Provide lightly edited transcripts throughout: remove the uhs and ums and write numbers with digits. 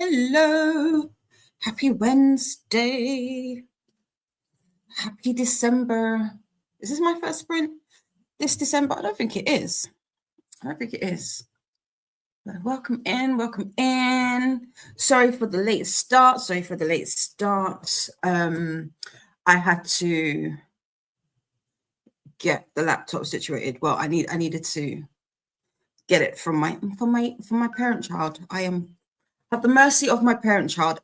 Hello, happy Wednesday, happy December. Is this my first sprint this December? I don't think it is. But welcome in. Sorry for the late start. I had to get the laptop situated. Well, I needed to get it from my parent child. I am at the mercy of my parent child.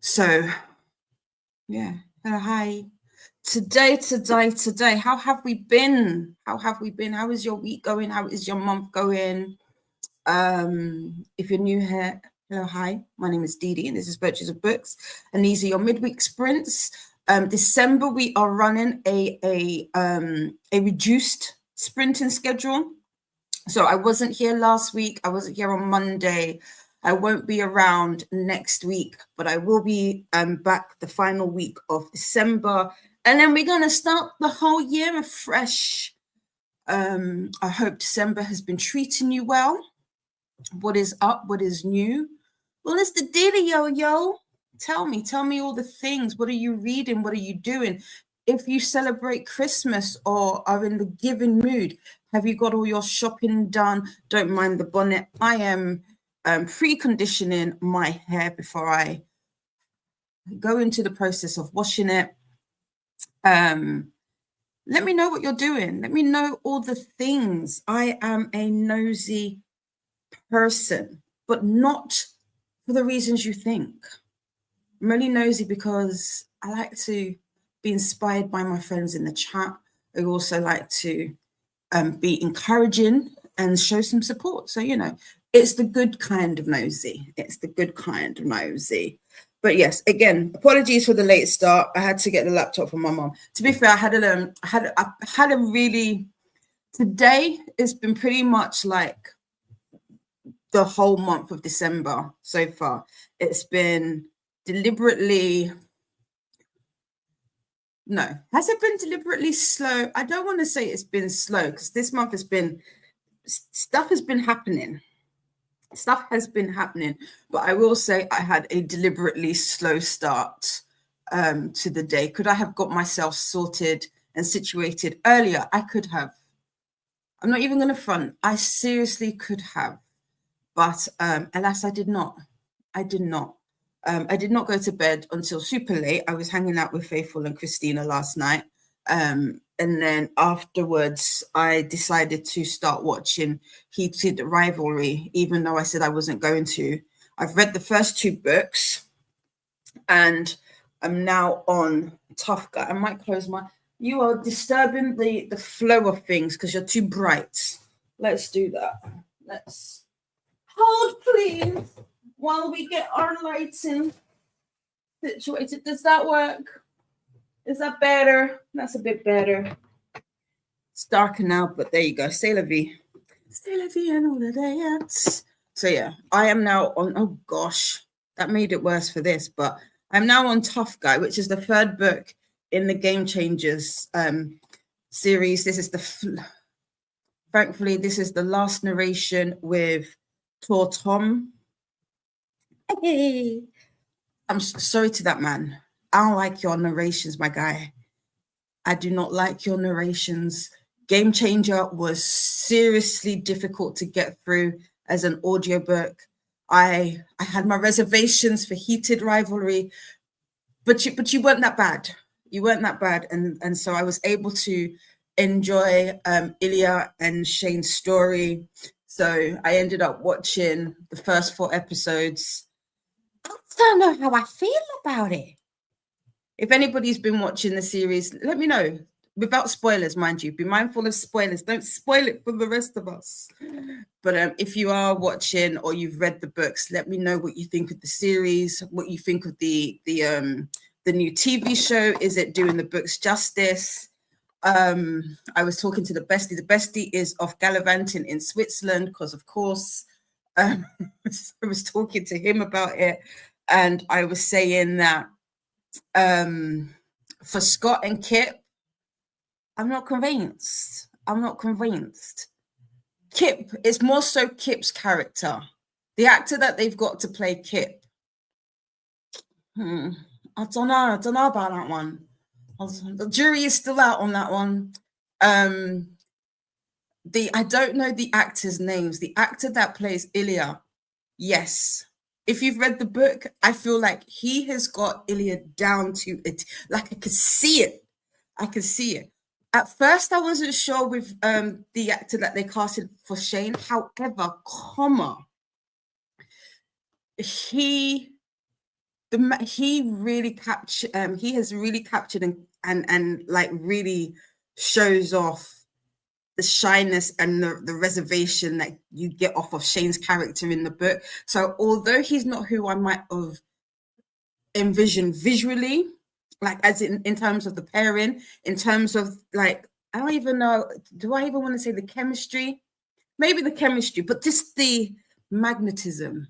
So yeah. Hi. Today. How have we been? How is your week going? How is your month going? If you're new here, hello, hi. My name is Dee Dee, and this is Virtues of Books, and these are your midweek sprints. December we are running a reduced sprinting schedule. So I wasn't here last week. I wasn't here on Monday. I won't be around next week, but I will be back the final week of December. And then we're going to start the whole year afresh. I hope December has been treating you well. What is up? What is new? Well, it's the daily yo. Tell me all the things. What are you reading? What are you doing? If you celebrate Christmas or are in the giving mood, have you got all your shopping done? Don't mind the bonnet. I am preconditioning my hair before I go into the process of washing it. Let me know what you're doing. Let me know all the things. I am a nosy person, but not for the reasons you think. I'm only nosy because I like to be inspired by my friends in the chat. I also like to be encouraging and show some support. So, it's the good kind of nosy. But yes, again, apologies for the late start. I had to get the laptop from my mom. To be fair, I had a really, today it's been pretty much like the whole month of December so far. It's been deliberately, no, has it been deliberately slow? I don't want to say it's been slow because this month stuff has been happening. But I will say I had a deliberately slow start to the day. Could I have got myself sorted and situated earlier? I could have. I'm not even going to front. I seriously could have. But alas, I did not. I did not go to bed until super late. I was hanging out with Faithful and Christina last night. And then afterwards, I decided to start watching Heated Rivalry, even though I said I wasn't going to. I've read the first 2 books, and I'm now on Tough Guy. I might close my... You are disturbing the flow of things because you're too bright. Let's do that. Let's... Hold, please, while we get our lighting situated. Does that work? Is that better? That's a bit better. It's darker now, but there you go. C'est la vie. C'est la vie and all the day. So yeah, I am now on, oh gosh, that made it worse for this, but I'm now on Tough Guy, which is the 3rd book in the Game Changers series. This is thankfully, this is the last narration with Tom. Hey, I'm sorry to that man. I don't like your narrations, my guy. I do not like your narrations. Game Changer was seriously difficult to get through. as an audiobook. I had my reservations for Heated Rivalry, but you weren't that bad. You weren't that bad, and so I was able to enjoy Ilya and Shane's story. So I ended up watching the first 4 episodes. I don't know how I feel about it. If anybody's been watching the series, let me know. Without spoilers, mind you. Be mindful of spoilers. Don't spoil it for the rest of us. But if you are watching or you've read the books, let me know what you think of the series, what you think of the new TV show. Is it doing the books justice? I was talking to the bestie. The bestie is off gallivanting in Switzerland because, of course, I was talking to him about it, and I was saying that for Scott and Kip, I'm not convinced. Kip, it's more so Kip's character. The actor that they've got to play Kip. I don't know about that one. The jury is still out on that one. I don't know the actors' names. The actor that plays Ilya, yes. If you've read the book, I feel like he has got Ilya down to it. Like I could see it. At first, I wasn't sure with the actor that they casted for Shane. However, he really captured. He has really captured and like really shows off the shyness and the reservation that you get off of Shane's character in the book. So although he's not who I might have envisioned visually, like as in terms of the pairing, in terms of like, I don't even know, do I even want to say the chemistry? Maybe the chemistry, but just the magnetism.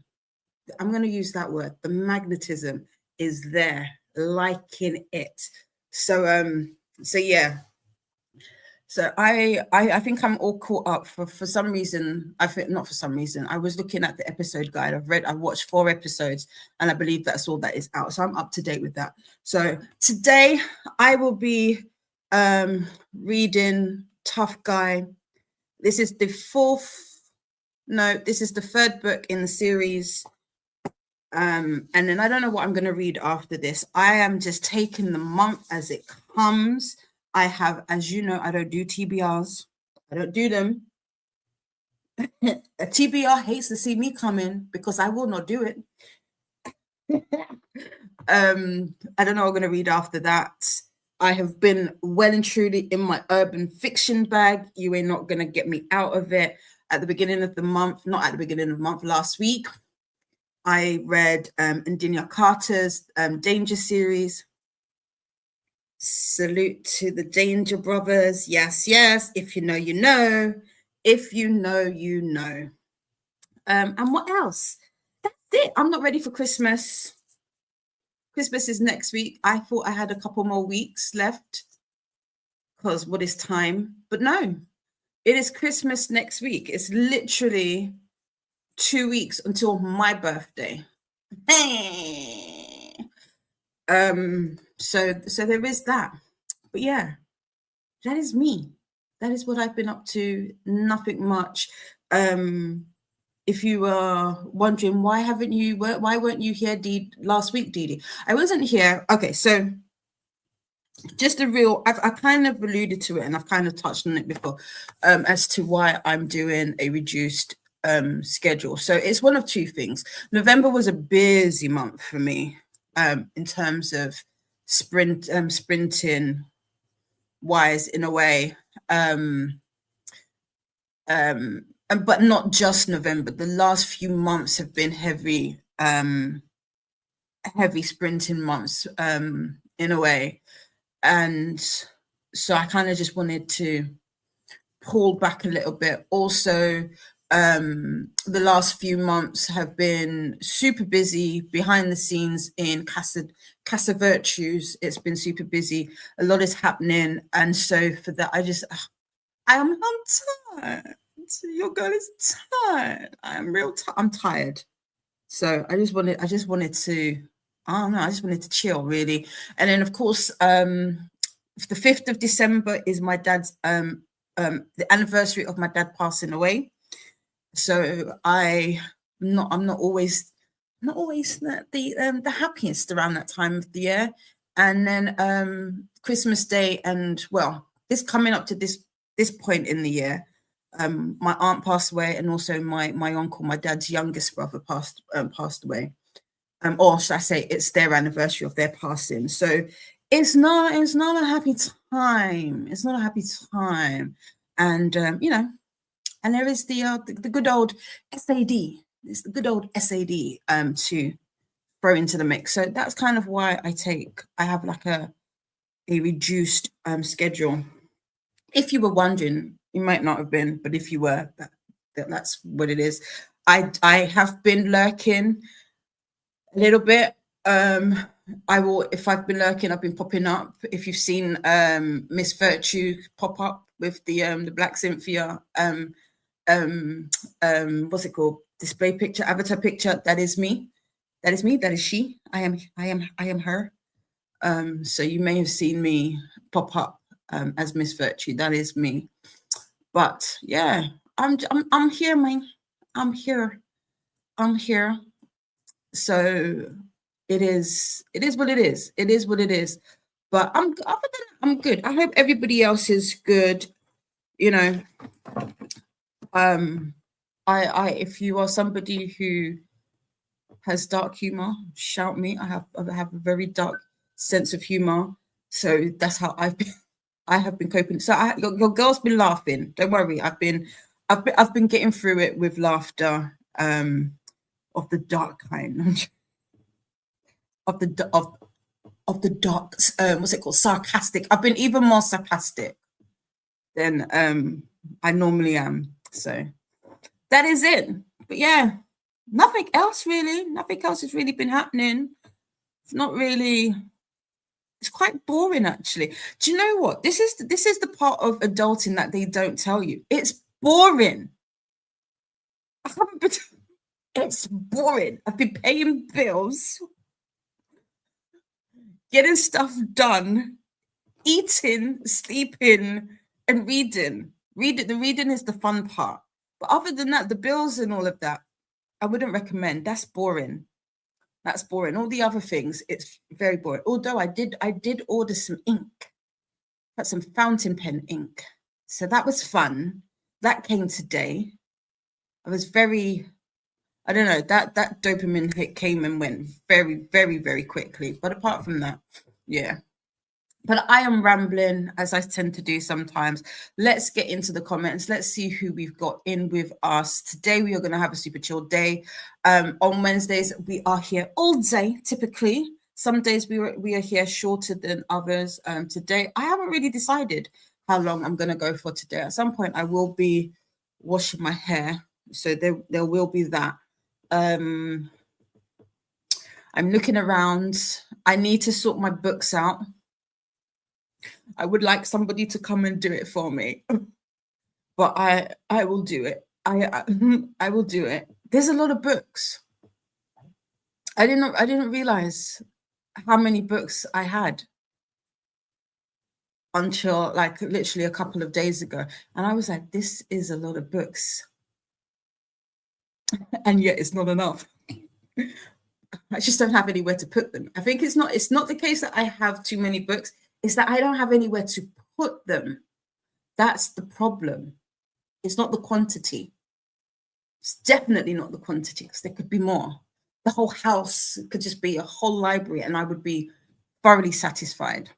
I'm going to use that word. The magnetism is there, liking it. So yeah. So I think I'm all caught up for some reason. I think not for some reason. I was looking at the episode guide. I've watched 4 episodes, and I believe that's all that is out. So I'm up to date with that. So today I will be reading Tough Guy. This is the 3rd book in the series. And then I don't know what I'm going to read after this. I am just taking the month as it comes. I have, as you know, I don't do TBRs. I don't do them. A TBR hates to see me coming because I will not do it. I don't know what I'm going to read after that. I have been well and truly in my urban fiction bag. You ain't not going to get me out of it. At the beginning of the month, not at the beginning of the month, last week, I read Indinia Carter's Danger series. Salute to the Danger Brothers. Yes. If you know, you know. If you know, you know. And what else? That's it. I'm not ready for Christmas. Christmas is next week. I thought I had a couple more weeks left because what is time? But no, it is Christmas next week. It's literally 2 weeks until my birthday. So there is that. But yeah, that is me. That is what I've been up to. Nothing much. If you are wondering why weren't you here last week, Dee? I wasn't here. Okay, so just I kind of alluded to it and I've kind of touched on it before, as to why I'm doing a reduced schedule. So it's one of 2 things. November was a busy month for me in terms of sprinting wise in a way, but not just November. The last few months have been heavy sprinting months in a way, and so I kind of just wanted to pull back a little bit. Also, the last few months have been super busy behind the scenes in Casa Virtues. It's been super busy. A lot is happening. And so for that, I'm tired. Your girl is tired. I'm tired. So I just wanted to, I don't know, I just wanted to chill really. And then of course, the 5th of December is my dad's, the anniversary of my dad passing away. So I'm not always the happiest around that time of the year. And then Christmas Day, and well, this coming up to this point in the year, my aunt passed away, and also my uncle, my dad's youngest brother, passed away. Or should I say, it's their anniversary of their passing. So it's not a happy time. It's not a happy time, and and there is the good old SAD. It's the good old SAD to throw into the mix. So that's kind of why I have like a reduced schedule. If you were wondering, you might not have been, but if you were, that's what it is. I have been lurking a little bit. I will, if I've been lurking, I've been popping up. If you've seen Miss Virtue pop up with the Black Cynthia what's it called, display picture, avatar picture, that is me, that is me, that is she, I am her. So you may have seen me pop up as Miss Virtue. That is me. But yeah, I'm here, man. I'm here. So it is what it is. It is what it is. But I'm good. I hope everybody else is good. You know, I if you are somebody who has dark humor, shout me. I have a very dark sense of humor, so that's how I have been coping. So your girl's been laughing. Don't worry, I've been getting through it with laughter of the dark kind, of the dark, what's it called, sarcastic. I've been even more sarcastic than I normally am. So that is it. But yeah, nothing else really. Nothing else has really been happening. It's not really. It's quite boring, actually. Do you know what? This is the part of adulting that they don't tell you. It's boring. It's boring. I've been paying bills, getting stuff done, eating, sleeping, and reading. The reading is the fun part. But other than that, the bills and all of that, I wouldn't recommend. That's boring. That's boring. All the other things, it's very boring. Although I did order some ink, got some fountain pen ink. So that was fun. That came today. I was very, I don't know, that dopamine hit came and went very, very, very quickly. But apart from that, yeah. But I am rambling, as I tend to do sometimes. Let's get into the comments. Let's see who we've got in with us. Today, we are going to have a super chill day. On Wednesdays, we are here all day, typically. Some days we are here shorter than others. Today, I haven't really decided how long I'm going to go for today. At some point, I will be washing my hair. So there will be that. I'm looking around. I need to sort my books out. I would like somebody to come and do it for me, but I will do it. I will do it. There's a lot of books. I didn't realize how many books I had until like literally a couple of days ago, and I was like, this is a lot of books, and yet it's not enough. I just don't have anywhere to put them. I think it's not the case that I have too many books. It's that I don't have anywhere to put them. That's the problem. It's not the quantity. It's definitely not the quantity, because there could be more. The whole house could just be a whole library and I would be thoroughly satisfied.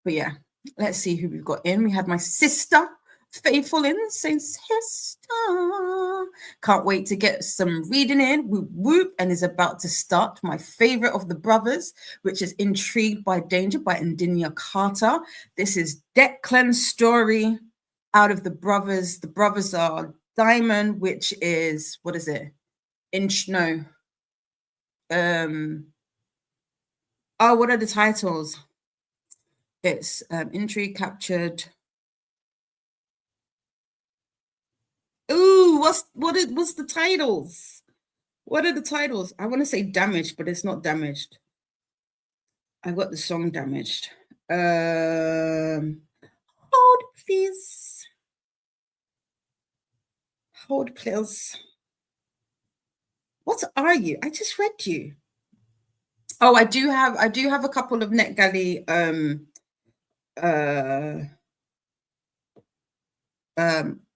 But yeah, let's see who we've got in. We had my sister, faithful in, saying sister. Can't wait to get some reading in. Whoop whoop, and is about to start my favorite of the brothers, which is Intrigued by Danger by Indinia Carter. This is Declan's story out of the brothers. The brothers are Diamond, which is, what is it? What are the titles? It's Intrigue, Captured. Ooh, what's the titles? What are the titles? I want to say Damaged, but it's not Damaged. I got the song Damaged. Hold please. Hold, please. What are you? I just read you. Oh, I do have a couple of NetGalley uh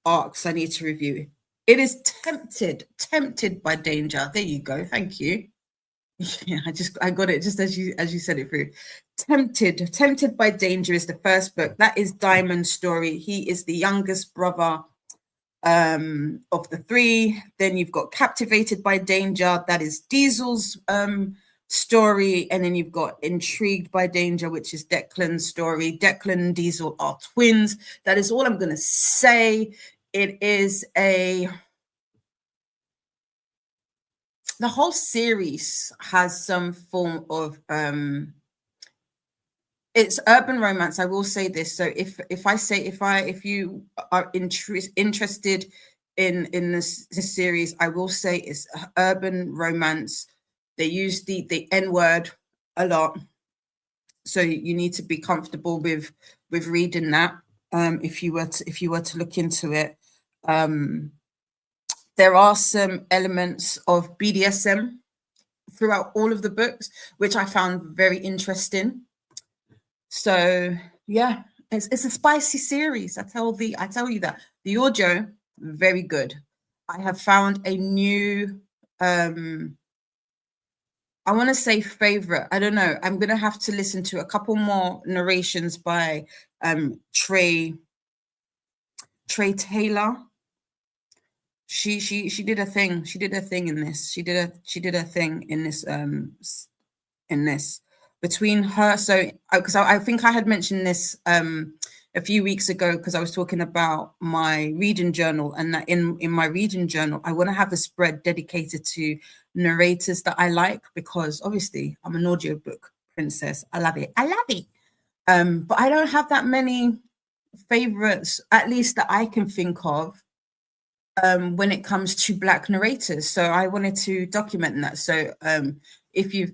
arcs I need to review. It is tempted by danger. There you go. Thank you. Yeah, I got it just as you said it through. Tempted by danger is the first book. That is Diamond's story. He is the youngest brother of the three. Then you've got Captivated by Danger. That is Diesel's story. And then you've got Intrigued by Danger, which is Declan's story. Declan and Diesel are twins. That is all I'm going to say. It is the whole series has some form of it's urban romance. I will say this. So if you are interested in this series, I will say it's urban romance. They use the N word a lot, so you need to be comfortable with reading that. If you were to look into it, there are some elements of BDSM throughout all of the books, which I found very interesting. So yeah, it's a spicy series. I tell you that. The audio, very good. I have found a new I want to say favorite. I don't know. I'm gonna have to listen to a couple more narrations by Trey Taylor. She did a thing. She did a thing in this. She did a thing in this between her. So because I think I had mentioned this a few weeks ago, because I was talking about my reading journal, and that in my reading journal I want to have a spread dedicated to narrators that I like, because obviously I'm an audiobook princess. I love it. But I don't have that many favorites, at least that I can think of, when it comes to Black narrators. So I wanted to document that. So you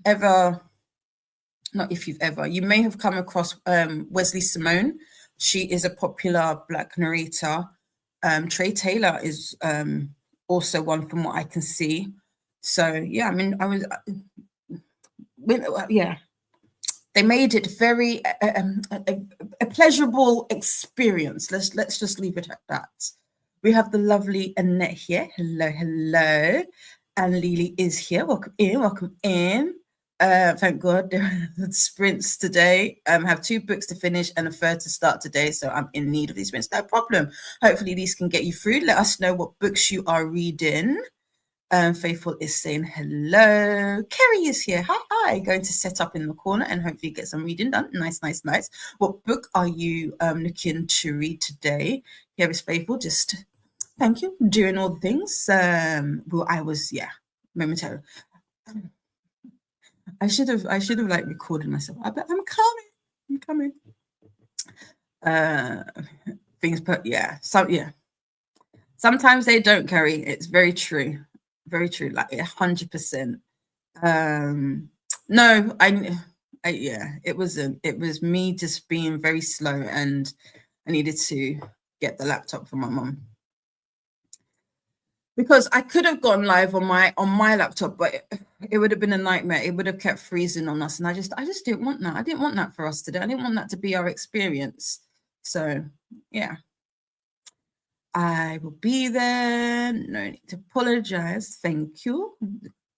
may have come across Wesley Simone. She is a popular Black narrator. Trey Taylor is also one, from what I can see. So yeah, I mean, they made it very a pleasurable experience. Let's just leave it at that. We have the lovely Annette here. Hello. And Lily is here. Welcome in. Thank God there are sprints today. I have 2 books to finish and a third to start today, so I'm in need of these sprints. No problem. Hopefully these can get you through. Let us know what books you are reading. Faithful is saying hello. Kerry is here. Hi. Going to set up in the corner and hopefully get some reading done. Nice. What book are you looking to read today? Here is Faithful. Just thank you. Doing all the things. I was momentarily. I should have like recorded myself. I'm coming. Things, but sometimes they don't carry. It's very true, like 100%. No, it wasn't. It was me just being very slow, and I needed to get the laptop for my mom, because I could have gone live on my laptop, but it would have been a nightmare. It would have kept freezing on us, and I just didn't want that. I didn't want that for us today. I didn't want that to be our experience. So yeah, I will be there. No need to apologize. Thank you.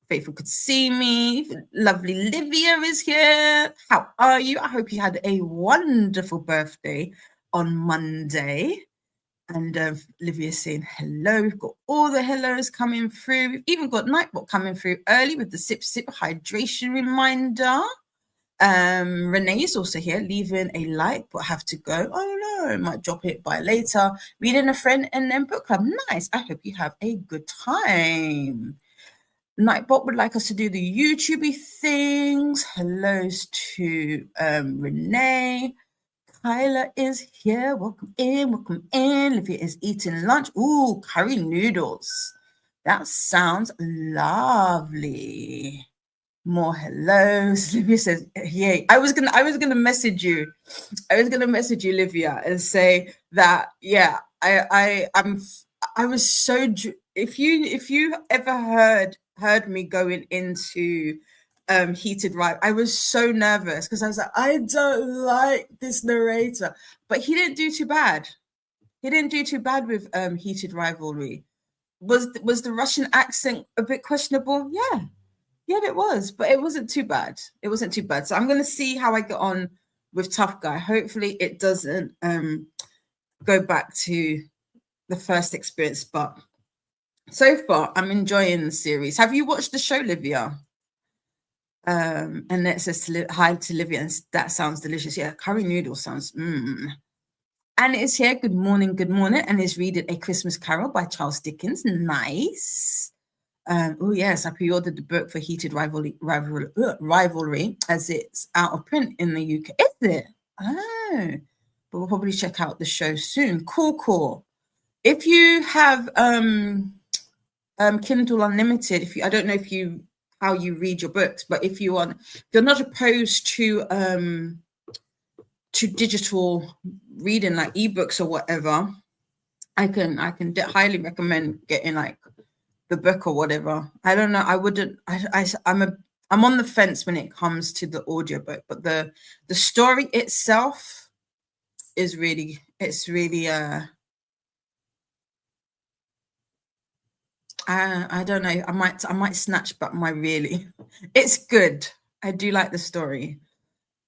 Faithful could see me. Lovely Livia is here. How are you? I hope you had a wonderful birthday on Monday. And Livia's saying hello. We've got all the hellos coming through. We've even got Nightbot coming through early with the sip hydration reminder. Renee is also here, leaving a like, but have to go. Oh no, might drop it by later. Reading a friend and then book club. Nice. I hope you have a good time. Nightbot would like us to do the YouTubey things. Hellos to Renee. Kyla is here. Welcome in. Livia is eating lunch. Ooh, curry noodles. That sounds lovely. More hellos. Livia says, "Yay!" I was gonna message you. Livia, and say that I'm I was so if you ever heard me going into heated rivalry, I was so nervous because I was like, I don't like this narrator, but he didn't do too bad. He didn't do too bad with heated rivalry. Was the Russian accent a bit questionable? Yeah, yeah, it was, but it wasn't too bad. It wasn't too bad. So I'm gonna see how I get on with Tough Guy. Hopefully, it doesn't go back to the first experience, but so far I'm enjoying the series. Have you watched the show, Livia? And it says hi to Livia, and that sounds delicious. Yeah, curry noodle sounds And it's here. Good morning, and is reading A Christmas Carol by Charles Dickens. Nice. Oh yes, I pre-ordered the book for Heated Rivalry as it's out of print in the UK. Is it? Oh, but we'll probably check out the show soon. Cool. If you have Kindle Unlimited, I don't know how you read your books, but if you're not opposed to digital reading like ebooks or whatever, I can highly recommend getting like the book or whatever. I don't know. I wouldn't. I'm on the fence when it comes to the audiobook, but the story itself is really. I don't know. I might snatch back my really. It's good. I do like the story.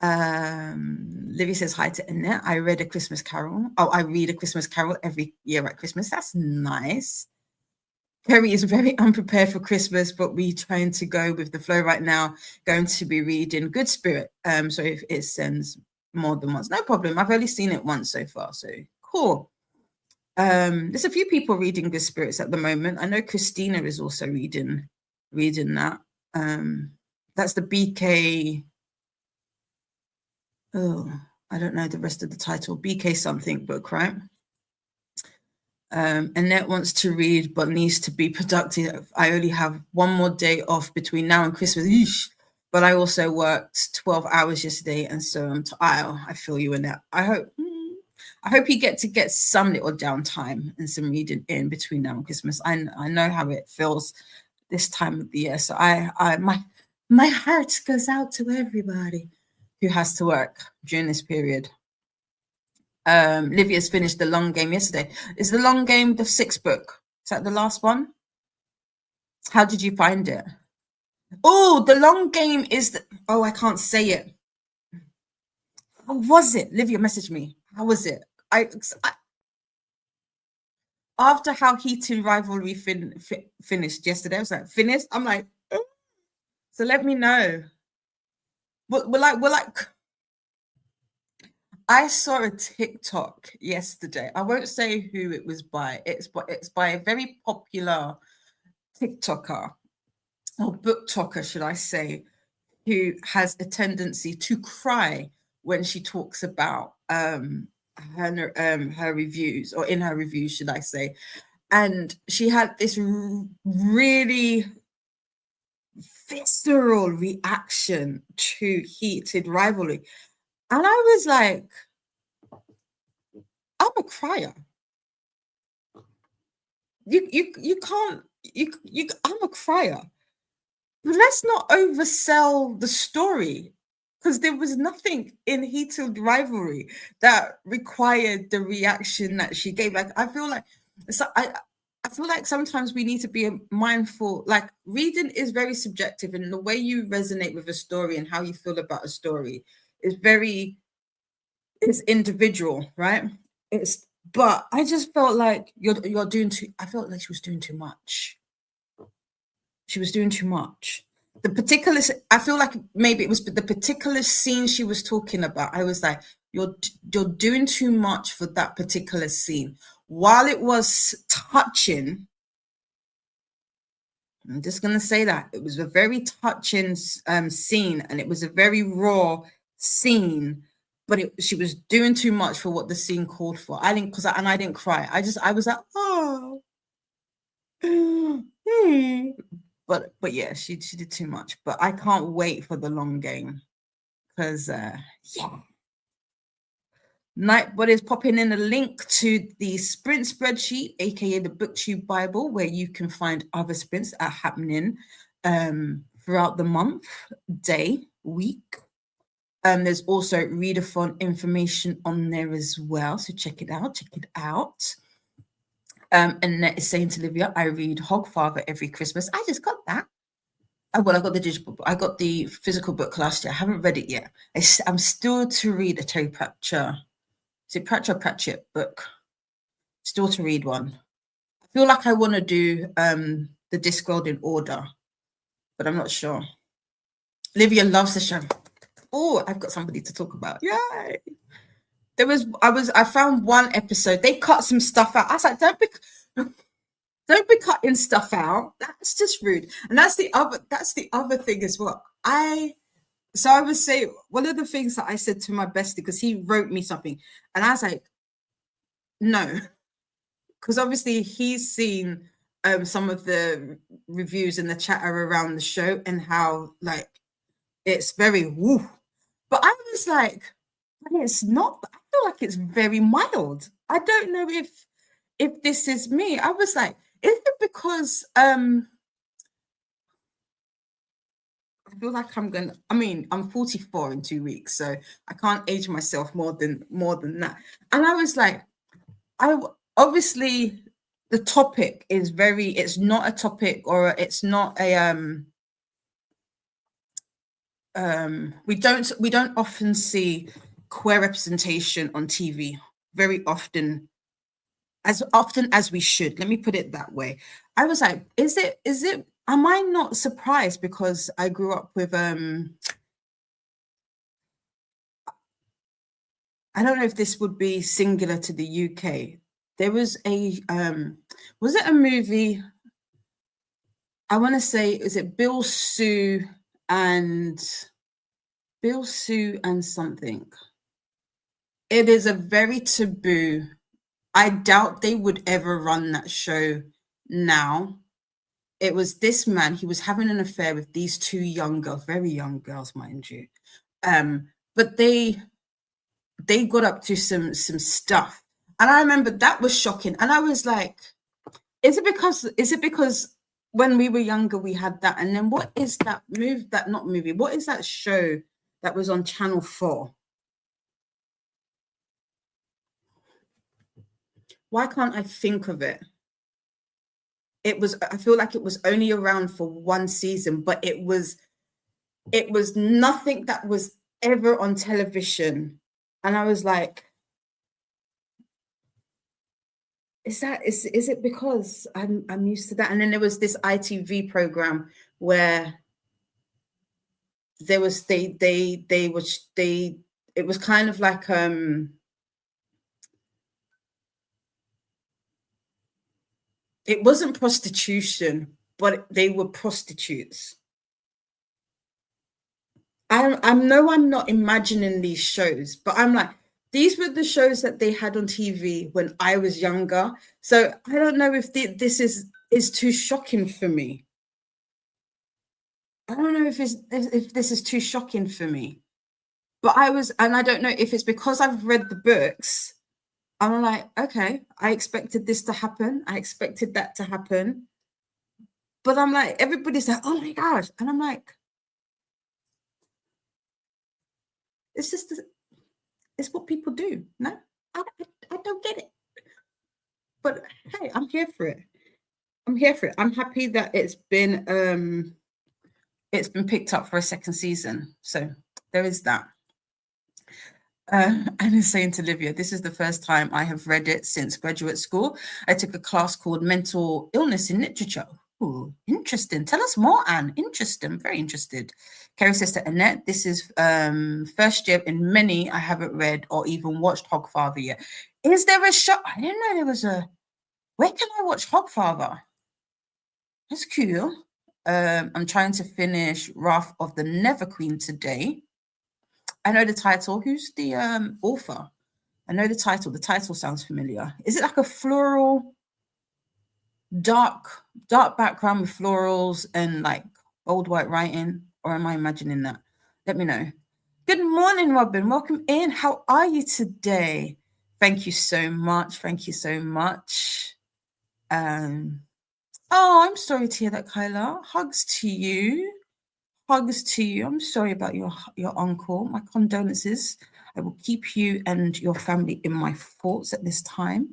Livy says hi to Annette. I read A Christmas Carol. Oh, I read A Christmas Carol every year at Christmas. That's nice. Kerry is very unprepared for Christmas, but we trying to go with the flow right now. Going to be reading Good Spirit. So if it sends more than once, no problem. I've only seen it once so far, so cool. There's a few people reading Good Spirits at the moment. I know Christina is also reading that. That's the BK. Oh, I don't know the rest of the title. BK something book, right? Annette wants to read but needs to be productive. I only have one more day off between now and Christmas. Eesh. But I also worked 12 hours yesterday, and so I feel you, Annette. I hope you get some little downtime and some reading in between now and Christmas. I know how it feels this time of the year. So my heart goes out to everybody who has to work during this period. Livia's finished The Long Game yesterday. Is The Long Game the 6th book? Is that the last one? How did you find it? Oh, The Long Game is I can't say it. How was it? Livia messaged me. How was it? I after how Heated Rivalry finished yesterday, I was like, finished? I'm like, oh. So let me know. We're like I saw a TikTok yesterday. I won't say who it was by. It's by a very popular TikToker or book talker, should I say, who has a tendency to cry when she talks about her reviews, or in her reviews, should I say. And she had this really visceral reaction to Heated Rivalry. And I was like, I'm a crier. You can't, I'm a crier. But let's not oversell the story, because there was nothing in Heated Rivalry that required the reaction that she gave. Like, I feel like sometimes we need to be mindful. Like, reading is very subjective, and the way you resonate with a story and how you feel about a story is it's individual, right? But I just felt like you're doing too. I felt like she was doing too much. She was doing too much. I feel like maybe it was the particular scene she was talking about. I was like, you're doing too much for that particular scene. While it was touching, I'm just going to say that it was a very touching scene, and it was a very raw scene, but she was doing too much for what the scene called for. I didn't cry. I was like, oh. But yeah, she did too much. But I can't wait for The Long Game, because yeah. Nightbody is popping in a link to the sprint spreadsheet, aka the BookTube Bible, where you can find other sprints that are happening throughout the month, day, week. There's also readathon information on there as well, so check it out. Check it out. Annette is saying to Olivia, I read Hogfather every Christmas. I just got that. Oh, well, I got the digital book. I got the physical book last year. I haven't read it yet. I'm still to read a Terry Pratchett. Is it Pratchett book? Still to read one. I feel like I want to do the Discworld in order, but I'm not sure. Olivia loves the show. Oh, I've got somebody to talk about. Yay! I found one episode. They cut some stuff out. I was like, don't be cutting stuff out. That's just rude. And that's the other thing as well. I would say one of the things that I said to my bestie, because he wrote me something, and I was like, no, because obviously he's seen some of the reviews and the chatter around the show and how like it's very woo. But I was like, it's not. I feel like it's very mild. I don't know if this is me. I was like, is it because I feel like I'm 44 in 2 weeks, so I can't age myself more than that. And I was like, obviously the topic is it's not a topic, or it's not a we don't often see queer representation on TV very often, as often as we should. Let me put it that way. I was like, is it am I not surprised because I grew up with I don't know if this would be singular to the UK. There was a was it a movie? I want to say, is it Bill Sue and something? It is a very taboo. I doubt they would ever run that show now. It was this man, he was having an affair with these two young girls, very young girls, mind you. But they got up to some stuff. And I remember that was shocking. And I was like, is it because when we were younger we had that? And then what is that what is that show that was on Channel 4? Why can't I think of it? I feel like it was only around for one season, but it was nothing that was ever on television. And I was like, is it because I'm used to that? And then there was this ITV program where there was it was kind of like it wasn't prostitution, but they were prostitutes. I know I'm not imagining these shows, but I'm like, these were the shows that they had on TV when I was younger. So I don't know if this is too shocking for me. I don't know if this is too shocking for me. But I don't know if it's because I've read the books. I'm like, okay, I expected this to happen. I expected that to happen. But I'm like, everybody's like, oh my gosh. And I'm like, it's what people do. No, I don't get it. But hey, I'm here for it. I'm happy that it's been picked up for a second season. So there is that. And is saying to Olivia, this is the first time I have read it since graduate school. I took a class called Mental Illness in Literature. Ooh, interesting. Tell us more, Anne. Interesting. Very interested. Kerry says to Annette, this is first year in many I haven't read or even watched Hogfather yet. Is there a show? I didn't know there was a... Where can I watch Hogfather? That's cool. I'm trying to finish Wrath of the Never Queen today. I know the title. Who's the author? I know the title. The title sounds familiar. Is it like a floral, dark background with florals and like old white writing? Or am I imagining that? Let me know. Good morning, Robin. Welcome in. How are you today? Thank you so much. Thank you so much. Oh, I'm sorry to hear that, Kyla. Hugs to you. Hugs to you. I'm sorry about your uncle. My condolences. I will keep you and your family in my thoughts at this time.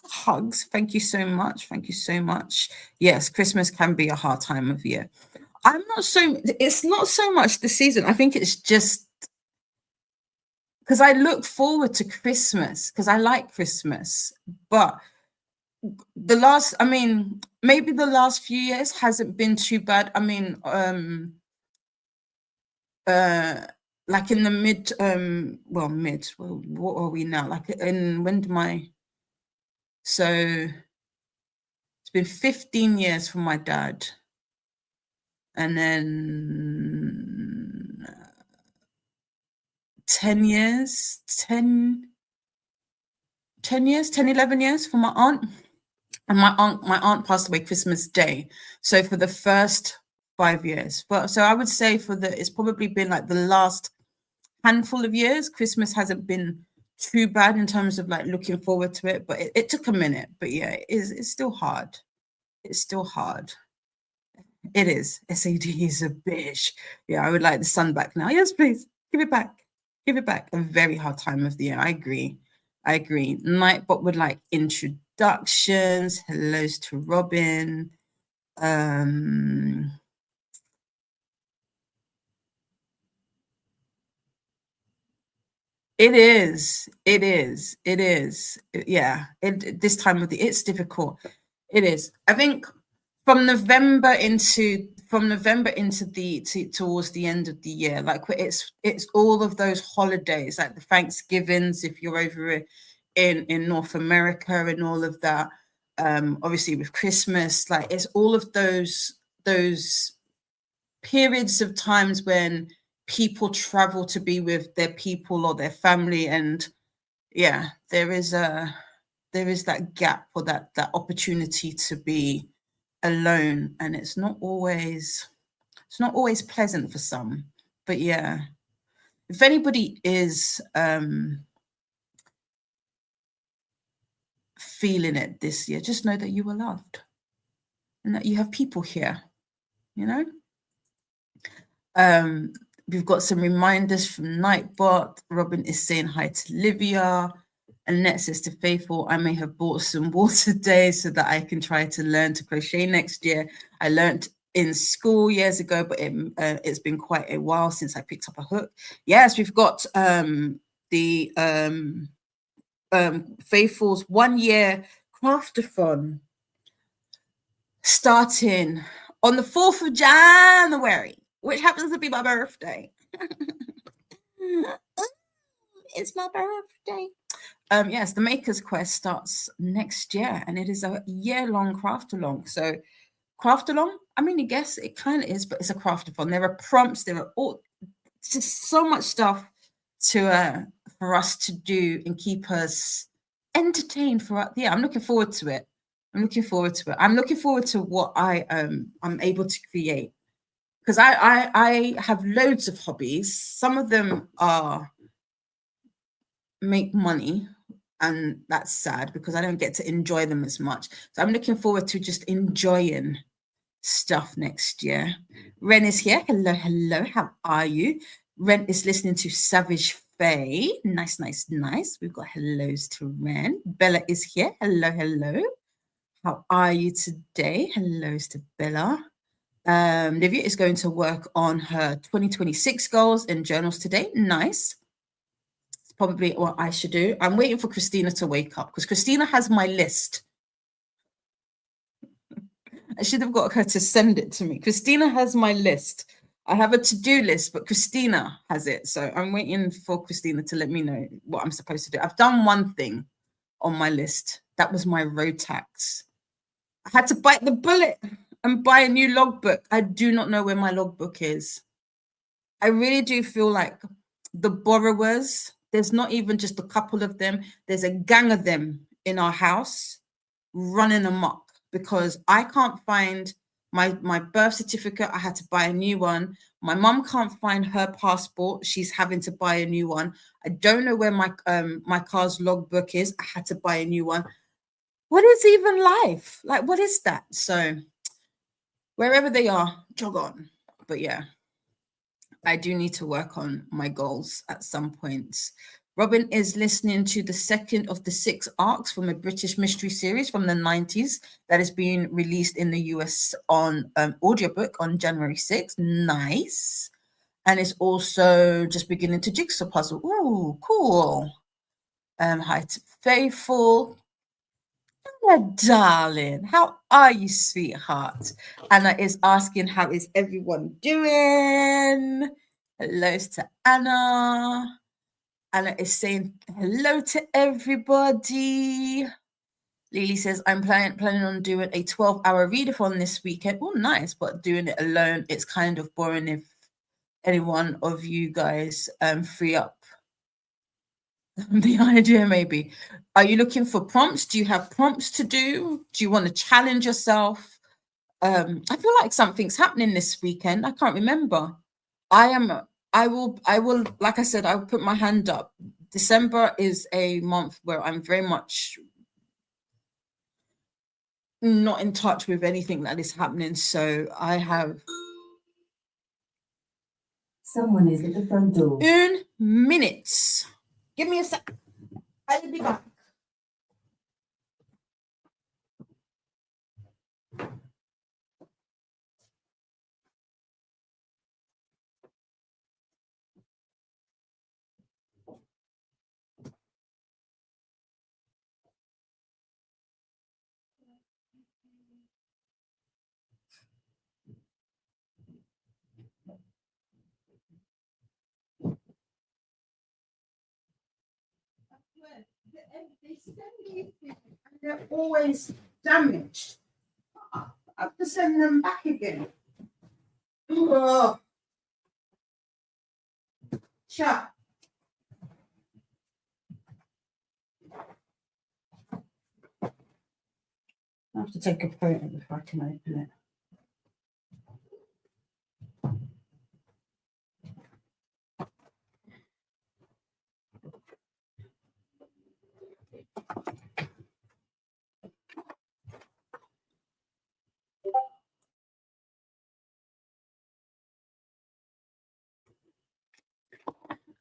Hugs. Thank you so much. Thank you so much. Yes, Christmas can be a hard time of year. It's not so much the season. I think it's just because I look forward to Christmas because I like Christmas. But maybe the last few years hasn't been too bad. I mean, like in the what are we now? Like so it's been 15 years for my dad. And then 10 years, 10 years, 10, 11 years for my aunt. And my aunt passed away Christmas Day. So for the first 5 years. But so I would say it's probably been like the last handful of years, Christmas hasn't been too bad in terms of like looking forward to it. But it took a minute. But yeah, it's still hard. It's still hard. It is. SAD is a bitch. Yeah, I would like the sun back now. Yes, please. Give it back. Give it back. A very hard time of the year. I agree. Nightbot would like introductions. Hellos to Robin. It is. Yeah. This time of the it's difficult. It is. I think from November into towards the end of the year, like it's all of those holidays, like the Thanksgivings, if you're over in North America and all of that. Obviously with Christmas, like it's all of those periods of times when people travel to be with their people or their family, and yeah, there is that gap or that opportunity to be alone, and it's not always pleasant for some. But yeah, if anybody is feeling it this year, just know that you are loved and that you have people here, you know. We've got some reminders from Nightbot. Robin is saying hi to Livia. Annette says to Faithful, I may have bought some wool today so that I can try to learn to crochet next year. I learned in school years ago, but it's been quite a while since I picked up a hook. Yes, we've got the Faithful's 1 year craftathon starting on the 4th of January, which happens to be my birthday. It's my birthday. Yes, the Maker's Quest starts next year, and it is a year-long craft-along. So craft-along, I mean, I guess it kind of is, but it's a craft-a-thon. There are prompts, there are just so much stuff for us to do and keep us entertained throughout the year. I'm looking forward to it. I'm looking forward to what I'm able to create, because I have loads of hobbies. Some of them are make money, and that's sad because I don't get to enjoy them as much. So I'm looking forward to just enjoying stuff next year. Ren is here. Hello. How are you? Ren is listening to Savage Faye. Nice. We've got hellos to Ren. Bella is here. Hello. How are you today? Hellos to Bella. Livia is going to work on her 2026 goals and journals today. Nice. It's probably what I should do. I'm waiting for Christina to wake up because Christina has my list. I should have got her to send it to me. Christina has my list. I have a to-do list, but Christina has it. So I'm waiting for Christina to let me know what I'm supposed to do. I've done one thing on my list. That was my road tax. I had to bite the bullet and buy a new logbook. I do not know where my logbook is. I really do feel like the borrowers, there's not even just a couple of them. There's a gang of them in our house running amok because I can't find my birth certificate. I had to buy a new one. My mum can't find her passport. She's having to buy a new one. I don't know where my car's logbook is. I had to buy a new one. What is even life? Like, what is that? So wherever they are, jog on. But yeah, I do need to work on my goals at some points. Robin is listening to the second of the 6 arcs from a British mystery series from the 90s that is being released in the US on audiobook on January 6th. Nice. And it's also just beginning to jigsaw puzzle. Ooh, cool. Hi to Faithful. Anna, darling, how are you, sweetheart? Anna is asking, how is everyone doing? Hello to Anna. Anna is saying hello to everybody. Lily says, I'm planning on doing a 12-hour readathon this weekend. Oh, nice, but doing it alone, it's kind of boring if any one of you guys free up the idea. Maybe, are you looking for prompts? Do you have prompts to do? Do you want to challenge yourself? I feel like something's happening this weekend. I can't remember. I will, like I said, I will put my hand up. December is a month where I'm very much not in touch with anything that is happening. So I have. Someone is at the front door. 1 minute. Give me a sec. I'll be back. They're always damaged. I have to send them back again. Oh. Sure. I have to take a photo before I can open it.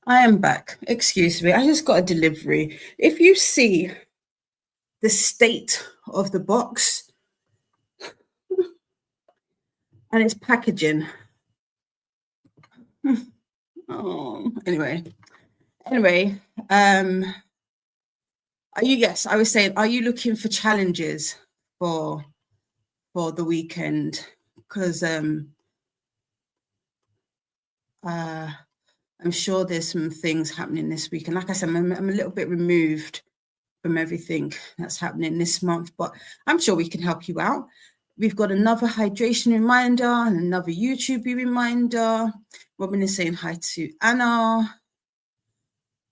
I am back. Excuse me. I just got a delivery. If you see the state of the box and its packaging. Oh, anyway. Are you, yes, I was saying, are you looking for challenges for the weekend? Because I'm sure there's some things happening this week. And like I said, I'm a little bit removed from everything that's happening this month, but I'm sure we can help you out. We've got another hydration reminder and another YouTube reminder. Robin is saying hi to Anna.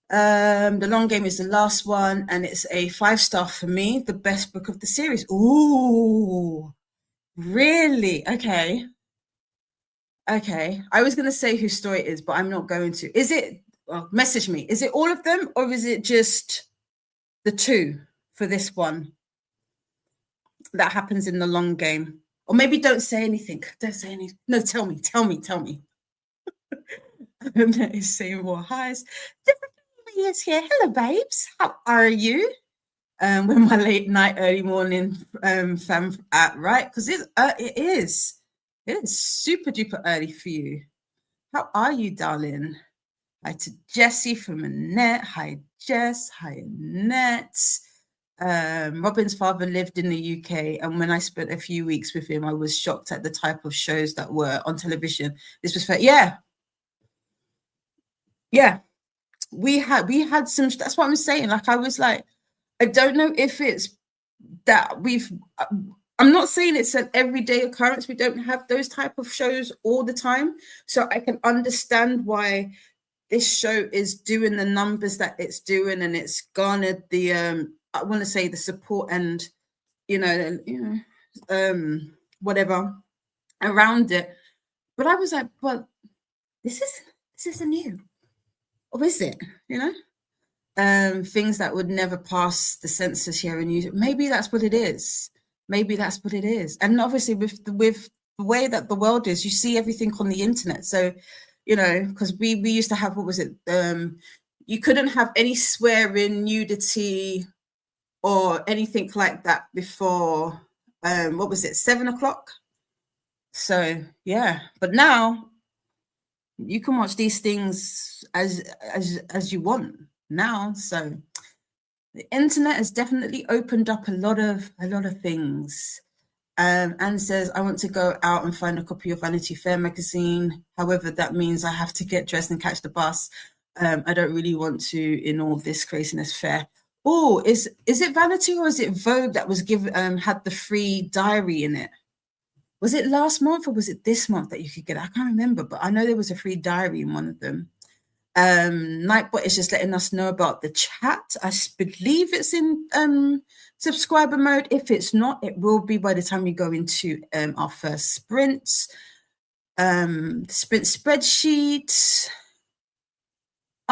The long game is the last one, and it's a 5-star for me, the best book of the series. Ooh, really? Okay. I was going to say whose story it is, but I'm not going to. Is it, well, message me. Is it all of them, or is it just the 2 for this one that happens in the long game? Or maybe don't say anything. Don't say anything. No, tell me. And that is saying more highs. Different is here. Hello, babes. How are you? When my late night, early morning fam right? Because it is super duper early for you. How are you, darling? Hi to Jessie from Annette. Hi, Jess. Hi, Annette. Robin's father lived in the UK, and when I spent a few weeks with him, I was shocked at the type of shows that were on television. This was yeah. We had some. That's what I'm saying. Like, I was like, I don't know if it's that I'm not saying it's an everyday occurrence. We don't have those type of shows all the time, so I can understand why this show is doing the numbers that it's doing, and it's garnered the I want to say the support and whatever around it. But I was like, but this isn't new. Or is it? You know? Things that would never pass the censors here in YouTube. Maybe that's what it is. Maybe that's what it is. And obviously with the way that the world is, you see everything on the internet. So, you know, because we used to have, what was it? You couldn't have any swearing, nudity, or anything like that before what was it, 7 o'clock? So yeah, but now you can watch these things as you want now. So the internet has definitely opened up a lot of things. Anne says, I want to go out and find a copy of Vanity Fair magazine. However, that means I have to get dressed and catch the bus. I don't really want to in all this craziness fair. Oh, is it Vanity or is it Vogue that was given had the free diary in it? Was it last month or was it this month that you could get it? I can't remember, but I know there was a free diary in one of them. Nightbot is just letting us know about the chat. I believe it's in subscriber mode. If it's not, it will be by the time we go into our first sprint. Sprint spreadsheet.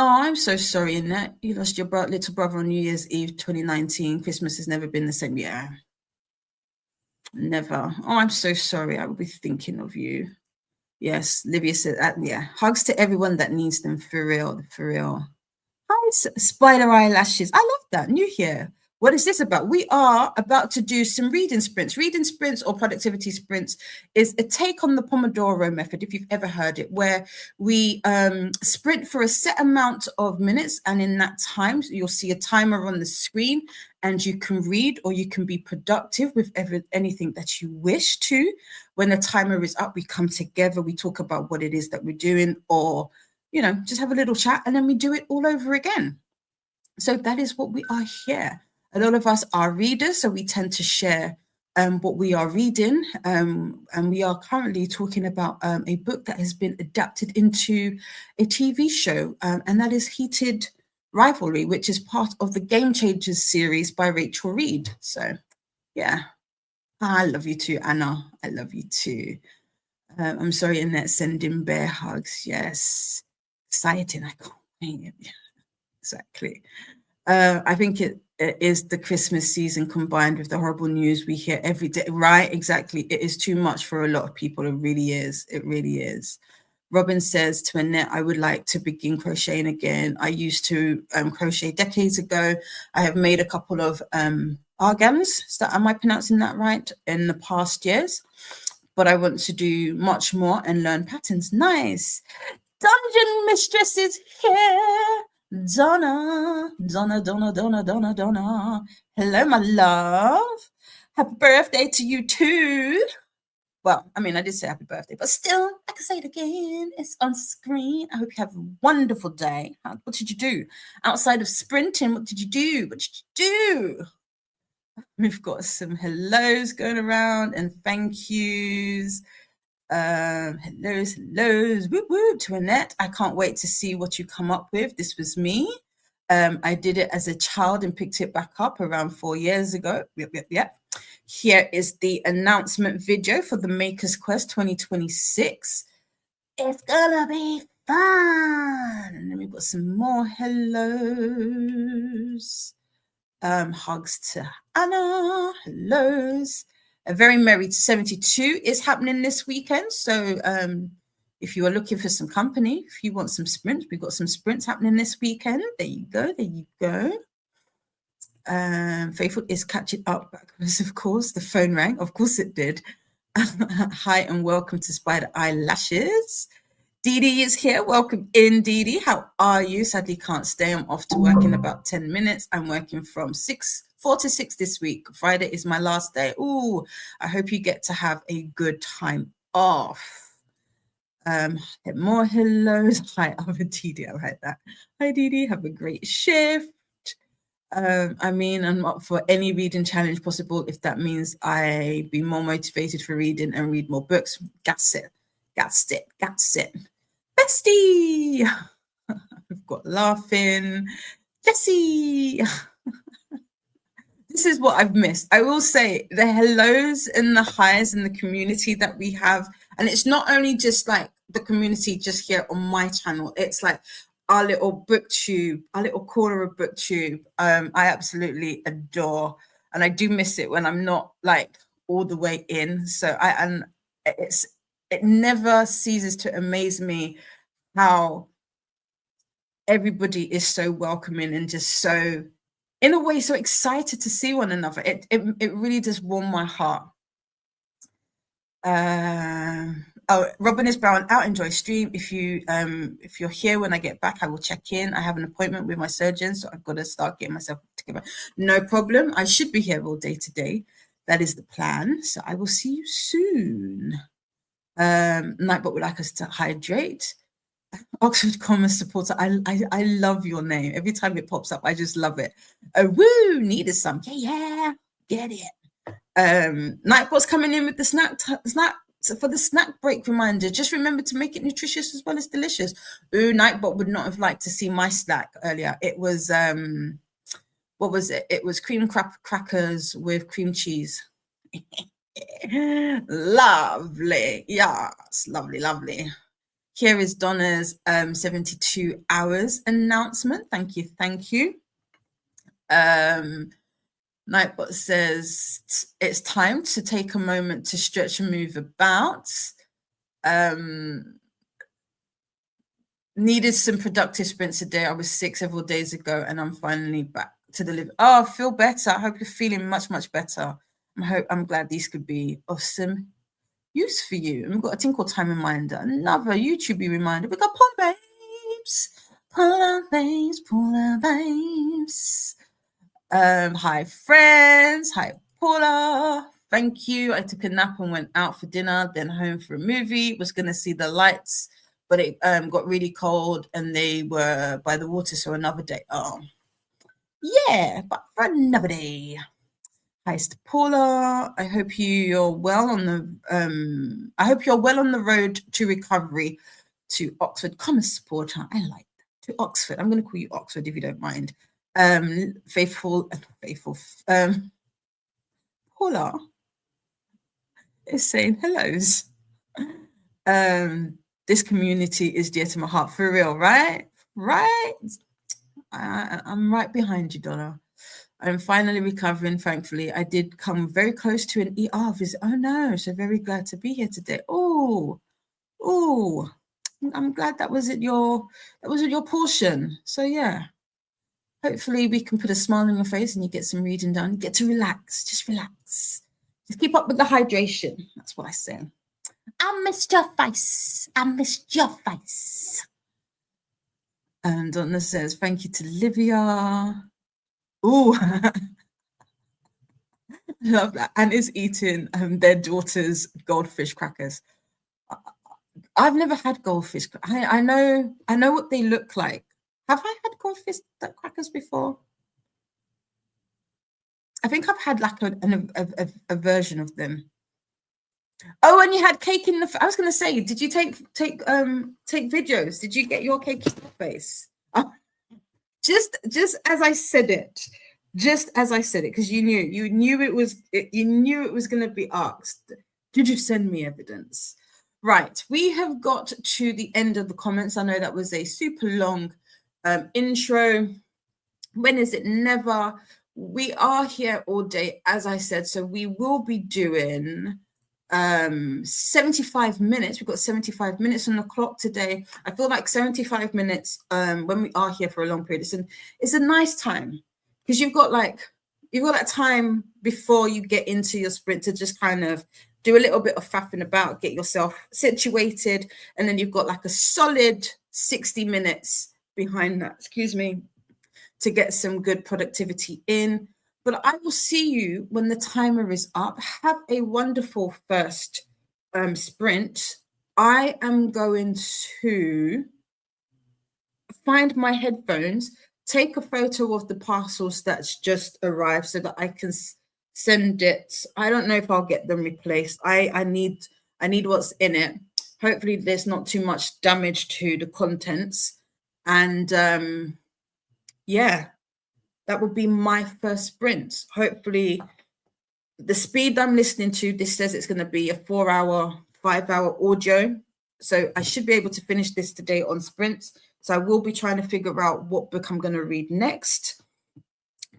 Oh, I'm so sorry, Annette. You lost your little brother on New Year's Eve 2019. Christmas has never been the same. Yeah. Never. Oh, I'm so sorry. I will be thinking of you. Yes, Livia said, yeah, hugs to everyone that needs them, for real, for real. Hi, spider eyelashes. I love that. New here. What is this about? We are about to do some reading sprints. Reading sprints or productivity sprints is a take on the Pomodoro method, if you've ever heard it, where we sprint for a set amount of minutes. And in that time, you'll see a timer on the screen and you can read or you can be productive with anything that you wish to. When the timer is up, we come together, we talk about what it is that we're doing, or you know, just have a little chat and then we do it all over again. So that is what we are here. A lot of us are readers, so we tend to share what we are reading. And we are currently talking about a book that has been adapted into a TV show, and that is Heated Rivalry, which is part of the Game Changers series by Rachel Reed. So, yeah. I love you too, Anna. I love you too. I'm sorry, Annette, sending bear hugs. Yes. Exciting. I can't wait. Yeah, exactly. I think it is the Christmas season combined with the horrible news we hear every day. Right, exactly. It is too much for a lot of people. It really is. It really is. Robin says to Annette, I would like to begin crocheting again. I used to crochet decades ago. I have made a couple of argams. Am I pronouncing that right? In the past years. But I want to do much more and learn patterns. Nice. Dungeon Mistress is here. Donna. Hello, my love. Happy birthday to you too. Well, I mean, I did say happy birthday, but still, I can say it again. It's on screen. I hope you have a wonderful day. What did you do? Outside of sprinting, what did you do? What did you do? We've got some hellos going around and thank yous. Hellos, whoop whoop to Annette. I can't wait to see what you come up with. This was me. I did it as a child and picked it back up around 4 years ago. Yep. Here is the announcement video for the Makers Quest 2026. It's gonna be fun. And then we've got some more hellos. Hugs to Anna. Hellos. A Very Merry 72 is happening this weekend. So if you are looking for some company, if you want some sprints, we've got some sprints happening this weekend. There you go. There you go. Faithful is catching up because, of course, the phone rang. Of course it did. Hi and welcome to Spider Eyelashes. Dee Dee is here. Welcome in, Dee Dee. How are you? Sadly, can't stay. I'm off to work in about 10 minutes. I'm working from 4 to 6 this week. Friday is my last day. Ooh, I hope you get to have a good time off. More hellos. Hi, I'm Dee Dee. I like that. Hi, Dee Dee. Have a great shift. I mean, I'm up for any reading challenge possible if that means I be more motivated for reading and read more books. That's it. Bestie! We've got laughing. Jessie! this is what I've missed. I will say the hellos and the highs and the community that we have. And it's not only just like the community just here on my channel. It's like our little booktube, our little corner of booktube. I absolutely adore. And I do miss it when I'm not like all the way in. So it never ceases to amaze me how everybody is so welcoming and just so, in a way, so excited to see one another. It really does warm my heart. Robin is Brown out. Enjoy stream. If you're here when I get back, I will check in. I have an appointment with my surgeon, so I've got to start getting myself together. No problem. I should be here all day today. That is the plan. So I will see you soon. Nightbot would like us to hydrate. Oxford Commerce supporter. I love your name. Every time it pops up, I just love it. Woo, needed some. Yeah, get it. Nightbot's coming in with the snack for the snack break reminder. Just remember to make it nutritious as well as delicious. Ooh, Nightbot would not have liked to see my snack earlier. It was what was it? It was cream crackers with cream cheese. Lovely. Yes, lovely. Here is Donna's 72 hours announcement. Thank you. Nightbot says it's time to take a moment to stretch and move about. Needed some productive sprints today. I was sick several days ago and I'm finally back to the live. Oh, I feel better. I hope you're feeling much better. I'm glad these could be of some use for you. And we've got a thing called time reminder, another YouTube reminder. We got Polar Babes. Hi friends, hi Paula. Thank you. I took a nap and went out for dinner, then home for a movie. Was gonna see the lights, but it got really cold and they were by the water, so another day. Oh, yeah, but for another day. Hi, Paula. I hope you're well on the road to recovery. To Oxford Commerce supporter. I like that. To Oxford. I'm going to call you Oxford if you don't mind. Faithful. Paula is saying hellos. This community is dear to my heart for real, right? Right. I'm right behind you, Donna. I'm finally recovering, thankfully. I did come very close to an ER visit. Oh no, so very glad to be here today. Oh, I'm glad that was your portion. So yeah, hopefully we can put a smile on your face and you get some reading done. You get to relax, just relax. Just keep up with the hydration. That's what I say. I missed your face. And Donna says, thank you to Livia. Oh, love that. And is eating their daughter's goldfish crackers. I've never had goldfish. I know what they look like. Have I had goldfish crackers before? I think I've had like a version of them. Oh, and you had cake in the. I was going to say, did you take videos? Did you get your cake in the face? Just as I said it, because you knew it was going to be asked. Did you send me evidence? Right, we have got to the end of the comments. I know that was a super long intro. When is it? Never. We are here all day, as I said, so we will be doing 75 minutes. We've got 75 minutes on the clock today. I feel like 75 minutes when we are here for a long period, it's a nice time because you've got that time before you get into your sprint to just kind of do a little bit of faffing about, get yourself situated, and then you've got like a solid 60 minutes behind that, to get some good productivity in. But I will see you when the timer is up. Have a wonderful first sprint. I am going to find my headphones, take a photo of the parcels that's just arrived so that I can send it. I don't know if I'll get them replaced. I need what's in it. Hopefully there's not too much damage to the contents. And yeah, that would be my first sprint. Hopefully, the speed I'm listening to, this says it's going to be a 4-hour, 5-hour audio. So I should be able to finish this today on sprints. So I will be trying to figure out what book I'm going to read next.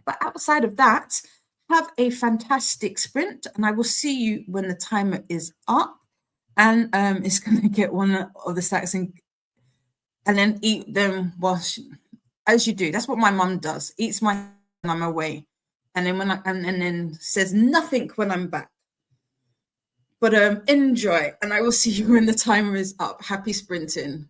But outside of that, have a fantastic sprint, and I will see you when the timer is up. And it's going to get one of the snacks and then eat them as you do. That's what my mum does. Eats my when I'm away, and then and then says nothing when I'm back. But enjoy, and I will see you when the timer is up. Happy sprinting.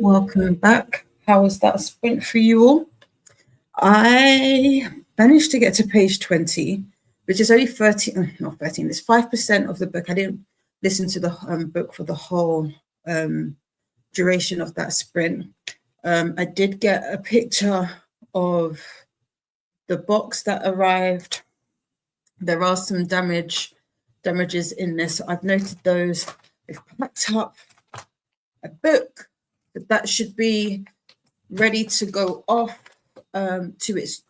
Welcome back. How was that sprint for you all? I managed to get to page 20, which is only 13, not 13, it's 5% of the book. I didn't listen to the book for the whole duration of that sprint. I did get a picture of the box that arrived. There are some damages in this. So I've noted those. I've packed up a book that should be ready to go off to its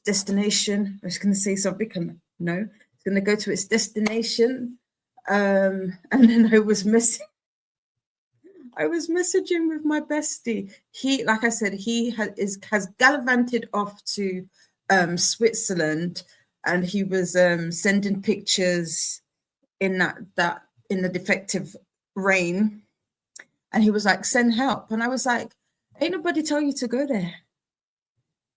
destination. I was going to say something. No, it's going to go to its destination. And then I was messaging with my bestie. He, like I said, he has gallivanted off to Switzerland, and he was sending pictures in that in the defective rain, and he was like, "Send help," and I was like, "Ain't nobody tell you to go there.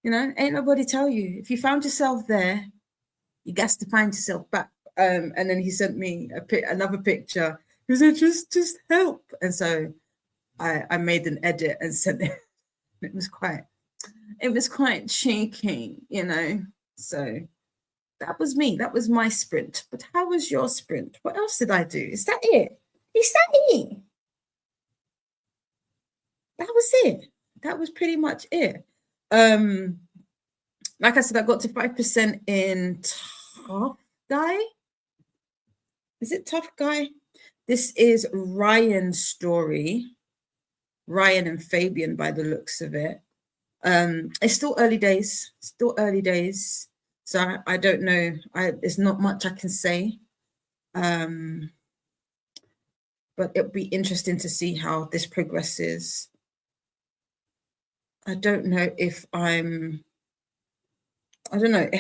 You know, ain't nobody tell you. If you found yourself there, you got to find yourself back." And then he sent me another picture. He said, "Just help," and so I made an edit and sent it. It was quite cheeky, you know. So that was me. That was my sprint. But how was your sprint? What else did I do? Is that it? Is that it? That was it. That was pretty much it. Like I said, I got to 5% in Tough Guy. Is it Tough Guy? This is Ryan's story. Ryan and Fabian, by the looks of it. It's still early days. So I don't know. There's not much I can say. But it'll be interesting to see how this progresses. I don't know. It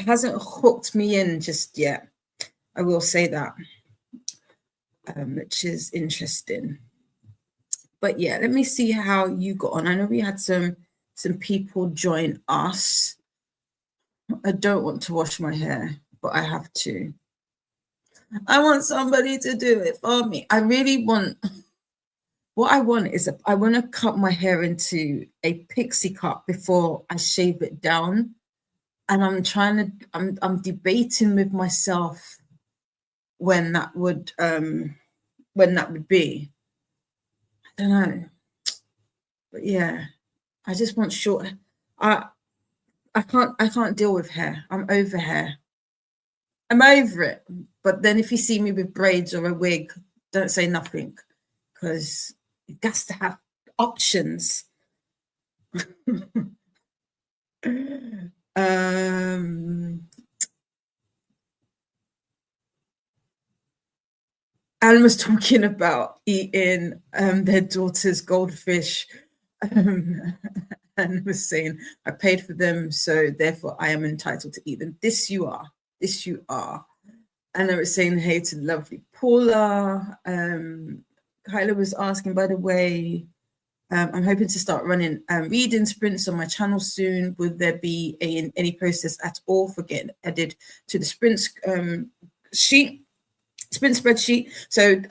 hasn't hooked me in just yet. I will say that, which is interesting. But yeah, let me see how you got on. I know we had some people join us. I don't want to wash my hair, but I have to. I want somebody to do it for me. I really want, what I want is I want to cut my hair into a pixie cut before I shave it down. And I'm debating with myself when that would be. I don't know. But yeah, I just want short. I can't deal with hair. I'm over hair. I'm over it. But then if you see me with braids or a wig, don't say nothing, because it has to have options. Anne was talking about eating their daughter's goldfish, and was saying, "I paid for them, so therefore I am entitled to eat them." This you are. And I was saying hey to lovely Paula. Kyla was asking, by the way, I'm hoping to start running reading sprints on my channel soon. Would there be any process at all for getting added to the sprints sprint spreadsheet? So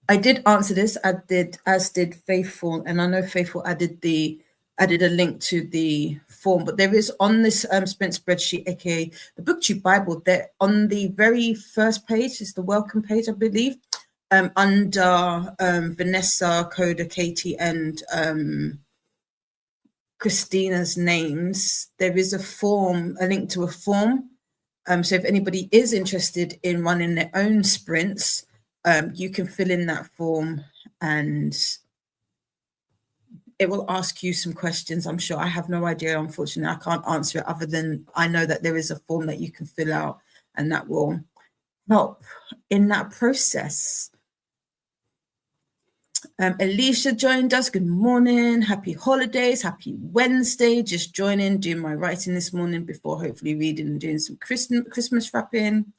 I did answer this, as did Faithful, and I know Faithful added a link to the form, but there is on this sprint spreadsheet, aka the BookTube Bible, there on the very first page is the welcome page, I believe, under Vanessa, Coda, Katie, and Christina's names. There is a link to a form. So if anybody is interested in running their own sprints, you can fill in that form and it will ask you some questions. I'm sure. I have no idea. Unfortunately, I can't answer it other than I know that there is a form that you can fill out and that will help in that process. Alicia joined us. Good morning. Happy holidays. Happy Wednesday. Just joining, doing my writing this morning before hopefully reading and doing some Christmas wrapping.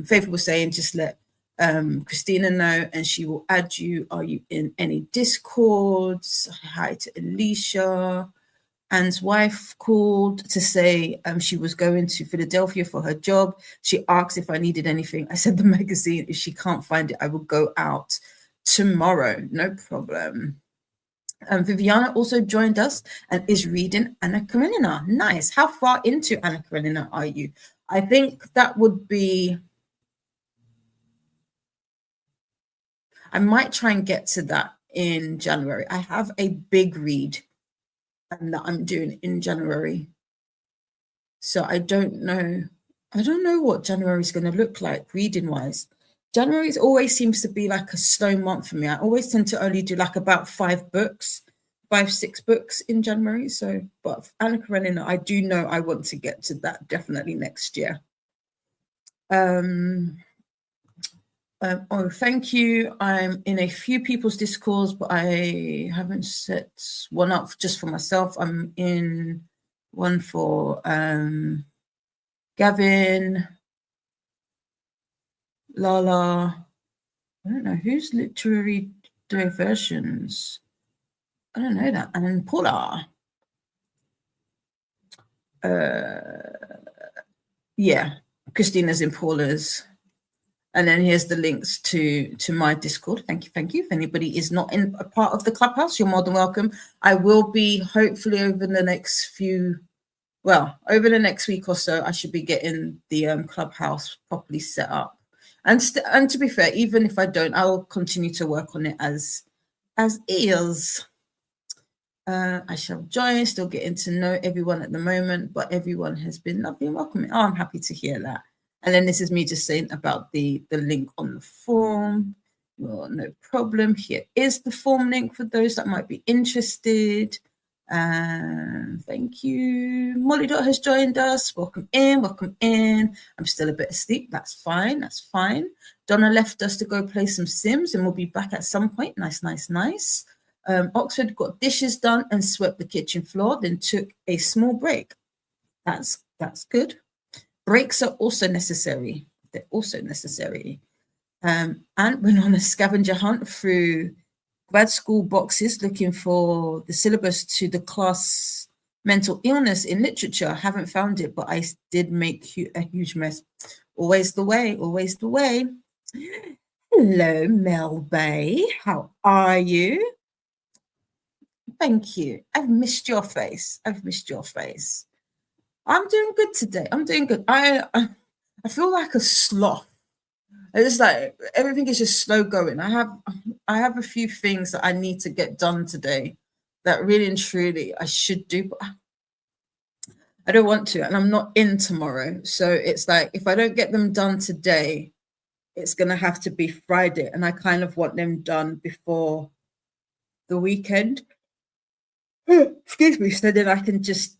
Faithful was saying, just let Christina know and she will add you. Are you in any Discords? Hi to Alicia. Anne's wife called to say she was going to Philadelphia for her job. She asked if I needed anything. I said the magazine, if she can't find it, I will go out tomorrow. No problem. Viviana also joined us and is reading Anna Karenina. Nice. How far into Anna Karenina are you? I think that would be... I might try and get to that in January. I have a big read that I'm doing in January. So I don't know what January is going to look like reading wise. January always seems to be like a slow month for me. I always tend to only do like about 6 books in January. So, but Anna Karenina, I do know I want to get to that definitely next year. Oh, thank you. I'm in a few people's discords, but I haven't set one up just for myself. I'm in one for Gavin, Lala. I don't know who's literary diversions. I don't know that. And Paula. Yeah, Christina's in Paula's. And then here's the links to my Discord. Thank you. If anybody is not in a part of the Clubhouse, you're more than welcome. I will be hopefully over the next week or so, I should be getting the Clubhouse properly set up. And to be fair, even if I don't, I'll continue to work on it as is. I shall join, still getting to know everyone at the moment, but everyone has been lovely and welcoming. Oh, I'm happy to hear that. And then this is me just saying about the link on the form. Well, no problem. Here is the form link for those that might be interested. Thank you. Molly Dot has joined us. Welcome in. I'm still a bit asleep. That's fine. Donna left us to go play some Sims and we'll be back at some point. Nice. Oxford got dishes done and swept the kitchen floor, then took a small break. That's good. Breaks are also necessary. They're also necessary. And went on a scavenger hunt through grad school boxes looking for the syllabus to the class mental illness in literature. Haven't found it, but I did make a huge mess. Always the way. Hello, Mel Bay. How are you? Thank you. I've missed your face. I'm doing good today. I'm doing good. I feel like a sloth. It's like everything is just slow going. I have a few things that I need to get done today that really and truly I should do, but I don't want to, and I'm not in tomorrow. So it's like if I don't get them done today, it's gonna have to be Friday, and I kind of want them done before the weekend. Excuse me, so then I could just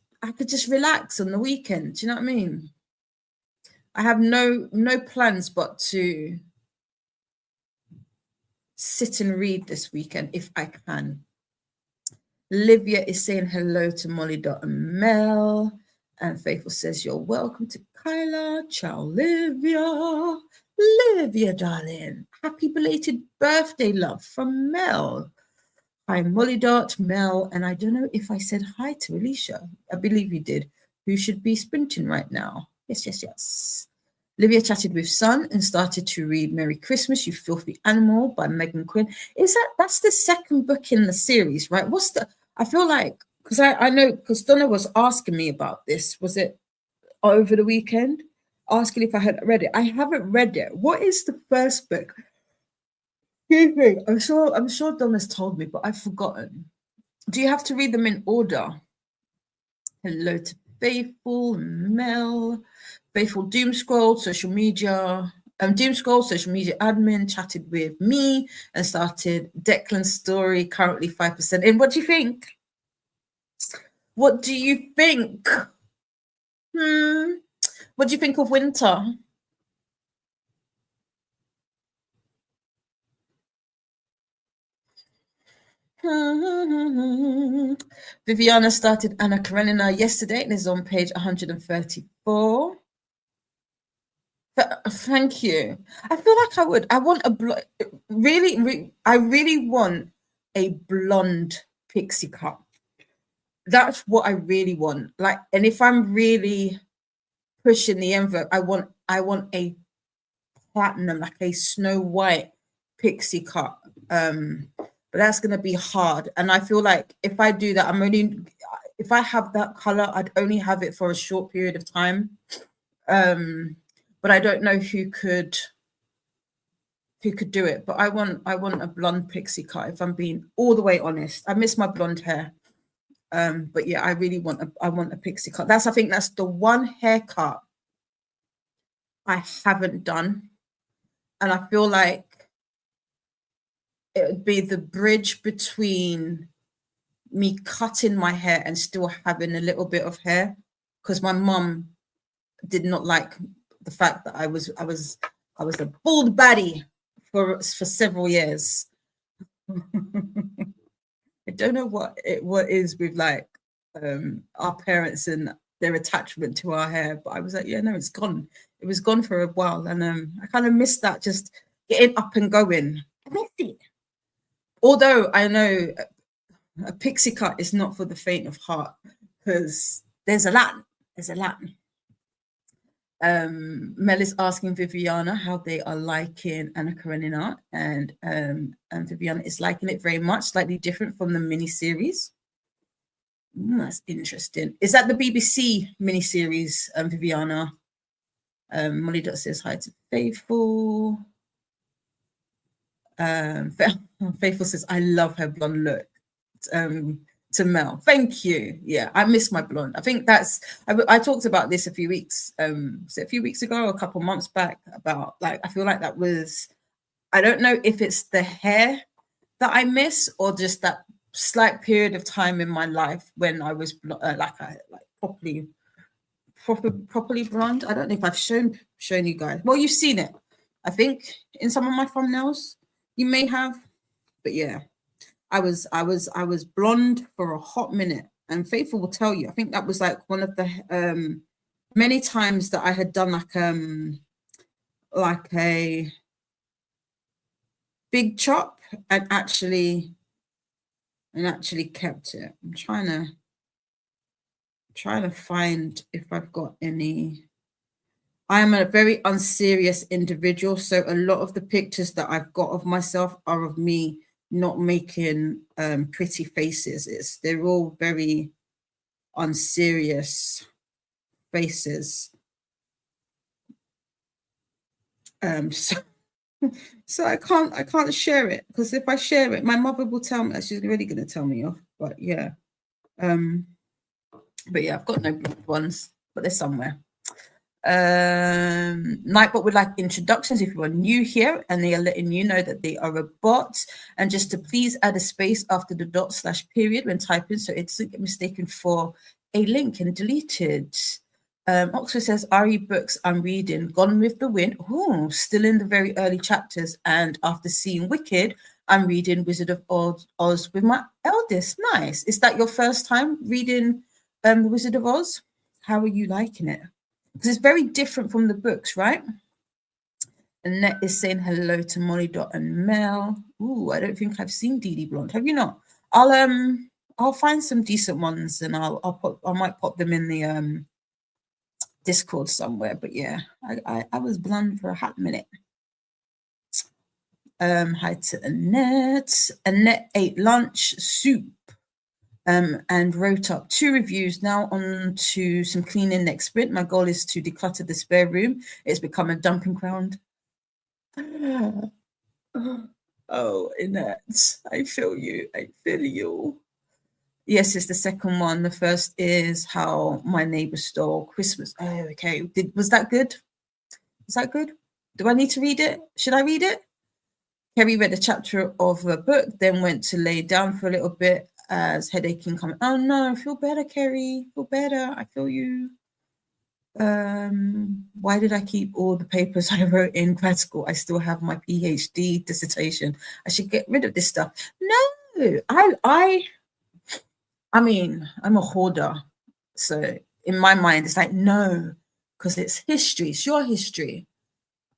relax on the weekend. Do you know what I mean? I have no plans but to sit and read this weekend if I can. Livia is saying hello to Molly Dot and Mel. And Faithful says, you're welcome to Kyla. Ciao, Livia. Livia, darling. Happy belated birthday, love, from Mel. Hi, Molly Dot, Mel, and I don't know if I said hi to Alicia. I believe you did. Who should be sprinting right now? Yes. Livia chatted with Son and started to read Merry Christmas, You Filthy Animal by Megan Quinn. That's the second book in the series, right? I feel like, because I know, because Donna was asking me about this. Was it over the weekend? Asking if I had read it. I haven't read it. What is the first book? Excuse me. I'm sure Donna's told me, but I've forgotten. Do you have to read them in order? Hello to Faithful, Mel, Faithful Doom Scroll, social media. Doom Scroll, social media admin, chatted with me and started Declan's story, currently 5% in. What do you think? What do you think? What do you think of winter? Viviana started Anna Karenina yesterday and is on page 134. Thank you. I feel like I want I really want a blonde pixie cut. that's what I really want. Like, and if I'm really pushing the envelope, I want a platinum, like a snow white pixie cut. But that's gonna be hard. And I feel like if I do that, if I have that color, I'd only have it for a short period of time. But I don't know who could do it. But I want a blonde pixie cut, if I'm being all the way honest. I miss my blonde hair. But yeah, I want a pixie cut. I think that's the one haircut I haven't done. And I feel like it would be the bridge between me cutting my hair and still having a little bit of hair. Because my mum did not like the fact that I was a bald baddie for several years. I don't know what is with like our parents and their attachment to our hair, but I was like, yeah, no, it's gone. It was gone for a while, and I kind of missed that, just getting up and going. I miss it. Although I know a pixie cut is not for the faint of heart, because there's a lot. Mel is asking Viviana how they are liking Anna Karenina, and Viviana is liking it very much, slightly different from the miniseries. That's interesting. Is that the BBC miniseries, Viviana? Molly Dot says hi to Faithful. Faithful says, I love her blonde look. To Mel, thank you. Yeah, I miss my blonde. I think I talked about this a few weeks ago, or a couple months back, about like, I feel like that was, I don't know if it's the hair that I miss or just that slight period of time in my life when I was properly blonde. I don't know if I've shown you guys. Well, you've seen it, I think, in some of my thumbnails. You may have, but yeah. I was blonde for a hot minute, and Faithful will tell you. I think that was like one of the many times that I had done like a big chop and actually kept it. I'm trying to find if I've got any. I am a very unserious individual, so a lot of the pictures that I've got of myself are of me not making pretty faces. They're all very unserious faces. So I can't share it, because if I share it, my mother will tell me. She's really going to tell me off. But yeah, I've got no blocked ones, but they're somewhere. Nightbot would like introductions if you are new here, and they are letting you know that they are a bot, and just to please add a space after the ./period when typing, so it doesn't get mistaken for a link and deleted. Oxford says, RE books I'm reading, Gone with the Wind. Oh, still in the very early chapters, and after seeing Wicked, I'm reading Wizard of Oz with my eldest. Nice. Is that your first time reading The Wizard of Oz? How are you liking it? Because it's very different from the books, right? Annette is saying hello to Molly Dot and Mel. Ooh, I don't think I've seen Dee Dee Blonde. Have you not? I'll find some decent ones, and I might pop them in the Discord somewhere. But yeah, I was blonde for a hot minute. Hi to Annette. Annette ate lunch soup. And wrote up 2 reviews. Now on to some cleaning next sprint. My goal is to declutter the spare room. It's become a dumping ground. Oh, Annette, I feel you. Yes, it's the second one. The first is how my neighbor stole Christmas. Oh, okay. Was that good? Do I need to read it? Should I read it? Kerry read a chapter of a book, then went to lay down for a little bit as headache coming. Oh no, I feel better, Kerry. Feel better. I feel you. Why did I keep all the papers I wrote in grad school? I still have my PhD dissertation. I should get rid of this stuff. No, I mean, I'm a hoarder. So in my mind, it's like, no, because it's history. It's your history.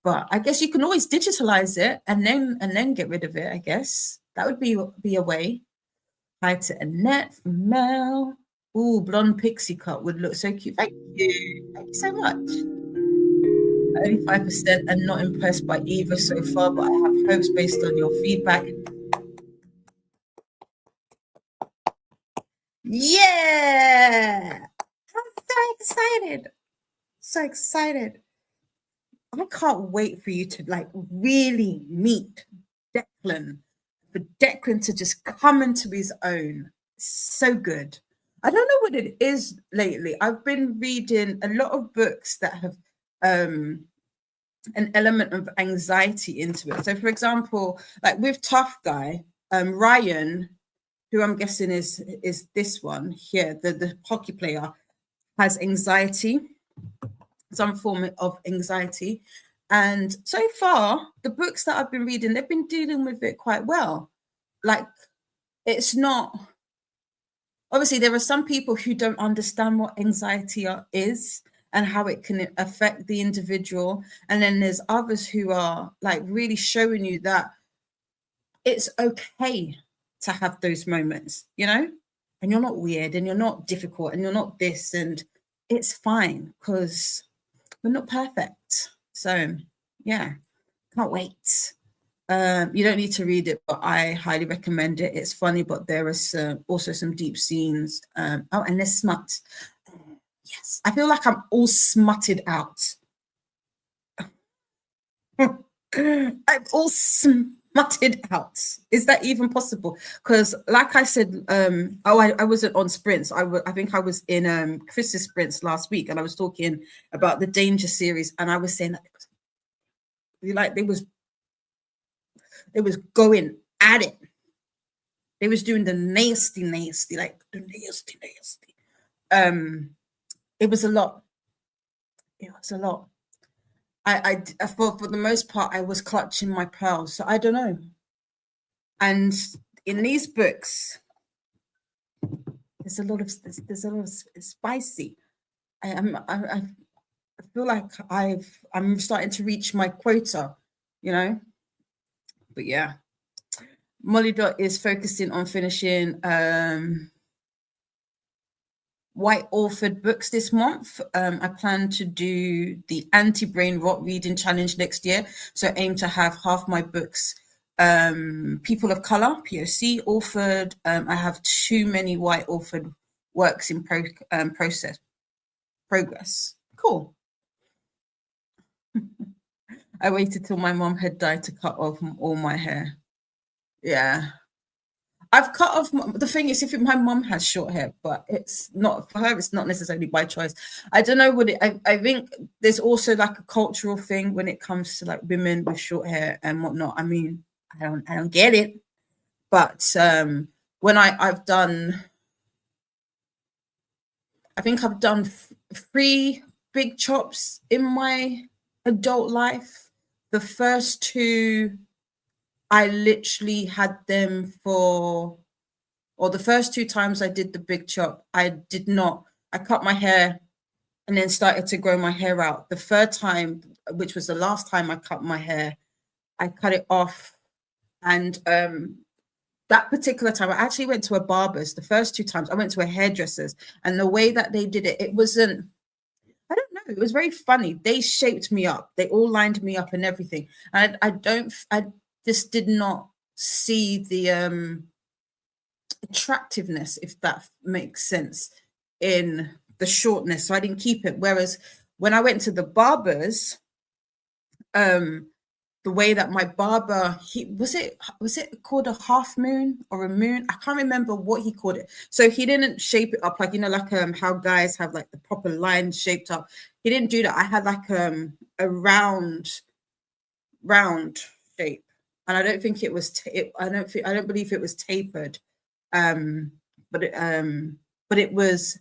But I guess you can always digitalize it and then get rid of it, I guess. That would be a way. Hi to Annette from Mel. Ooh, blonde pixie cut would look so cute. Thank you. Thank you so much. Only 5% and not impressed by either so far, but I have hopes based on your feedback. Yeah! I'm so excited. So excited. I can't wait for you to like really meet Declan. For Declan to just come into his own. So good. I don't know what it is lately. I've been reading a lot of books that have an element of anxiety into it. So, for example, like with Tough Guy, Ryan, who I'm guessing is this one here, the hockey player, has anxiety, some form of anxiety. And so far, the books that I've been reading, they've been dealing with it quite well. Like, it's not, obviously, there are some people who don't understand what anxiety is and how it can affect the individual. And then there's others who are like really showing you that it's okay to have those moments, you know, and you're not weird and you're not difficult and you're not this, and it's fine because we're not perfect. So, yeah, can't wait. You don't need to read it, but I highly recommend it. It's funny, but there is also some deep scenes. Oh, and there's smut. Yes, I feel like I'm all smutted out. I'm all smutted out. Is that even possible? Because, like I said, I wasn't on sprints. I think I was in Chris's sprints last week, and I was talking about the Danger series, and I was saying that like they was going at it. They was doing the nasty, like the nasty. It was a lot. It was a lot. I for the most part, I was clutching my pearls. So I don't know. And in these books, there's a lot of spicy. I feel like I'm starting to reach my quota, you know. But yeah, Molly Dot is focusing on finishing white authored books this month. I plan to do the anti-brain rot reading challenge next year. So aim to have half my books people of color, POC authored. I have too many white authored works in progress. Cool. I waited till my mom had died to cut off all my hair. Yeah. I've cut off. The thing is, if my mum has short hair, but it's not for her. It's not necessarily by choice. I don't know what it. I think there's also like a cultural thing when it comes to like women with short hair and whatnot. I mean, I don't get it. But when I've done, I think I've done 3 big chops in my adult life. The first 2, I literally had them for, or the first 2 times I did the big chop, I cut my hair and then started to grow my hair out. The third time, which was the last time I cut my hair, I cut it off. And that particular time, I actually went to a barber's. The first 2 times I went to a hairdresser's, and the way that they did it, it wasn't, I don't know, it was very funny. They shaped me up. They all lined me up and everything. And I just did not see the attractiveness, if that makes sense, in the shortness. So I didn't keep it. Whereas when I went to the barbers, the way that my barber, was it called a half moon or a moon? I can't remember what he called it. So he didn't shape it up like, you know, like how guys have like the proper line shaped up. He didn't do that. I had like a round shape, and I don't think it was. I don't believe it was tapered, but it was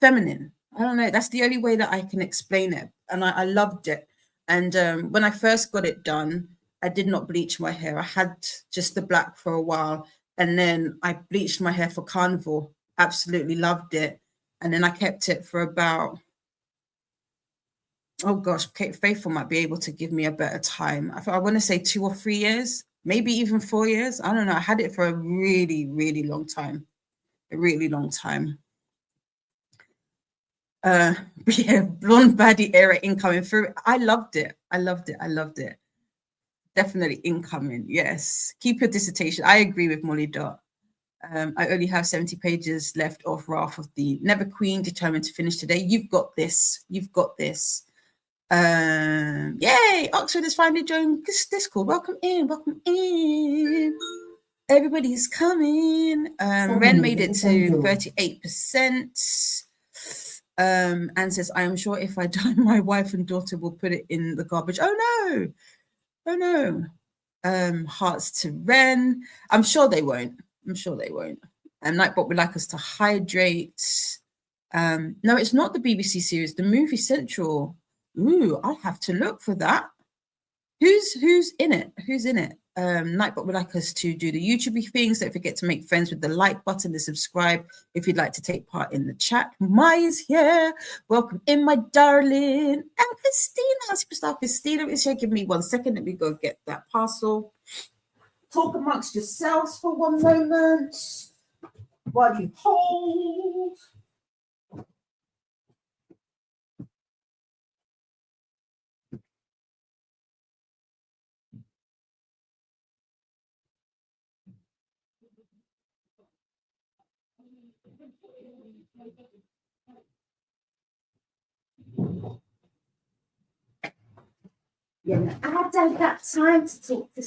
feminine. I don't know. That's the only way that I can explain it, and I loved it. And when I first got it done, I did not bleach my hair. I had just the black for a while, and then I bleached my hair for Carnival. Absolutely loved it. And then I kept it for about, oh gosh, Faithful might be able to give me a better time. I want to say 2 or 3 years, maybe even 4 years. I don't know. I had it for a really, really long time. A really long time. But yeah, blonde baddie era incoming through. I loved it. I loved it. I loved it. Definitely incoming. Yes. Keep your dissertation. I agree with Molly Dot. I only have 70 pages left of Wrath of the Never Queen, determined to finish today. You've got this. You've got this. Yay! Oxford has finally joined this Discord. Welcome in. Welcome in. Everybody's coming. Ren made it to 38%. And says, I am sure if I die, my wife and daughter will put it in the garbage. Oh no. Oh no. Hearts to Ren. I'm sure they won't. Nightbot would like us to hydrate. No, it's not the BBC series, the Movie Central. Ooh, I'll have to look for that. Who's in it? Who's in it? Nightbot would like us to do the YouTube things. Don't forget to make friends with the like button, the subscribe if you'd like to take part in the chat. Mai's here. Welcome in, my darling. And Christina, superstar Christina is here. Give me 1 second. Let me go get that parcel. Talk amongst yourselves for 1 moment while you hold. Yeah, I don't got time to talk to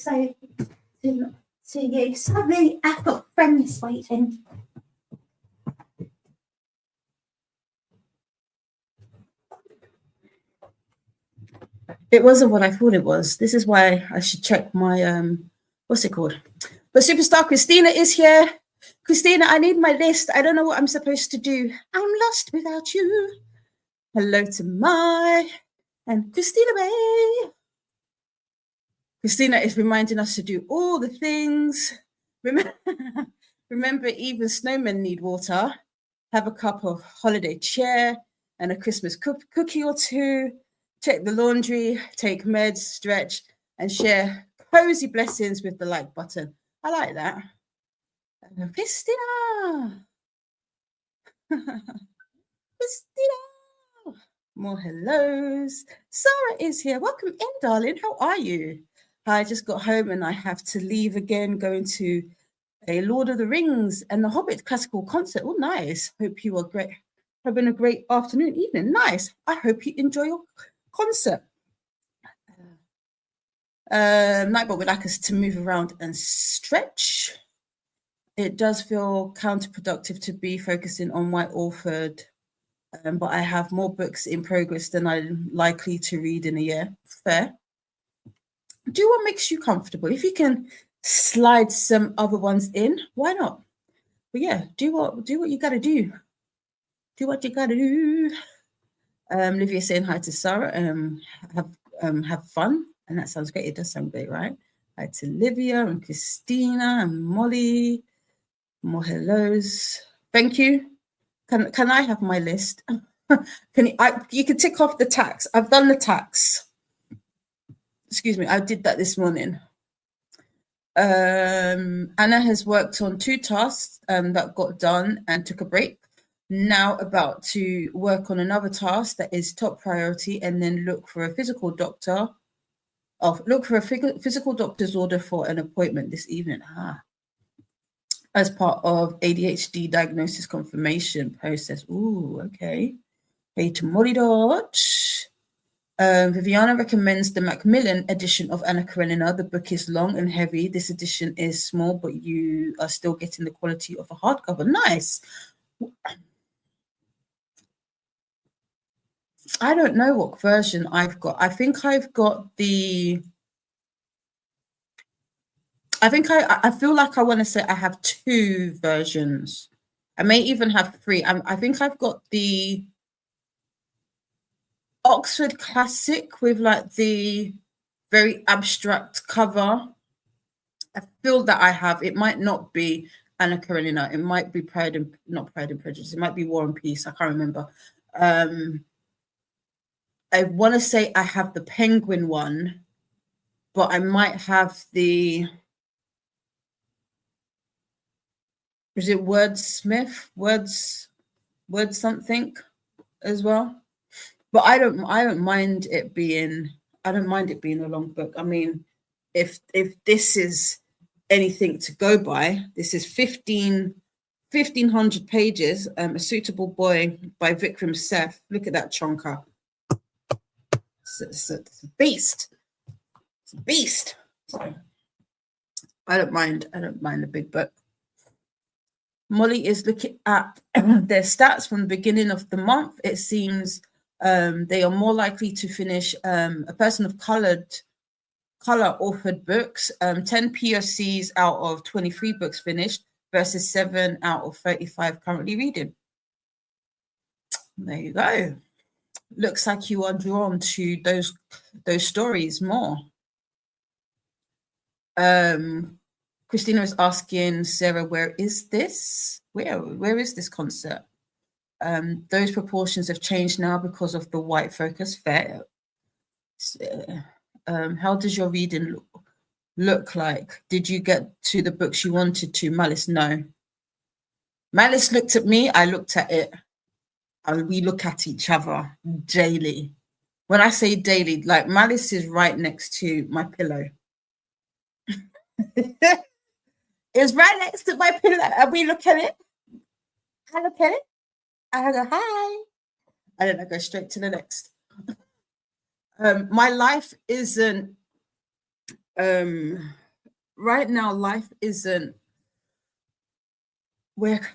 you. Sorry, I've got friends waiting. It wasn't what I thought it was. This is why I should check my what's it called? But superstar Christina is here. Christina, I need my list. I don't know what I'm supposed to do. I'm lost without you. Hello to Mai and Christina Bay. Christina is reminding us to do all the things. Remember, even snowmen need water. Have a cup of holiday cheer and a Christmas cookie or two. Check the laundry, take meds, stretch, and share cozy blessings with the like button. I like that. Christina. Christina. More hellos. Sarah is here. Welcome in, darling. How are you? I just got home and I have to leave again, going to a Lord of the Rings and the Hobbit classical concert. Oh, nice. Hope you are great. Having a great afternoon, evening. Nice. I hope you enjoy your concert. Nightbot would like us to move around and stretch. It does feel counterproductive to be focusing on White Orford, but I have more books in progress than I'm likely to read in a year. Fair. Do what makes you comfortable. If you can slide some other ones in, why not? But yeah, do what you gotta do. Do what you gotta do. Livia saying hi to Sarah. Have fun, and that sounds great. It does sound great, right? Hi to Livia and Christina and Molly. More hellos. Thank you. Can I have my list? You can tick off the tax. I've done the tax. Excuse me, I did that this morning. Anna has worked on 2 tasks that got done and took a break. Now about to work on another task that is top priority, and then look for a physical doctor. Look for a physical doctor's order for an appointment this evening. As part of ADHD diagnosis confirmation process. Ooh, okay. Hey to Molly Dot. Viviana recommends the Macmillan edition of Anna Karenina. The book is long and heavy. This edition is small, but you are still getting the quality of a hardcover. Nice. I don't know what version I've got. I think I've got the... I feel like I want to say I have 2 versions. I may even have 3. I think I've got the Oxford Classic with like the very abstract cover. I feel that I have. It might not be Anna Karenina. It might be not Pride and Prejudice. It might be War and Peace. I can't remember. I want to say I have the Penguin one, but I might have the... Is it Wordsmith? Words something? as well. But I don't mind it being a long book. I mean, if this is anything to go by, this is 1,500 pages. A Suitable Boy by Vikram Seth. Look at that chonker. It's a beast. It's a beast. So I don't mind a big book. Molly is looking at their stats from the beginning of the month. It seems they are more likely to finish a person of color authored books, 10 POCs out of 23 books finished versus 7 out of 35 currently reading. There you go. Looks like you are drawn to those stories more. Christina is asking Sarah, where is this? Where is this concert? Those proportions have changed now because of the white focus. Fair. How does your reading look like? Did you get to the books you wanted to? Malice, no. Malice looked at me, I looked at it. And we look at each other daily. When I say daily, like Malice is right next to my pillow. It's right next to my pillow, and we look at it. I look at it. I go, hi. And then I go straight to the next. My life isn't, right now, life isn't,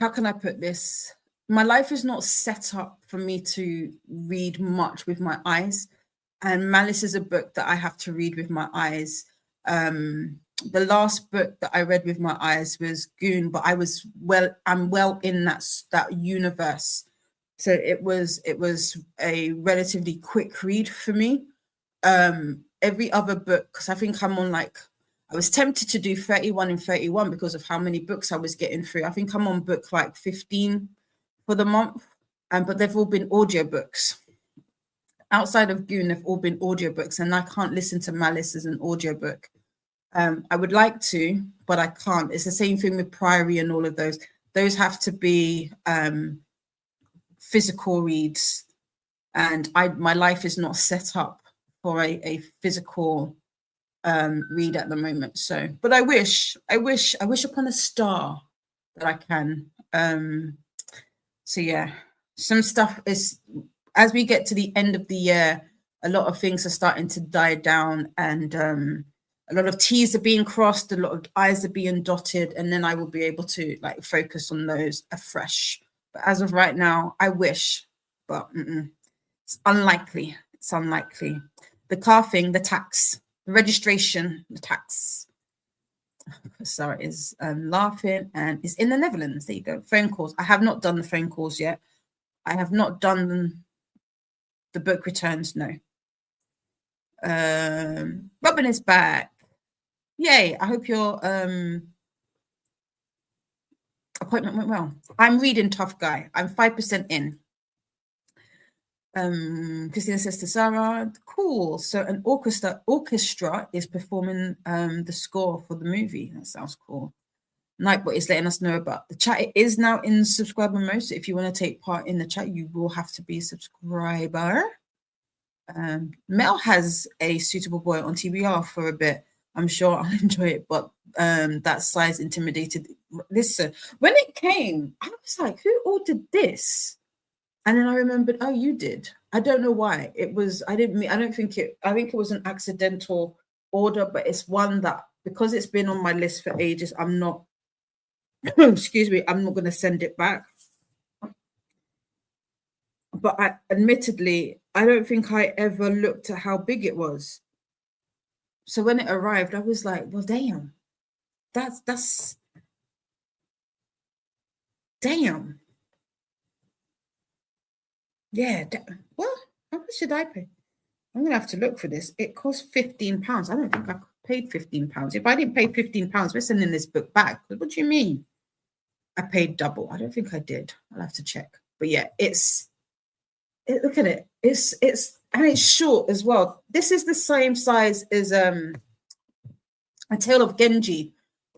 how can I put this? My life is not set up for me to read much with my eyes. And Malice is a book that I have to read with my eyes. The last book that I read with my eyes was Goon, but I'm well in that universe. So it was a relatively quick read for me. Every other book, because I think I was tempted to do 31 and 31 because of how many books I was getting through. I think I'm on book like 15 for the month, but they've all been audiobooks. Outside of Goon, they've all been audiobooks, and I can't listen to Malice as an audiobook. I would like to, but I can't. It's the same thing with Priory and all of those. Those have to be physical reads, and my life is not set up for a physical read at the moment. So, but I wish upon a star that I can. So yeah, some stuff is, as we get to the end of the year, a lot of things are starting to die down, and a lot of T's are being crossed, a lot of I's are being dotted, and then I will be able to like focus on those afresh. But as of right now, I wish, but it's unlikely. It's unlikely. The car thing, the tax, the registration, the tax. Sarah is laughing and is in the Netherlands. There you go. Phone calls. I have not done the phone calls yet. I have not done the book returns. No. Robin is back. Yay. I hope your appointment went well. I'm reading Tough Guy. I'm 5% in. Christina says to Sarah, cool. So an orchestra is performing the score for the movie. That sounds cool. Nightbot is letting us know about the chat. It is now in subscriber mode. So if you want to take part in the chat, you will have to be a subscriber. Mel has a Suitable Boy on TBR for a bit. I'm sure I'll enjoy it, but that size intimidated. Listen, when it came, I was like, who ordered this? And then I remembered, oh, you did. I don't know why. I think it was an accidental order, but it's one that, because it's been on my list for ages, I'm not, excuse me, I'm not going to send it back. But admittedly, I don't think I ever looked at how big it was. So when it arrived, I was like, well, damn, that's, damn. Yeah, well, how much should I pay? I'm going to have to look for this. It cost £15. I don't think I paid £15. If I didn't pay £15, we're sending this book back. What do you mean? I paid double. I don't think I did. I'll have to check. But yeah, look at it. It's and it's short as well. This is the same size as A Tale of Genji.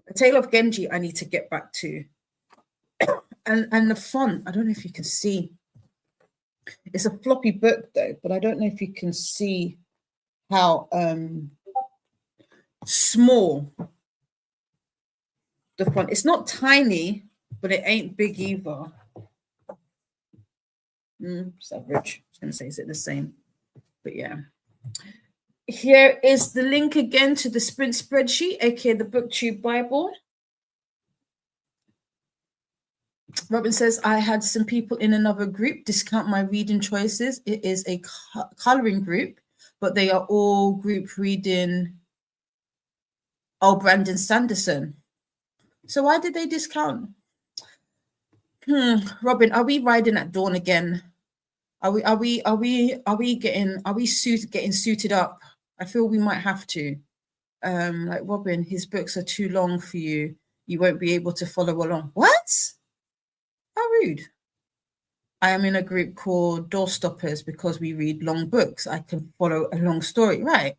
A Tale of Genji I need to get back to. And the font, I don't know if you can see. It's a floppy book though, but I don't know if you can see how small the font. It's not tiny, but it ain't big either. It's average. I was going to say, is it the same? But yeah. Here is the link again to the Sprint spreadsheet, aka the BookTube Bible. Robin says, I had some people in another group discount my reading choices. It is a colouring group, but they are all group reading. Oh, Brandon Sanderson. So why did they discount? Robin, are we riding at dawn again? Are we getting suited up? I feel we might have to. Like Robin, his books are too long for you. You won't be able to follow along. What? How rude. I am in a group called Doorstoppers because we read long books. I can follow a long story, right?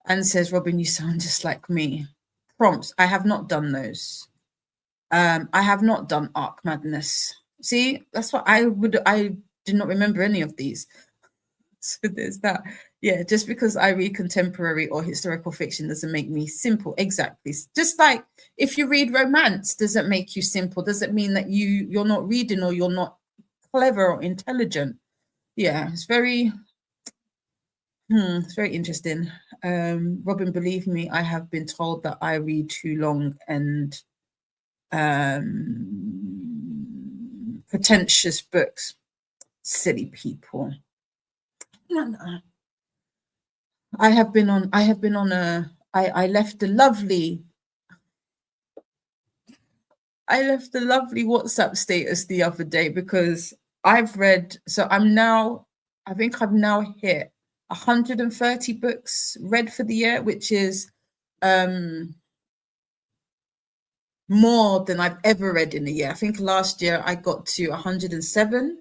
And says, Robin, you sound just like me. Prompts, I have not done those. I have not done Arc Madness. See, that's what I did not remember any of these. So there's that. Yeah, just because I read contemporary or historical fiction doesn't make me simple. Exactly. Just like if you read romance, does it make you simple? Does it mean that you're not reading or you're not clever or intelligent? Yeah, it's very interesting. Robin, believe me, I have been told that I read too long and pretentious books. Silly people. No. I left a lovely WhatsApp status the other day because I've read, so I think I've now hit 130 books read for the year, which is more than I've ever read in a year. I think last year I got to 107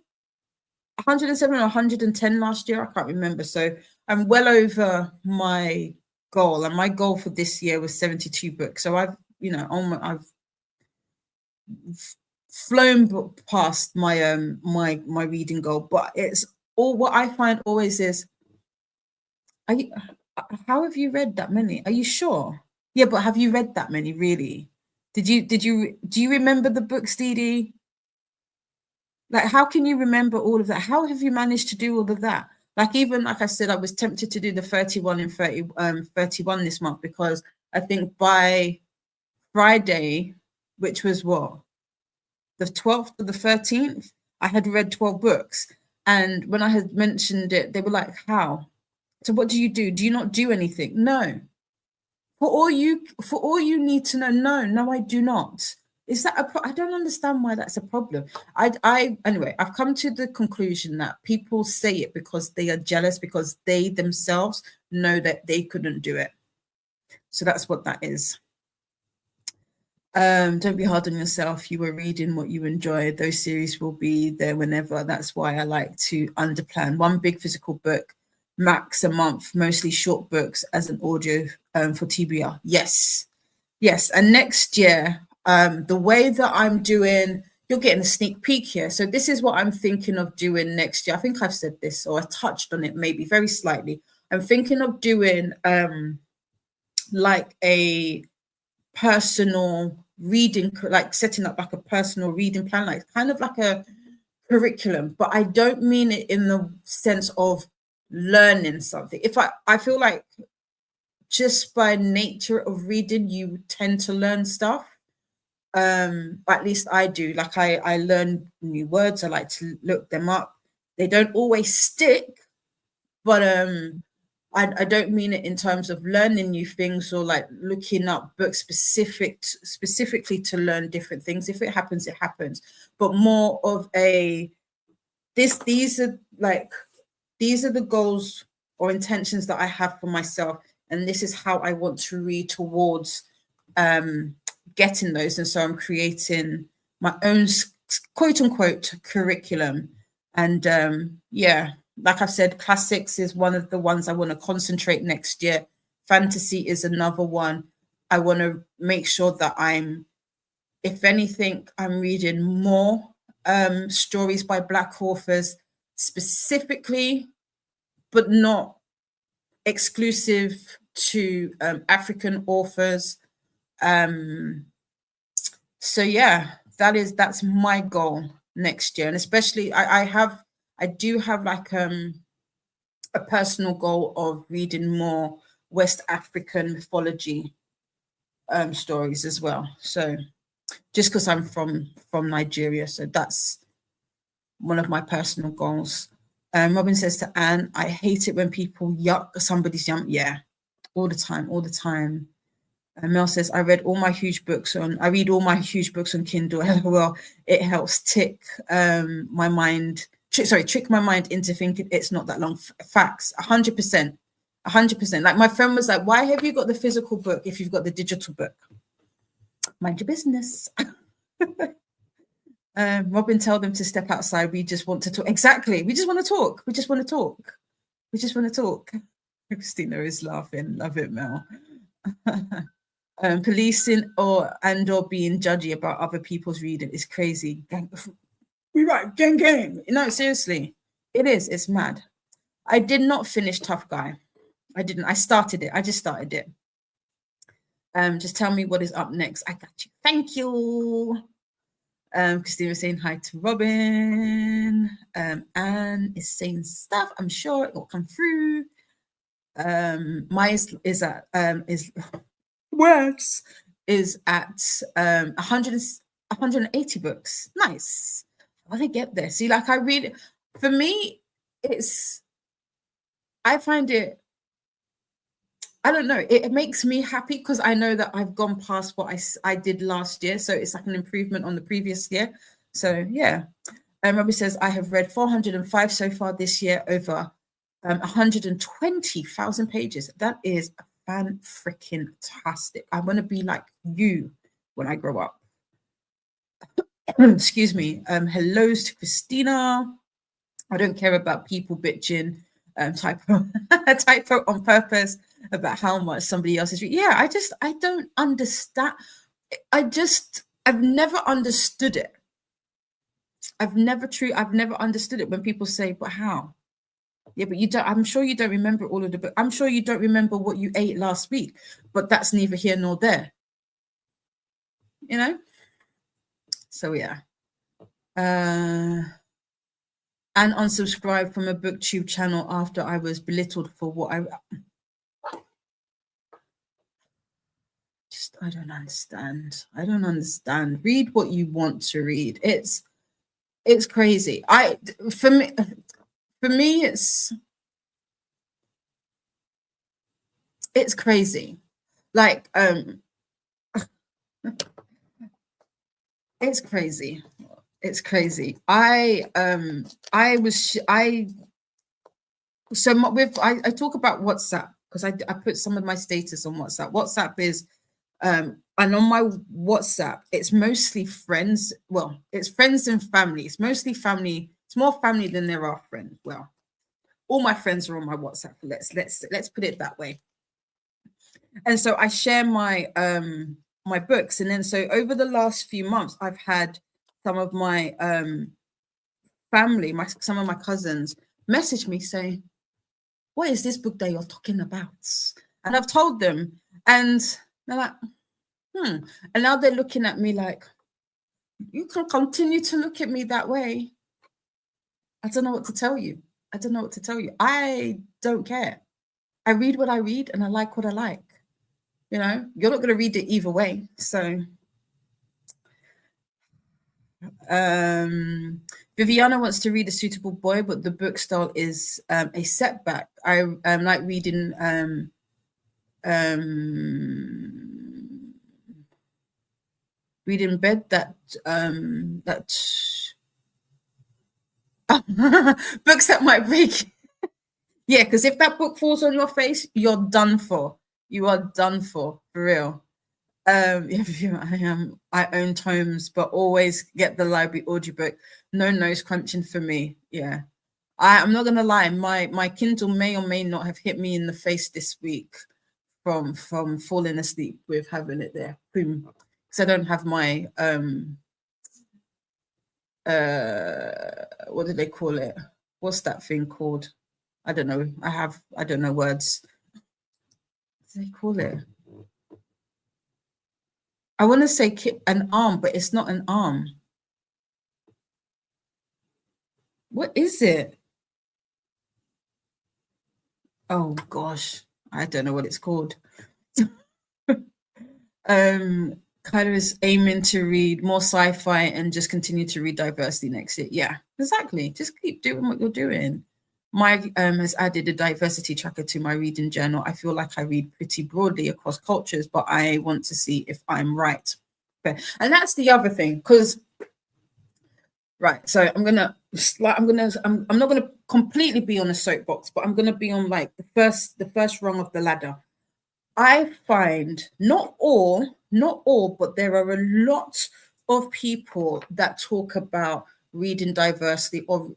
or 110 last year. I can't remember. So I'm well over my goal, and my goal for this year was 72 books. So I've flown past my my reading goal. But it's all what I find always is, how have you read that many? Are you sure? Yeah, but have you read that many really? Do you remember the books, Dee Dee? Like, how can you remember all of that? How have you managed to do all of that? Like, even like I said, I was tempted to do the 31 and 31 this month because I think by Friday, which was what, the 12th or the 13th, I had read 12 books. And when I had mentioned it, they were like, how? So what do? Do you not do anything? No. For all you need to know, no, I do not. Is that I don't understand why that's a problem. Anyway, I've come to the conclusion that people say it because they are jealous, because they themselves know that they couldn't do it. So that's what that is. Don't be hard on yourself. You were reading what you enjoy. Those series will be there whenever. That's why I like to underplan one big physical book, max a month, mostly short books as an audio for TBR. Yes. And next year, the way that I'm doing, you're getting a sneak peek here. So this is what I'm thinking of doing next year. I think I've said this, or I touched on it maybe very slightly. I'm thinking of doing like a personal reading, like setting up like a personal reading plan, like kind of like a curriculum, but I don't mean it in the sense of learning something. If I feel like just by nature of reading, you tend to learn stuff. At least I do. Like I learn new words. I like to look them up. They don't always stick, but I don't mean it in terms of learning new things or like looking up books specifically to learn different things. If it happens, it happens. But more of a these are the goals or intentions that I have for myself, and this is how I want to read towards getting those. And so I'm creating my own quote unquote curriculum. And like I've said, classics is one of the ones I want to concentrate next year. Fantasy is another one. I want to make sure that I'm If anything, I'm reading more stories by Black authors specifically, but not exclusive to African authors. So yeah, that's my goal next year, and especially I do have like a personal goal of reading more West African mythology stories as well. So just because I'm from Nigeria, so that's one of my personal goals. Robin says to Anne, I hate it when people yuck somebody's yum. Yeah, all the time, all the time. Mel says, I read all my huge books on Kindle. Well, it helps trick my mind into thinking it's not that long. Facts, 100%. 100%. Like my friend was like, why have you got the physical book if you've got the digital book? Mind your business. Robin, tell them to step outside. We just want to talk. Exactly. We just want to talk. We just want to talk. We just want to talk. Christina is laughing. Love it, Mel. Policing or being judgy about other people's reading is crazy. We right, gang. No, seriously, it is. It's mad. I did not finish Tough Guy. I didn't. I started it. I just started it. Just tell me what is up next. I got you. Thank you. Christina was saying hi to Robin. Anne is saying stuff. I'm sure it will come through. Maya is at words is at 180 books. Nice. How did I get there? See, like I read, for me, I find it, I don't know, it makes me happy because I know that I've gone past what I did last year. So it's like an improvement on the previous year. So yeah. Robbie says, I have read 405 so far this year, over 120,000 pages. That is fan-freaking-tastic. I want to be like you when I grow up. Excuse me. Hellos to Christina. I don't care about people bitching, typo on purpose about how much somebody else is reading. Yeah, I don't understand. I've never understood it. I've never understood it when people say, but how? Yeah, but you don't. I'm sure you don't remember all of the book. I'm sure you don't remember what you ate last week, but that's neither here nor there. You know. So yeah. And unsubscribed from a booktube channel after I was belittled for what I don't understand. I don't understand. Read what you want to read. It's crazy. For me, it's crazy. Like it's crazy. It's crazy. I talk about WhatsApp because I put some of my status on WhatsApp. WhatsApp is and on my WhatsApp, it's mostly friends. Well, it's friends and family. It's mostly family. It's more family than there are friends. Well, all my friends are on my WhatsApp. Let's put it that way. And so I share my my books, and then so over the last few months, I've had some of my family, some of my cousins message me saying, what is this book that you're talking about? And I've told them, and they're like, and now they're looking at me like, you can continue to look at me that way. I don't know what to tell you. I don't care. I read what I read and I like what I like. You know, you're not going to read it either way. So Viviana wants to read A Suitable Boy, but the book style is a setback. I like reading read in bed that books that might break. Yeah, because if that book falls on your face, you're done for. You are done for real. I own tomes, but always get the library audiobook. No nose crunching for me. Yeah, I'm not gonna lie. My Kindle may or may not have hit me in the face this week from falling asleep with having it there. Boom. because I don't have my what do they call it? What's that thing called? I don't know. I don't know words. What do they call it? I want to say an arm, but it's not an arm. What is it? Oh gosh, I don't know what it's called. Kind of is aiming to read more sci-fi and just continue to read diversity next year. Yeah, exactly. Just keep doing what you're doing. My has added a diversity tracker to my reading journal. I feel like I read pretty broadly across cultures, but I want to see if I'm right. Okay. And that's the other thing, because right, so I'm not gonna completely be on a soapbox, but I'm gonna be on like the first rung of the ladder. I find not all, but there are a lot of people that talk about reading diversity, or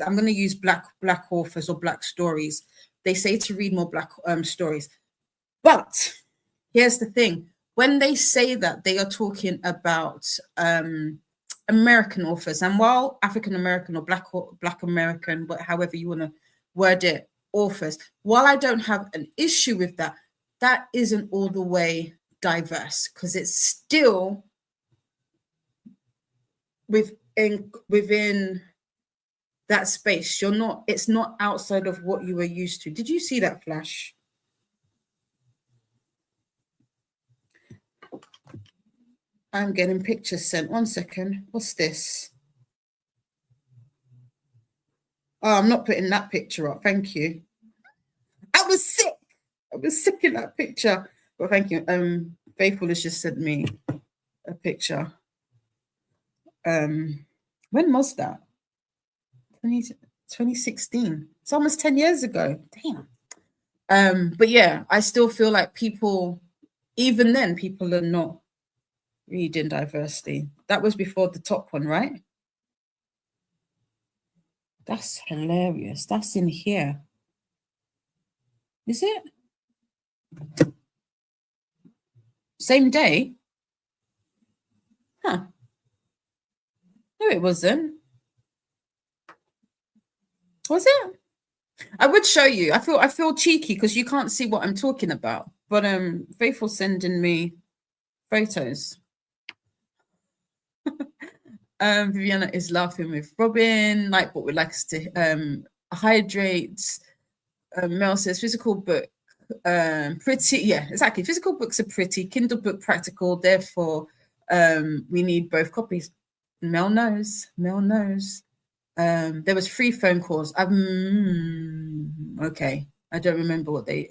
I'm going to use black authors or black stories. They say to read more black stories. But here's the thing. When they say that, they are talking about American authors. And while African American or black American, however you want to word it, authors, while I don't have an issue with that, that isn't all the way diverse, because it's still within that space. It's not outside of what you were used to. Did you see that flash? I'm getting pictures sent. 1 second. What's this? Oh, I'm not putting that picture up. Thank you. I was sick. In that picture. Well, thank you. Faithful has just sent me a picture. When was that? 2016. It's almost 10 years ago. Damn. But yeah, I still feel like even then, people are not reading diversity. That was before the top one, right? That's hilarious. That's in here. Is it? Same day? Huh. No, it wasn't. Was it? I would show you. I feel cheeky because you can't see what I'm talking about. But Faithful sending me photos. Viviana is laughing with Robin, like what would like us to hydrate. Mel says physical book, pretty, yeah, exactly. Physical books are pretty, Kindle book practical, therefore we need both copies. Mel knows. There was 3 phone calls. Okay. I don't remember what they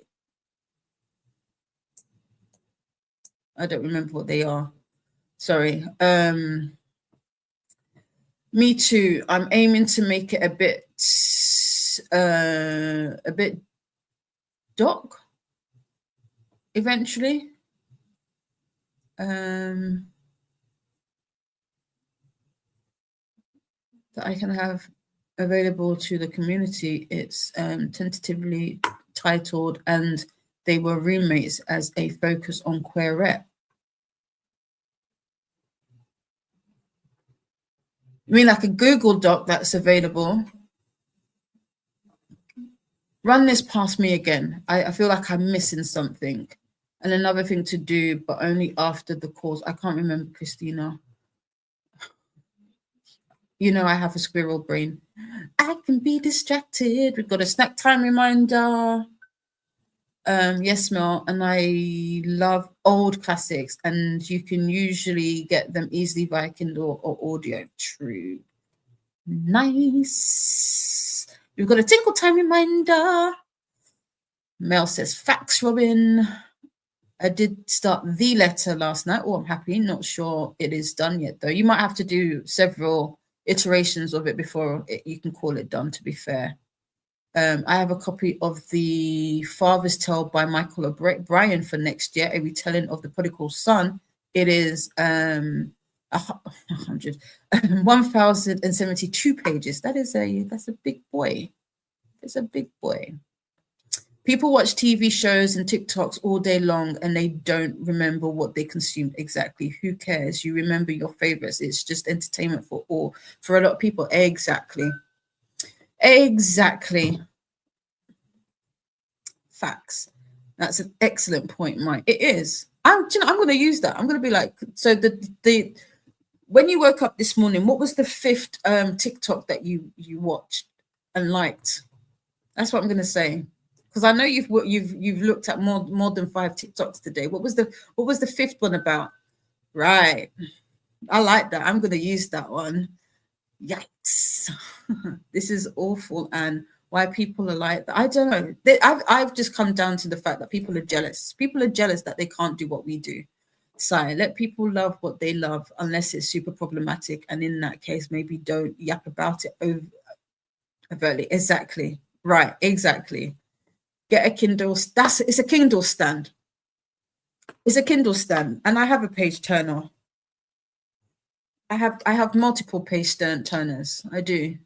are. Sorry. Me too. I'm aiming to make it a bit doc eventually. That I can have available to the community. It's tentatively titled "And They Were Roommates" as a focus on queerette. I mean, like a Google Doc that's available. Run this past me again. I feel like I'm missing something. And another thing to do, but only after the course. I can't remember, Christina. You know, I have a squirrel brain. I can be distracted. We've got a snack time reminder. Yes, Mel, and I love old classics, and you can usually get them easily via Kindle or audio. True. Nice. We've got a tinkle time reminder. Mel says, facts, Robin. I did start the letter last night. Oh, I'm happy. Not sure it is done yet, though. You might have to do several iterations of it before you can call it done, to be fair. I have a copy of The Father's Tale by Michael O'Brien for next year, a retelling of the prodigal son. It is 1,072 pages. That's a big boy. It's a big boy. People watch TV shows and TikToks all day long and they don't remember what they consumed exactly. Who cares? You remember your favorites. It's just entertainment for all. For a lot of people, exactly. Exactly. Facts. That's an excellent point, Mike. It is. I'm going to use that. I'm going to be like, so the when you woke up this morning, what was the fifth TikTok that you watched and liked? That's what I'm going to say. Because I know you've looked at more than 5 TikToks today. What was the fifth one about? Right. I like that. I'm going to use that one. Yikes. This is awful. And why people are like that, I don't know. I've just come down to the fact that people are jealous. People are jealous that they can't do what we do. So let people love what they love unless it's super problematic. And in that case, maybe don't yap about it overtly. Exactly. Right. Exactly. Get a Kindle. It's a Kindle stand. It's a Kindle stand. And I have a page turner. I have multiple page turners. I do.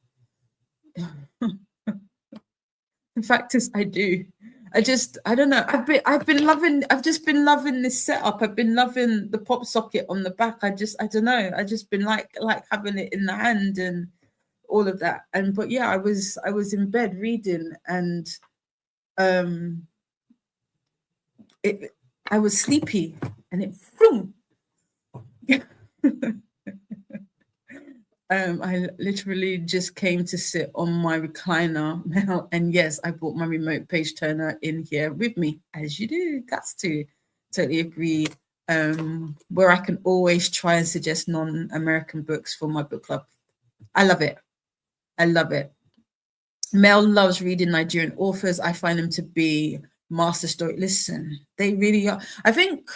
The fact is, I do. I don't know. I've just been loving this setup. I've been loving the pop socket on the back. I don't know. I just been like having it in the hand and all of that. But yeah, I was in bed reading and I was sleepy and it boom. I literally just came to sit on my recliner now, and yes, I brought my remote page turner in here with me, as you do. Got to totally agree. Where I can always try and suggest non-American books for my book club. I love it. I love it. Mel loves reading Nigerian authors. I find them to be master story. Listen, they really are. I think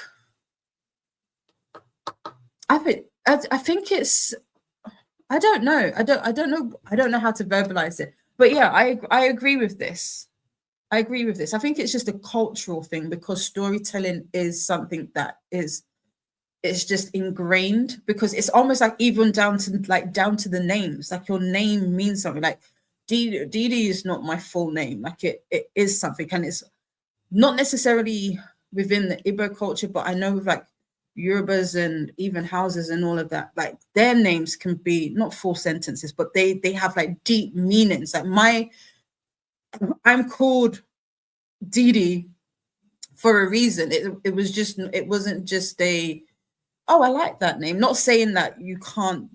it's. I don't know. I don't know how to verbalize it. But yeah, I agree with this. I think it's just a cultural thing because storytelling is something that it's just ingrained because it's almost like even down to the names. Like your name means something. Like Dee is not my full name. Like it is something, and it's not necessarily within the Igbo culture, but I know with like Yorubas and even houses and all of that, like their names can be not full sentences, but they have like deep meanings. Like I'm called Didi for a reason. It wasn't just a, oh, I like that name. Not saying that you can't,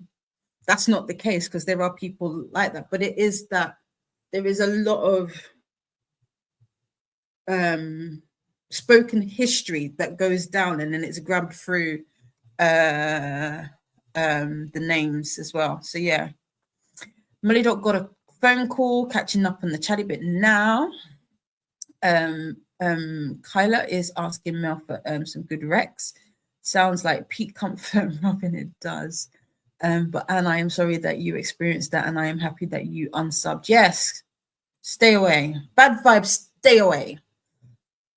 that's not the case because there are people like that, but it is that there is a lot of spoken history that goes down and then it's grabbed through the names as well. So yeah, Molly Dot got a phone call, catching up on the chatty bit now. Kyla is asking Mel for some good recs. Sounds like peak comfort, Robin. It does. But Anne, I am sorry that you experienced that, and I am happy that you unsubbed. Yes, stay away. Bad vibes, stay away.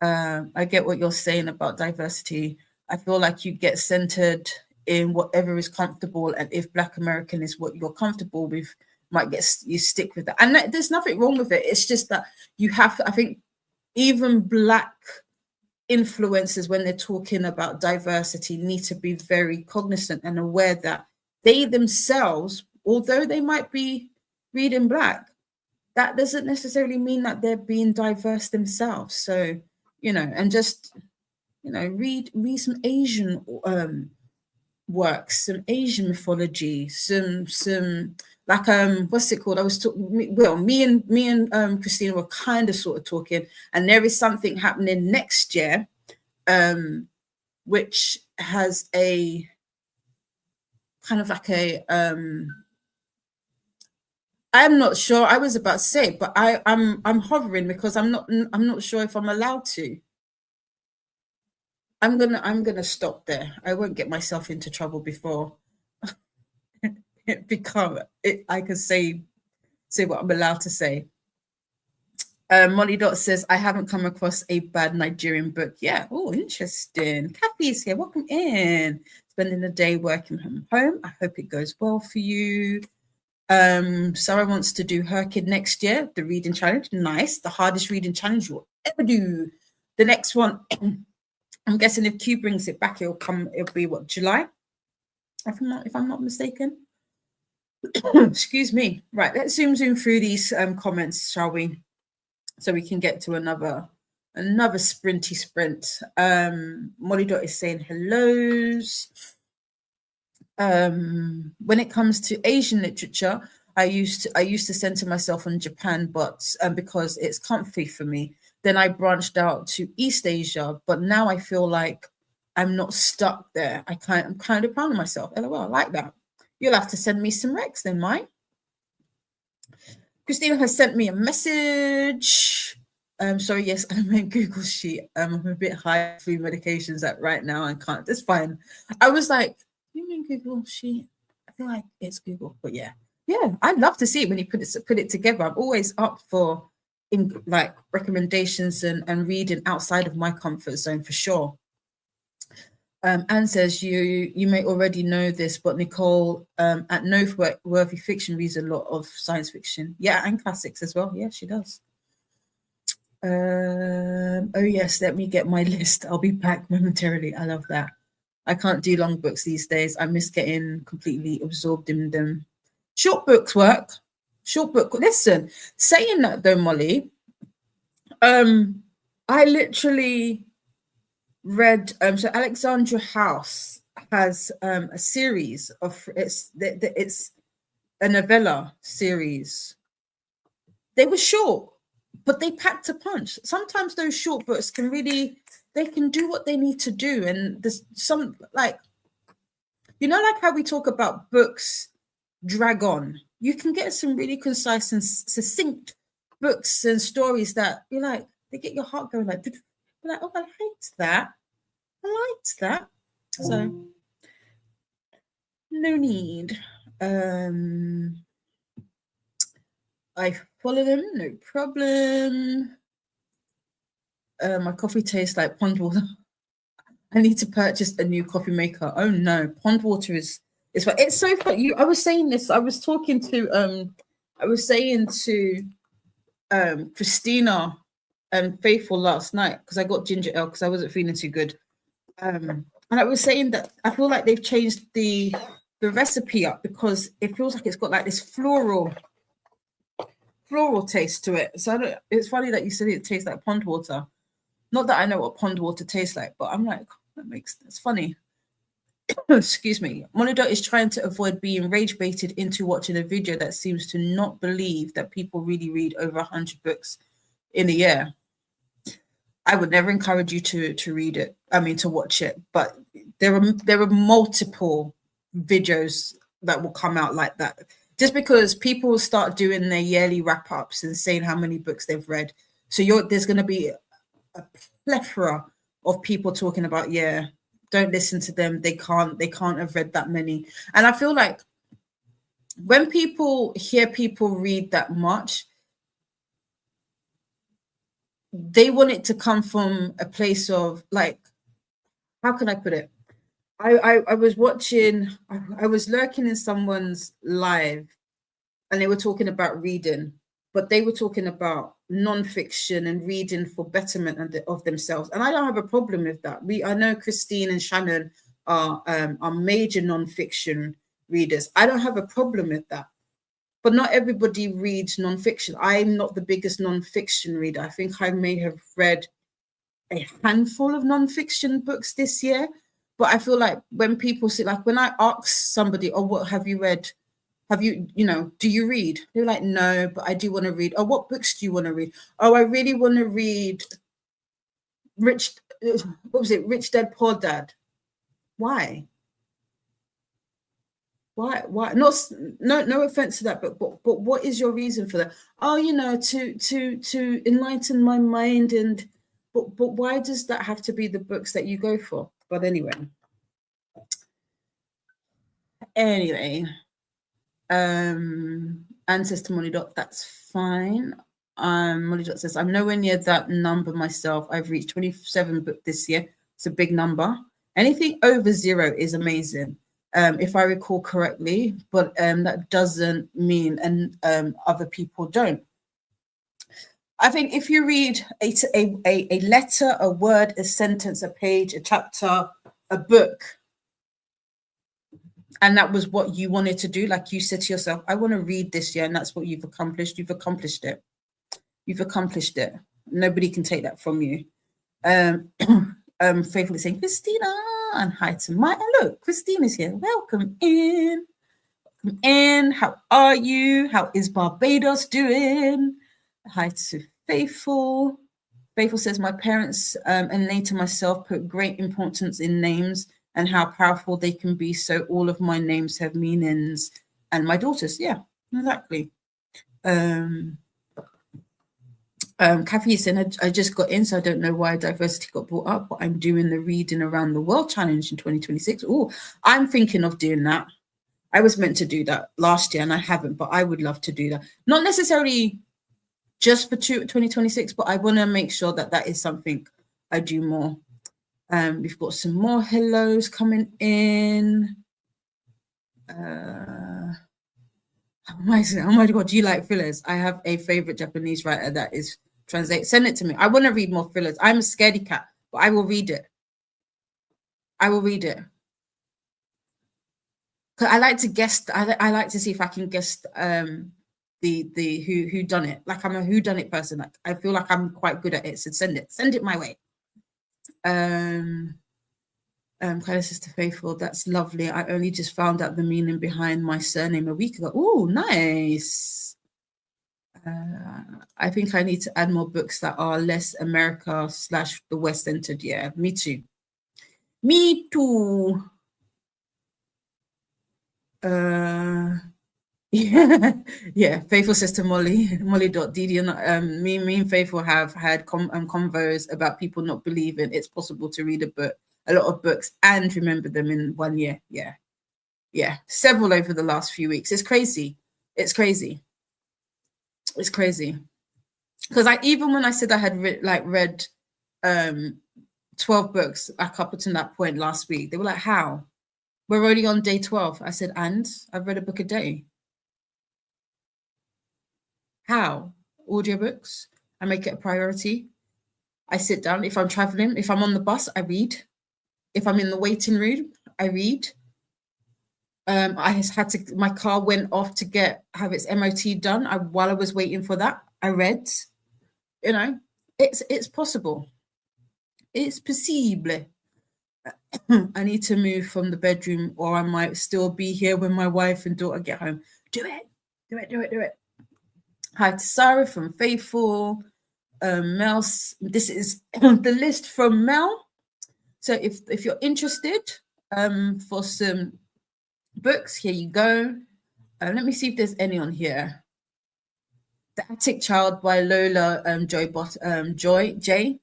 I get what you're saying about diversity. I feel like you get centered in whatever is comfortable, and if Black American is what you're comfortable with, you stick with that. And there's nothing wrong with it. It's just that you have to, I think, even Black influencers, when they're talking about diversity, need to be very cognizant and aware that they themselves, although they might be reading Black, that doesn't necessarily mean that they're being diverse themselves. So, and just, read some Asian works, some Asian mythology, some like what's it called? I was talking. Well, me and Christina were kind of sort of talking, and there is something happening next year, which has a kind of like a I'm not sure. I was about to say, but I'm hovering because I'm not sure if I'm allowed to. I'm gonna stop there. I won't get myself into trouble before it become it. I can say what I'm allowed to say. Molly Dot says, I haven't come across a bad Nigerian book yet. Oh, interesting. Kathy's here. Welcome in. Spending the day working from home. I hope it goes well for you. Sarah wants to do her kid next year, the reading challenge. Nice. The hardest reading challenge you'll ever do. The next one, I'm guessing if Q brings it back, it'll be what, July? If I'm not mistaken. Excuse me. Right, let's zoom through these comments, shall we? So we can get to another sprinty sprint. Molly Dot is saying hellos. When it comes to Asian literature, I used to center myself on Japan, but because it's comfy for me. Then I branched out to East Asia, but now I feel like I'm not stuck there. I'm kind of proud of myself. LOL, I like that. You'll have to send me some recs then, Mike. Christina has sent me a message. Sorry, yes, I'm in Google Sheet. I'm a bit high through medications right now. I can't. That's fine. I was like, you mean Google Sheet? I feel like it's Google, but yeah, I'd love to see it when you put it together. I'm always up for like recommendations and reading outside of my comfort zone for sure. Anne says you may already know this, but Nicole at Noteworthy Fiction reads a lot of science fiction, and classics as well. Yeah, she does. Oh yes, let me get my list. I'll be back momentarily. I love that. I can't do long books these days. I miss getting completely absorbed in them. Short books work. Listen, saying that though, Molly, I literally read so Alexandra House has a series of it's a novella series. They were short, but they packed a punch. Sometimes those short books can do what they need to do. And there's some, like, like how we talk about books drag on. You can get some really concise and succinct books and stories that you're like, they get your heart going like, oh, I liked that. So no need. I follow them, no problem. My coffee tastes like pond water. I need to purchase a new coffee maker. Oh no, pond water is it's so funny. I was saying this. I was talking to Christina and Faithful last night because I got ginger ale because I wasn't feeling too good. And I was saying that I feel like they've changed the recipe up because it feels like it's got like this floral taste to it. So it's funny that you said it tastes like pond water. Not that I know what pond water tastes like, but I'm like, that's funny. Excuse me. Monitor is trying to avoid being rage baited into watching a video that seems to not believe that people really read over 100 books in a year. I would never encourage you to read it. I mean, to watch it. But there are multiple videos that will come out like that. Just because people will start doing their yearly wrap-ups and saying how many books they've read. So there's going to be a plethora of people talking about, don't listen to them. They can't have read that many. And I feel like when people hear people read that much, they want it to come from a place of like, how can I put it? I was watching, I was lurking in someone's live and they were talking about reading, but they were talking about non-fiction and reading for betterment of themselves. And I don't have a problem with that. I know Christine and Shannon are major non-fiction readers. I don't have a problem with that. But not everybody reads non-fiction. I'm not the biggest non-fiction reader. I think I may have read a handful of non-fiction books this year. But I feel like when people say, like when I ask somebody, oh, what have you read? Do you read? They're like, no, but I do want to read. Oh, what books do you want to read? Oh, I really want to read Rich Dad, Poor Dad. Why? Why? No offense to that, but what is your reason for that? Oh, to enlighten my mind but why does that have to be the books that you go for? But anyway, answers to Molly Dot, that's fine. Molly Dot says, I'm nowhere near that number myself. I've reached 27 books this year. It's a big number. Anything over 0 is amazing. if I recall correctly, but that doesn't mean and other people don't. I think if you read a letter, a word, a sentence, a page, a chapter, a book, and that was what you wanted to do, like you said to yourself, I want to read this year, and that's what you've accomplished. You've accomplished it. You've accomplished it. Nobody can take that from you. Faithfully saying, Christina, and hi to my, look, Christina's here. Welcome in. Welcome in. How are you? How is Barbados doing? Hi to Faithful. Faithful says, my parents and later myself put great importance in names and how powerful they can be. So all of my names have meanings. And my daughters, yeah, exactly. Kathy said, I just got in, so I don't know why diversity got brought up, but I'm doing the Reading Around the World Challenge in 2026. Oh, I'm thinking of doing that. I was meant to do that last year and I haven't, but I would love to do that. Not necessarily just for 2026, but I want to make sure that that is something I do more. We've got some more hellos coming in. Oh my God, do you like thrillers? I have a favorite Japanese writer that is translate. Send it to me. I want to read more thrillers. I'm a scaredy cat, but I will read it. I will read it. Cause I like to guess. I like to see if I can guess the who done it. Like I'm a who done it person. Like I feel like I'm quite good at it. So send it my way. Kind of Sister Faithful, that's lovely. I only just found out the meaning behind my surname a week ago. Oh, nice. I think I need to add more books that are less America / the West centered. Yeah, me too. Me too. Yeah. Faithful sister Molly.dd. Me and Faithful have had convos about people not believing it's possible to read a lot of books and remember them in 1 year. Yeah, several over the last few weeks. It's crazy. Because even when I said I had read 12 books up to that point last week, they were like, how? We're already on day 12. I said, and I've read a book a day. How? Audiobooks. I make it a priority. I sit down. If I'm traveling, if I'm on the bus, I read. If I'm in the waiting room, I read. My car went off to have its MOT done. While I was waiting for that, I read. You know, it's possible. It's possible. I need to move from the bedroom, or I might still be here when my wife and daughter get home. Do it. Hi to Sarah from Faithful. Mel, this is the list from Mel. So if you're interested for some books, here you go. Let me see if there's any on here. The Attic Child by Lola Joy J.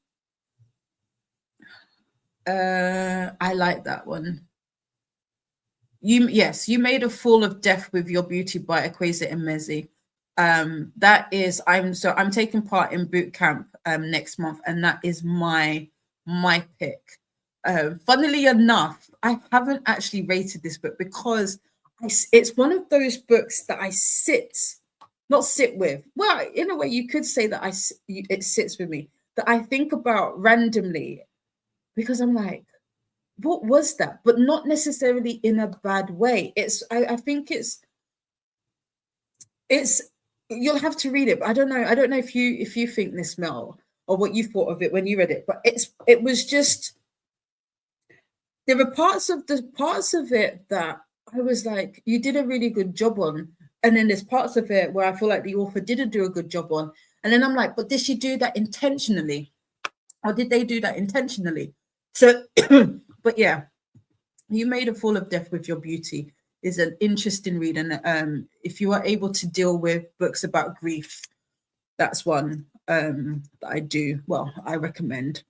I like that one. You Made a Fool of Death with Your Beauty by Equaza and Mezi. That is, I'm taking part in boot camp next month, and that is my pick. Funnily enough, I haven't actually rated this book because it's one of those books that I not sit with. Well, in a way, you could say that it sits with me, that I think about randomly, because I'm like, what was that? But not necessarily in a bad way. I think it's you'll have to read it. But I don't know if you think this, Mel, or what you thought of it when you read it. But it was just, there were parts of it that I was like, you did a really good job on. And then there's parts of it where I feel like the author didn't do a good job on. And then I'm like, but did she do that intentionally? Or did they do that intentionally? So, but yeah, You Made a Fool of Death with Your Beauty is an interesting read. And if you are able to deal with books about grief, that's one that I recommend.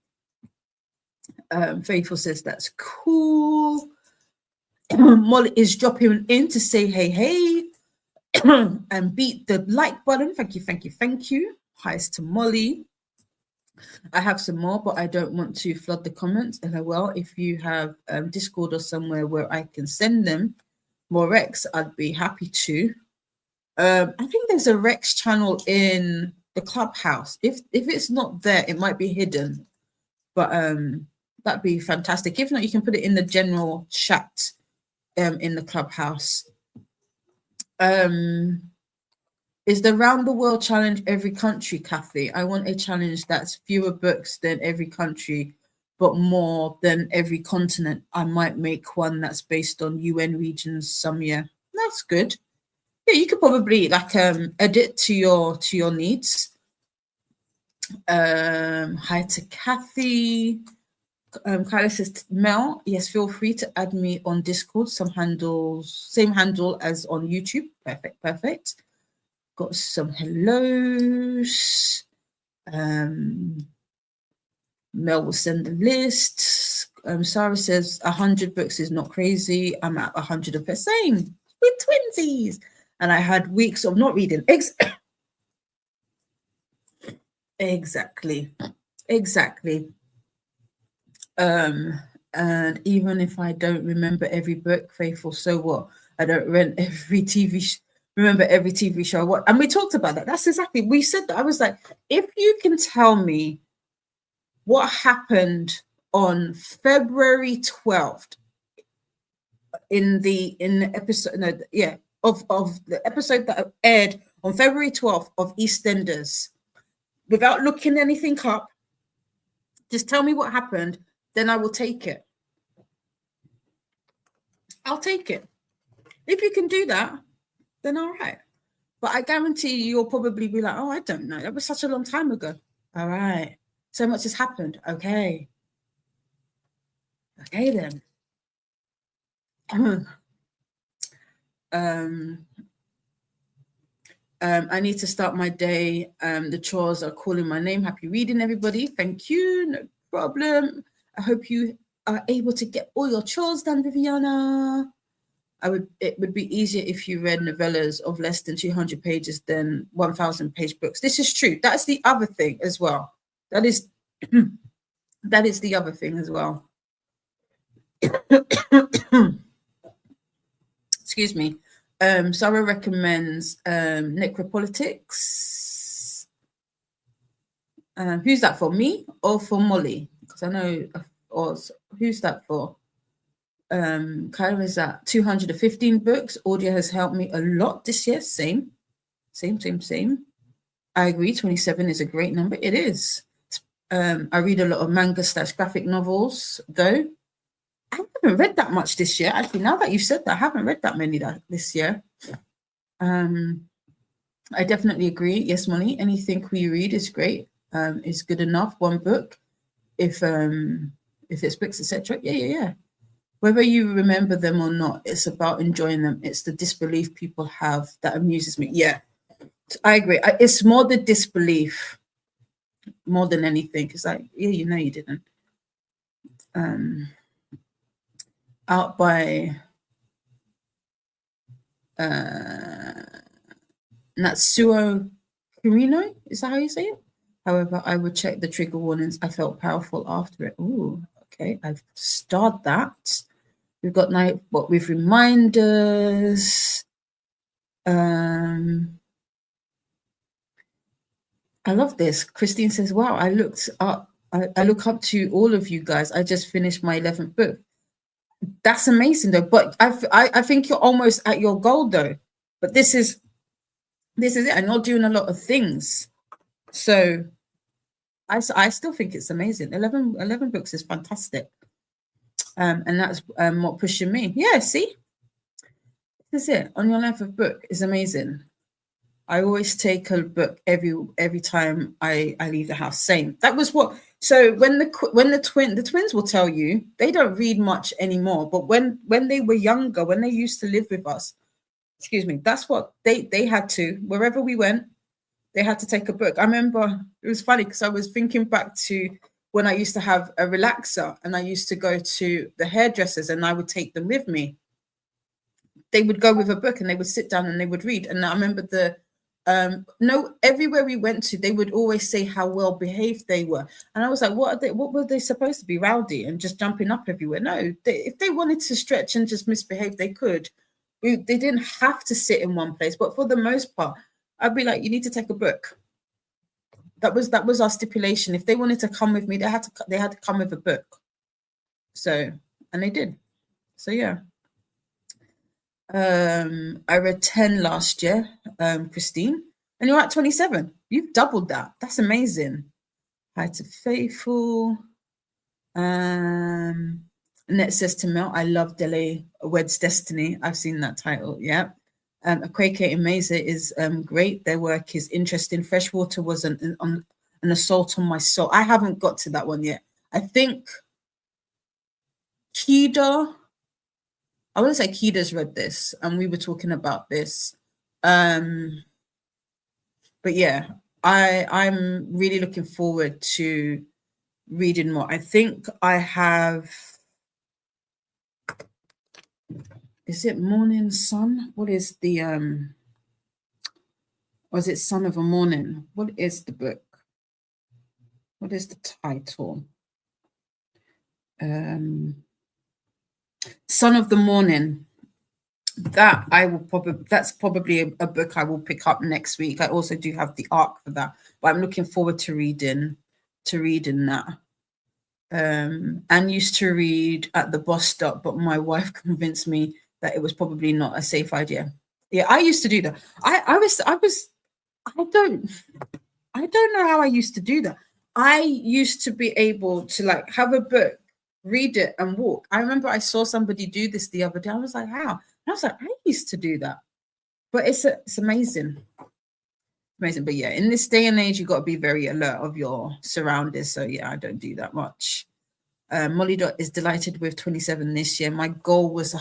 Faithful says that's cool. Molly is dropping in to say hey and beat the like button. Thank you. Hi's to Molly. I have some more, but I don't want to flood the comments. LOL. If you have Discord or somewhere where I can send them more Rex, I'd be happy to. I think there's a Rex channel in the clubhouse. If it's not there, it might be hidden. But that'd be fantastic. If not, you can put it in the general chat in the clubhouse. Is the round the world challenge every country, Kathy? I want a challenge that's fewer books than every country, but more than every continent. I might make one that's based on UN regions some year. That's good. Yeah, you could probably like edit to your needs. Hi to Kathy. Kyla says, Mel, yes, feel free to add me on Discord. Some handles, same handle as on YouTube. Perfect. Got some hellos. Mel will send the list. Sarah says 100 books is not crazy. I'm at 100 of the same with twinsies. And I had weeks of not reading. Exactly. And even if I don't remember every book, Faithful, so what? I don't remember every TV show. What? And we talked about that. That's exactly, we said that. I was like, if you can tell me what happened on February 12th in the episode, of the episode that aired on February 12th of EastEnders, without looking anything up, just tell me what happened, then I will take it. I'll take it. If you can do that, then all right. But I guarantee you'll probably be like, oh, I don't know. That was such a long time ago. All right. So much has happened. Okay. Okay, then. I need to start my day. The chores are calling my name. Happy reading, everybody. Thank you. No problem. I hope you are able to get all your chores done, Viviana. It would be easier if you read novellas of less than 200 pages than 1,000-page books. This is true. That's the other thing as well. That is the other thing as well. Excuse me. Sarah recommends Necropolitics. Who's that for? Me or for Molly? Because I know, or who's that for? Kyla is at 215 books. Audio has helped me a lot this year. Same. I agree. 27 is a great number. It is. I read a lot of manga / graphic novels, though. I haven't read that much this year. Actually, now that you've said that, I haven't read that many this year. I definitely agree. Yes, Molly. Anything we read is great. Is good enough. One book, if it's books, etc. Yeah. Whether you remember them or not, it's about enjoying them. It's the disbelief people have that amuses me. Yeah, I agree. It's more the disbelief more than anything. It's like, yeah, you didn't. Out by Natsuo Kirino, is that how you say it? However, I would check the trigger warnings. I felt powerful after it. Ooh, okay. I've started that. We've got now what with reminders. I love this. Christine says, wow, I look up to all of you guys. I just finished my 11th book. That's amazing though. But I think you're almost at your goal though. But this is it. And you're doing a lot of things. So I still think it's amazing. 11 books is fantastic. And that's what pushing me. Yeah, see? This is it. On your 11th book is amazing. I always take a book every time I leave the house. Same. That was what. So when the twins will tell you, they don't read much anymore. But when they were younger, when they used to live with us, excuse me, that's what they had to. Wherever we went, they had to take a book. I remember it was funny because I was thinking back to when I used to have a relaxer and I used to go to the hairdressers and I would take them with me. They would go with a book and they would sit down and they would read. And I remember No, everywhere we went to, they would always say how well behaved they were, and I was like, what are they? What were they supposed to be, rowdy and just jumping up everywhere? No, if they wanted to stretch and just misbehave, they could. They didn't have to sit in one place, but for the most part, I'd be like, you need to take a book. That was our stipulation. If they wanted to come with me, they had to come with a book. So, and they did. So yeah. I read 10 last year, Christine, and you're at 27. You've doubled that. That's amazing. Hi to Faithful. Annette says to Mel, I love Dele Wed's Destiny. I've seen that title. Yeah. Akweke Emeza is great. Their work is interesting. Freshwater was an assault on my soul. I haven't got to that one yet. I think Kida, I want to say Kida's read this, and we were talking about this. But yeah, I'm really looking forward to reading more. I think I have. Is it Morning Sun? What is the or is it Son of a Morning? What is the book? What is the title? Son of the Morning. That's probably a book I will pick up next week. I also do have the arc for that, but I'm looking forward to reading that. And used to read at the bus stop, but my wife convinced me that it was probably not a safe idea. Yeah, I used to do that. I don't know how I used to do that. I used to be able to like have a book, read it, and walk. I remember I saw somebody do this the other day. I was like, how? And I was like, I used to do that. But it's amazing. Amazing. But yeah, in this day and age, you've got to be very alert of your surroundings. So yeah, I don't do that much. Molly Dot is delighted with 27 this year. My goal was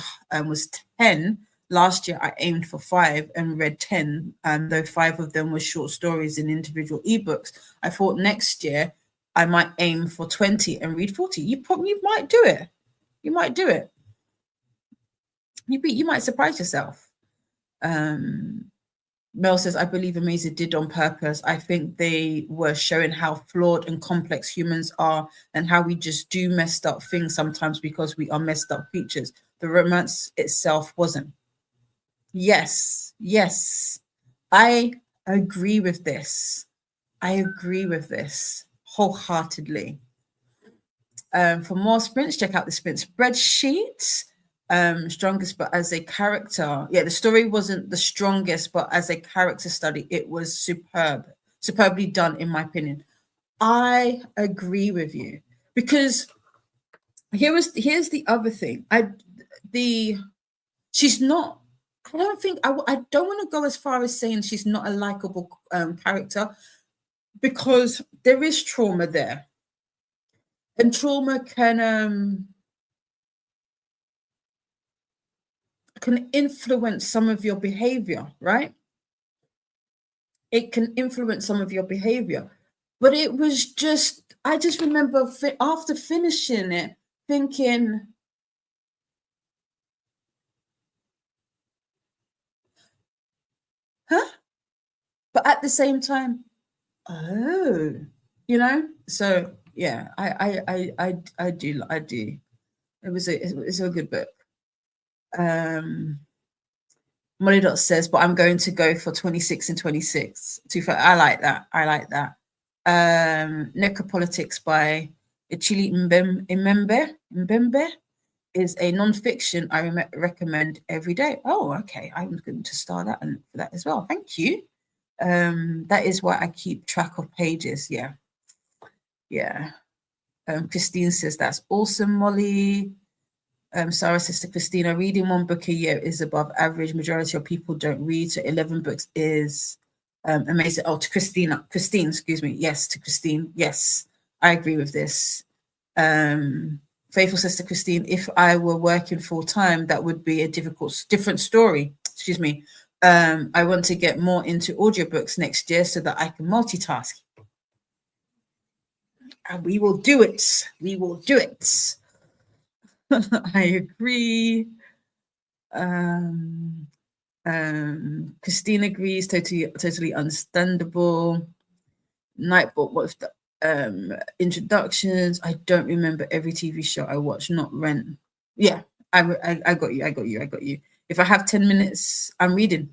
10. Last year, I aimed for 5 and read 10, though 5 of them were short stories in individual ebooks. I thought next year I might aim for 20 and read 40. You might do it. You might do it. You might surprise yourself. Mel says, I believe Amazing did on purpose. I think they were showing how flawed and complex humans are and how we just do messed up things sometimes because we are messed up creatures. The romance itself wasn't. Yes. I agree with this. Wholeheartedly. For more sprints, check out the sprint spreadsheet. Strongest, but as a character, the story wasn't the strongest, but as a character study, it was superbly done, in my opinion. I agree with you, because here's the other thing. She's not. I don't think I don't want to go as far as saying she's not a likable character, because there is trauma there, and trauma can influence some of your behavior, right? It can influence some of your behavior. But it was just, I just remember after finishing it, thinking, huh? But at the same time, oh, So yeah, I do. It was a good book. Molly Dot says, but I'm going to go for 26 and 26. I like that. Necropolitics by Ichili Mbembe is a non-fiction I recommend every day. Oh, okay. I'm going to start that and look for that as well. Thank you. That is why I keep track of pages. Yeah. Christine says, that's awesome, Molly. Sarah says to Christina, reading one book a year is above average. Majority of people don't read, so 11 books is amazing. Oh, to Christine, excuse me. Yes, to Christine. Yes, I agree with this. Faithful says to Christine, if I were working full time, that would be a different story. Excuse me. I want to get more into audiobooks next year so that I can multitask. And we will do it. I agree. Christine agrees, totally understandable. Nightbot, what's the introductions? I don't remember every TV show I watch, not Rent. Yeah, I got you. If I have 10 minutes, I'm reading.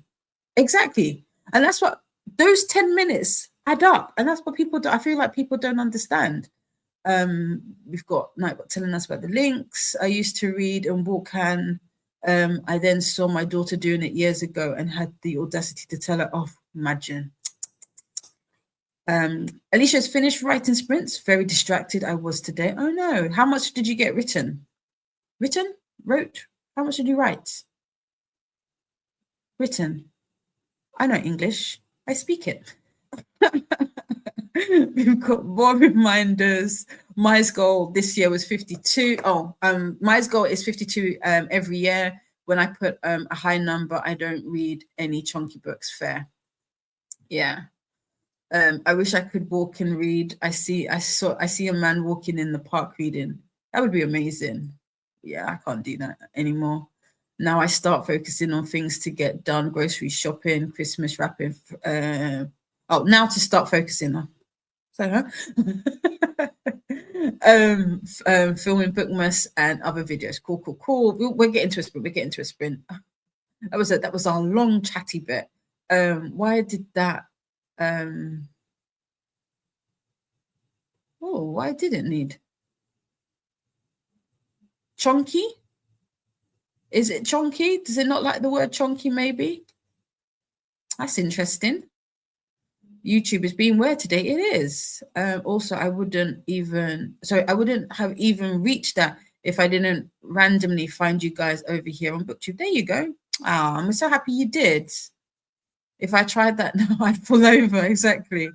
Exactly. And that's what those 10 minutes add up. And that's what people do. I feel like people don't understand. We've got Nightbot telling us about the links. I used to read and Walkhan. I then saw my daughter doing it years ago and had the audacity to tell her off. Imagine. Alicia's finished writing sprints. Very distracted I was today. Oh no. How much did you get written? Wrote? How much did you write? Written. I know English. I speak it. We've got more reminders. Mai's goal this year was 52. Mai's goal is 52 every year. When I put a high number, I don't read any chunky books. Fair. Yeah. I wish I could walk and read. I see a man walking in the park reading. That would be amazing. Yeah, I can't do that anymore. Now I start focusing on things to get done, grocery shopping, Christmas wrapping. Now to start focusing on. So, filming Bookmas and other videos. Cool. We're getting to a sprint. That was our long chatty bit. Why did that? Why did it need? Chunky? Is it chunky? Does it not like the word chunky, maybe? That's interesting. YouTube is being where today? It is. Also, I wouldn't have even reached that if I didn't randomly find you guys over here on BookTube. There you go. I'm so happy you did. If I tried that now, I'd fall over. Exactly.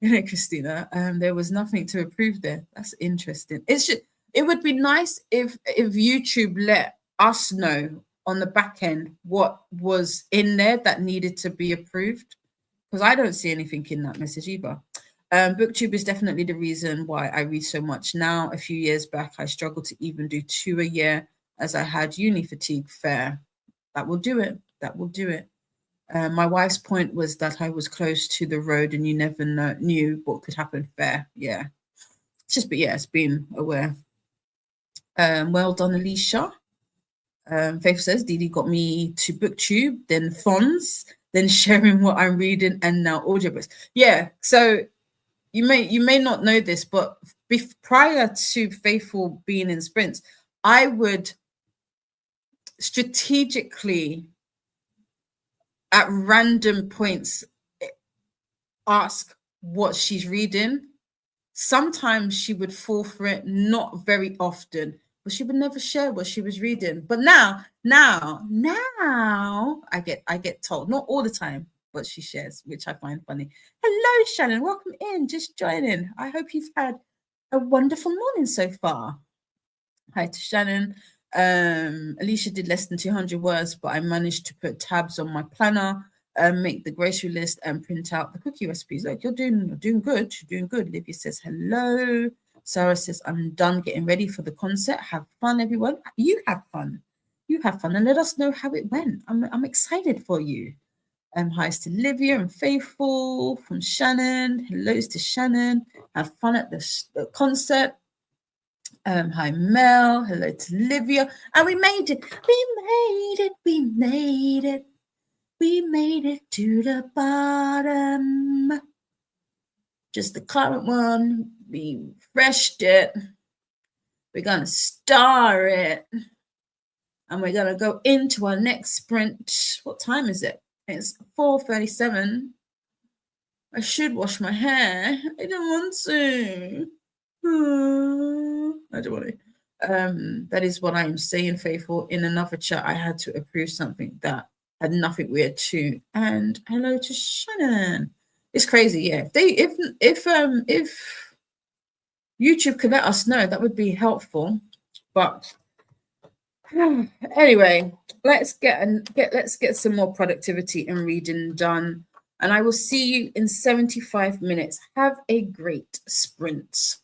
Christina, there was nothing to approve there. That's interesting. It would be nice if YouTube let us know on the back end what was in there that needed to be approved, because I don't see anything in that message either. BookTube is definitely the reason why I read so much now. A few years back, I struggled to even do 2 a year as I had uni fatigue. Fair. That will do it. My wife's point was that I was close to the road and you never knew what could happen. Fair. Yeah. It's being aware. Well done, Alicia. Faith says, Didi got me to BookTube, then Fonz, then sharing what I'm reading, and now audiobooks. Yeah, so you may not know this, but prior to Faithful being in sprints, I would strategically, at random points, ask what she's reading. Sometimes she would fall for it, not very often, but she would never share what she was reading. But now I get told, not all the time, but she shares, which I find funny. Hello, Shannon. Welcome in. Just joining. I hope you've had a wonderful morning so far. Hi to Shannon. Alicia did less than 200 words, but I managed to put tabs on my planner, make the grocery list, and print out the cookie recipes. Look, you're doing good. You're doing good. Livia says hello. Sarah says, I'm done getting ready for the concert. Have fun, everyone. You have fun, and let us know how it went. I'm excited for you. Hi's to Livia and Faithful from Shannon. Hellos to Shannon. Have fun at the concert. Hi Mel, hello to Livia, and we made it to the bottom. Just the current one, we refreshed it, we're gonna star it, and we're gonna go into our next sprint. What time is it? It's 4:37. I should wash my hair. I don't want to. I don't want to. That is what I am saying, Faithful. In another chat, I had to approve something that had nothing weird to. And hello to Shannon. It's crazy, yeah. If YouTube could let us know, that would be helpful. But anyway, let's get some more productivity and reading done. And I will see you in 75 minutes. Have a great sprint.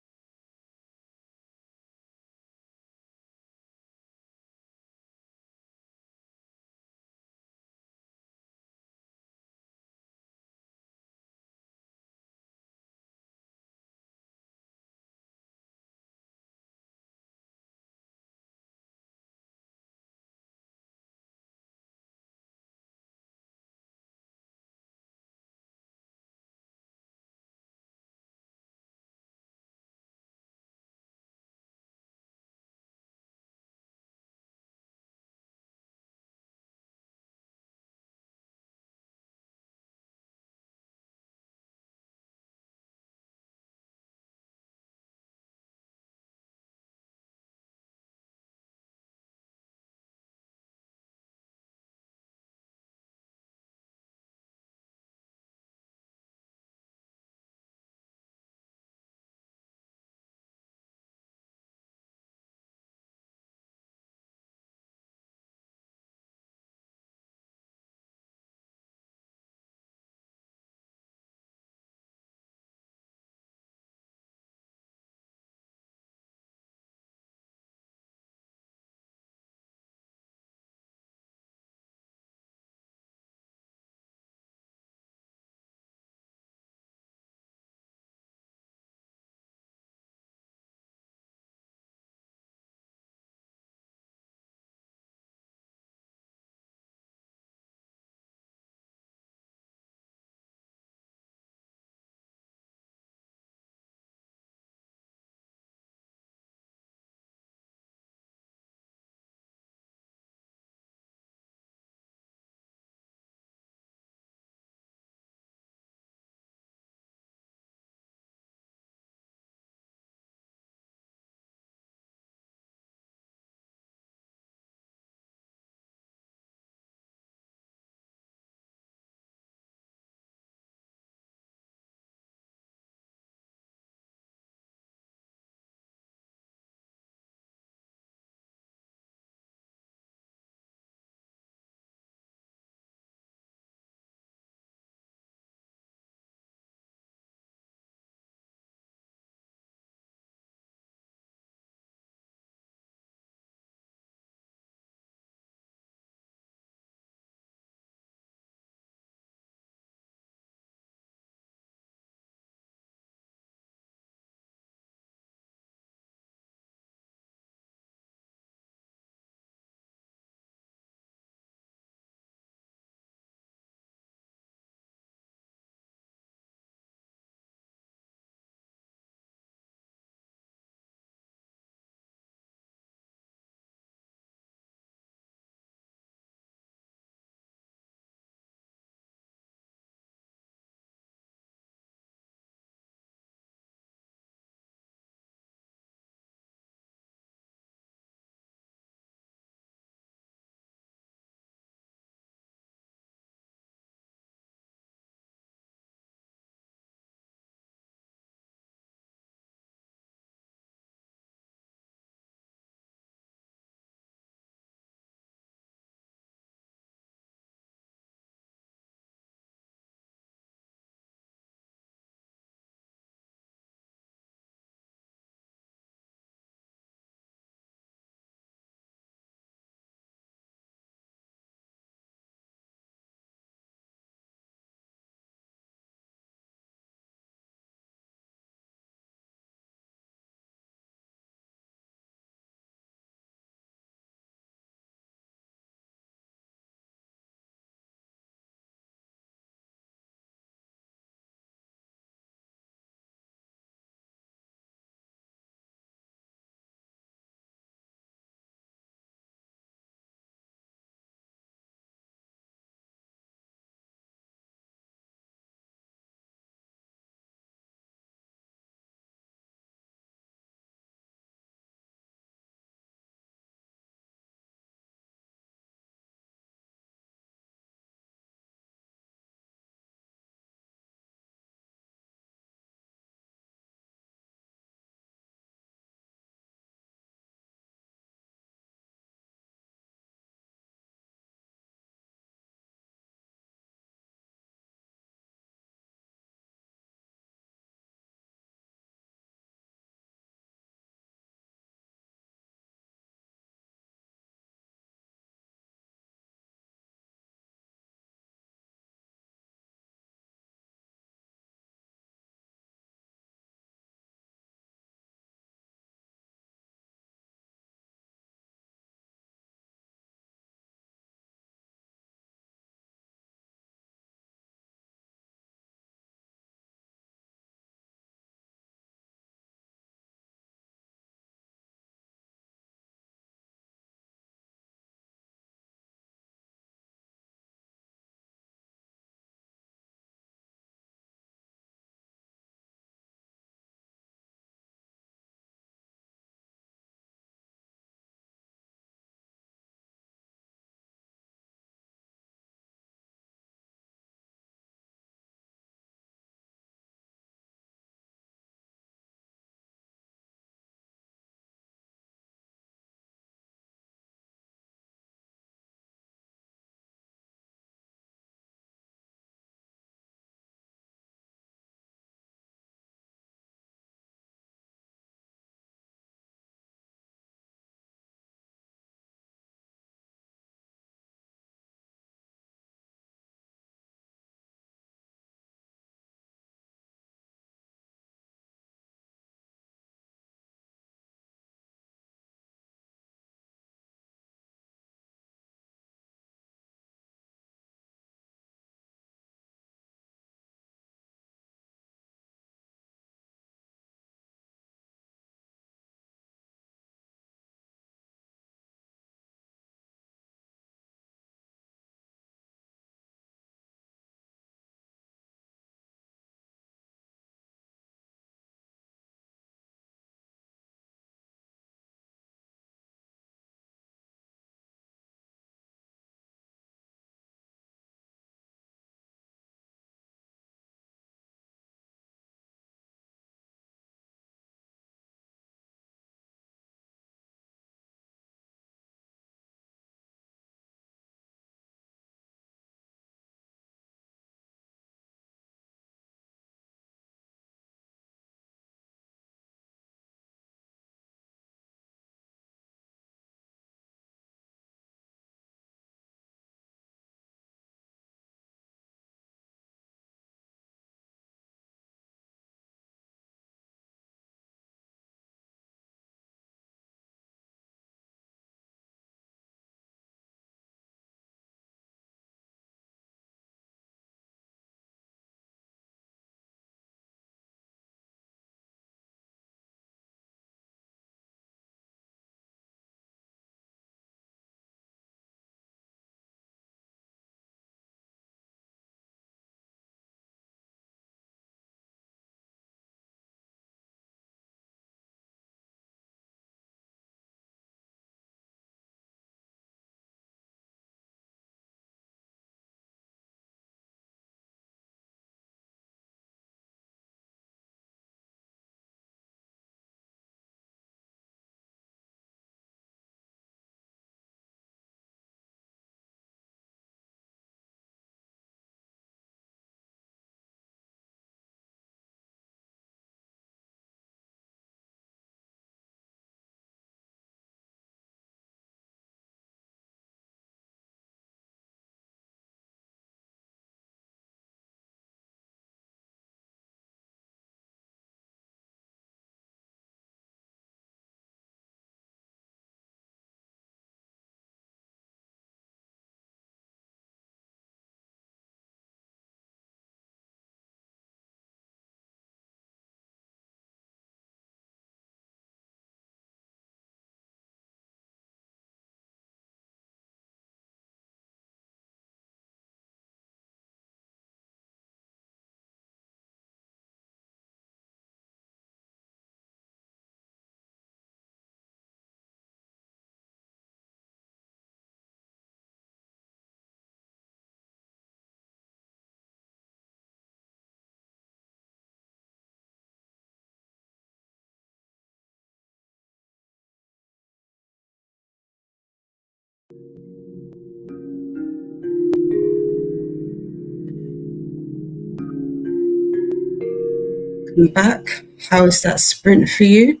welcome back. How is that sprint for you?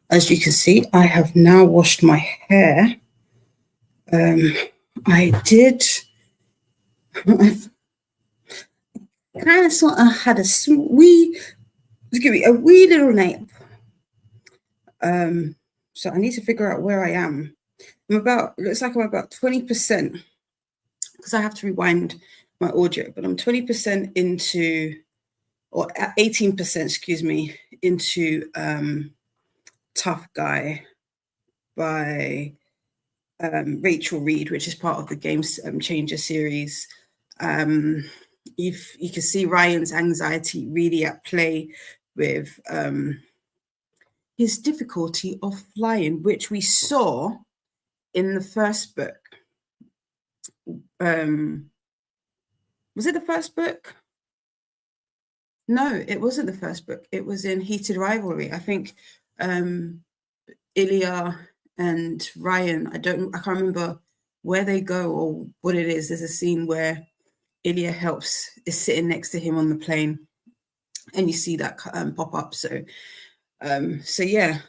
As you can see, I have now washed my hair. I did, I kind of sort of had a wee little nap. So I need to figure out where I am. Looks like I'm about 20%, because I have to rewind my audio, but I'm 20% into, or 18%, excuse me, into Tough Guy by Rachel Reed, which is part of the Game Changer series. You can see Ryan's anxiety really at play with his difficulty of flying, which we saw in the first book. Was it the first book? No, it wasn't the first book. It was in Heated Rivalry. I think Ilya and Ryan, I can't remember where they go or what it is. There's a scene where Ilya is sitting next to him on the plane, and you see that pop up. So yeah,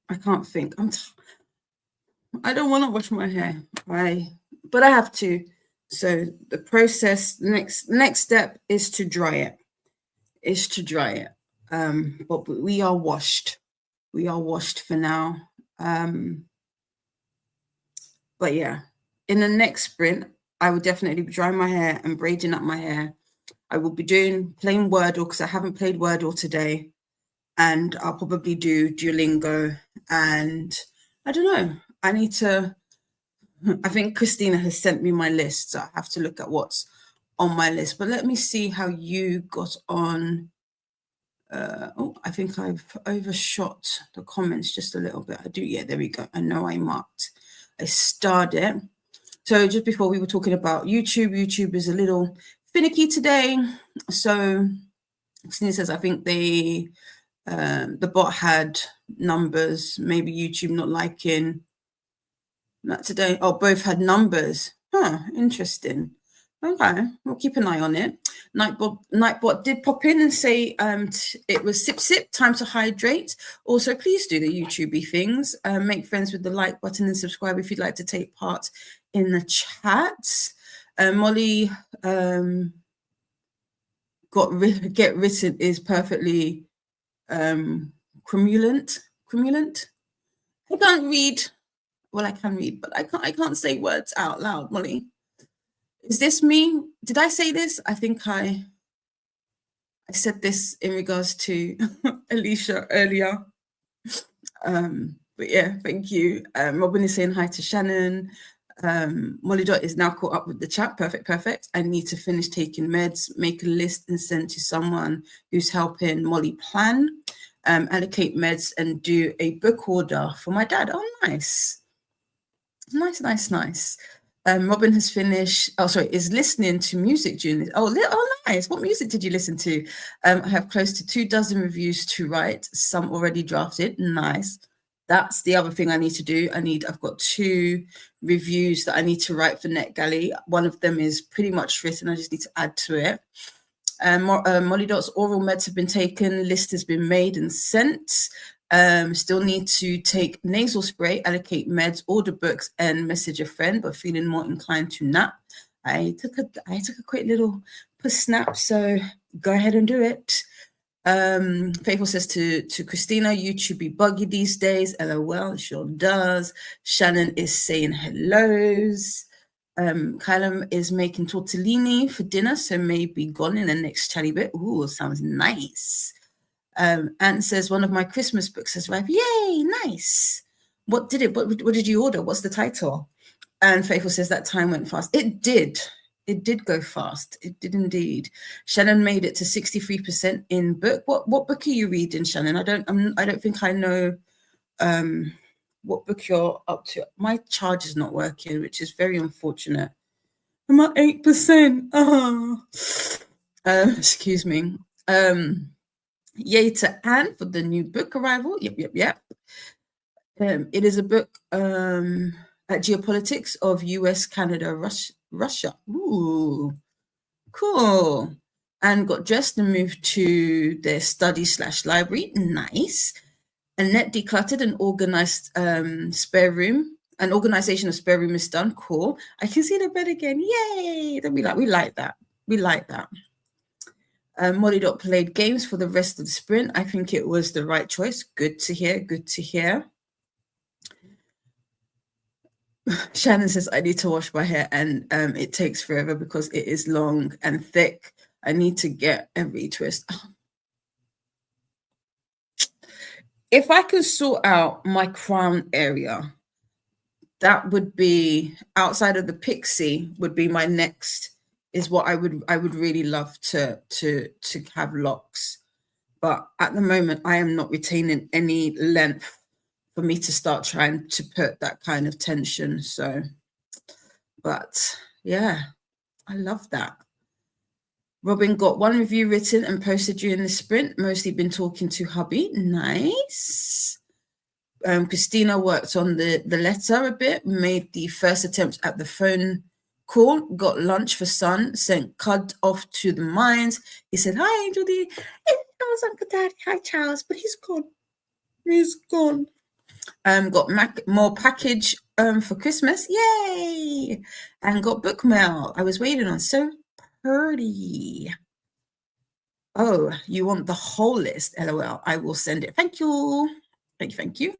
I can't think. I don't want to wash my hair, but I have to. So the process, next step is to dry it. But we are washed. We are washed for now. But yeah, in the next sprint, I will definitely be drying my hair and braiding up my hair. I will be playing Wordle, because I haven't played Wordle today. And I'll probably do Duolingo. And I don't know. I think Christina has sent me my list, so I have to look at what's on my list. But let me see how you got on. I think I've overshot the comments just a little bit. I do, yeah, there we go. I know I starred it. So just before, we were talking about YouTube. YouTube is a little finicky today. So Christina says, I think the bot had numbers, maybe YouTube not liking that today. Oh, both had numbers. Huh, interesting. Okay, we'll keep an eye on it. Nightbot did pop in and say it was sip, time to hydrate. Also, please do the YouTubey things. Make friends with the like button and subscribe if you'd like to take part in the chat. Molly get written is perfectly cremulent. I can't read. Well, I can read, but I can't say words out loud, Molly. Is this me? Did I say this? I think I said this in regards to Alicia earlier. But yeah, thank you. Robin is saying hi to Shannon. Molly Dot is now caught up with the chat. Perfect. I need to finish taking meds, make a list and send to someone who's helping Molly plan, allocate meds, and do a book order for my dad. Oh, nice. Robin has finished. Is listening to music during this. Oh, nice. What music did you listen to? I have close to 24 reviews to write. Some already drafted. Nice. That's the other thing I need to do. I've got 2 reviews that I need to write for NetGalley. One of them is pretty much written. I just need to add to it. Molly Dot's oral meds have been taken. List has been made and sent. Still need to take nasal spray, allocate meds, order books, and message a friend, but feeling more inclined to nap. I took a quick little puss nap, so go ahead and do it. Faithful says to Christina, YouTube be buggy these days. LOL, it sure does. Shannon is saying hellos. Callum is making tortellini for dinner, so maybe gone in the next chatty bit. Ooh, sounds nice. Ant says one of my Christmas books has arrived. Yay, nice. What did you order? What's the title? And Faithful says that time went fast. It did go fast. It did indeed. Shannon made it to 63% in book. What book are you reading, Shannon? I don't think I know what book you're up to. My charge is not working, which is very unfortunate. I'm at 8%. Excuse me. Yay to Anne for the new book arrival. Yep. It is a book at geopolitics of US, Canada, Russia. Ooh, Cool. And got dressed and moved to their study/library. Nice. Annette decluttered and organized spare room. An organization of spare room is done. Cool. I can see the bed again. Yay! We like that. We like that. Molly Dot played games for the rest of the sprint. I think it was the right choice. Good to hear. Good to hear. Shannon says, I need to wash my hair and it takes forever because it is long and thick. I need to get every twist. If I could sort out my crown area, that would be outside of the pixie would be my next is what I would really love to have locks. But at the moment I am not retaining any length for me to start trying to put that kind of tension. So, but yeah, I love that. Robin got one review written and posted during the sprint, mostly been talking to hubby. Nice. Christina worked on the letter a bit, made the first attempt at the phone call, got lunch for son, sent Cud off to the mines. He said, hi, Angel D. It was Uncle Daddy. Hi, Charles, but he's gone. He's gone. Got more package for Christmas. Yay! And got book mail. I was waiting on. So pretty. Oh, you want the whole list? LOL. I will send it. Thank you. Thank you.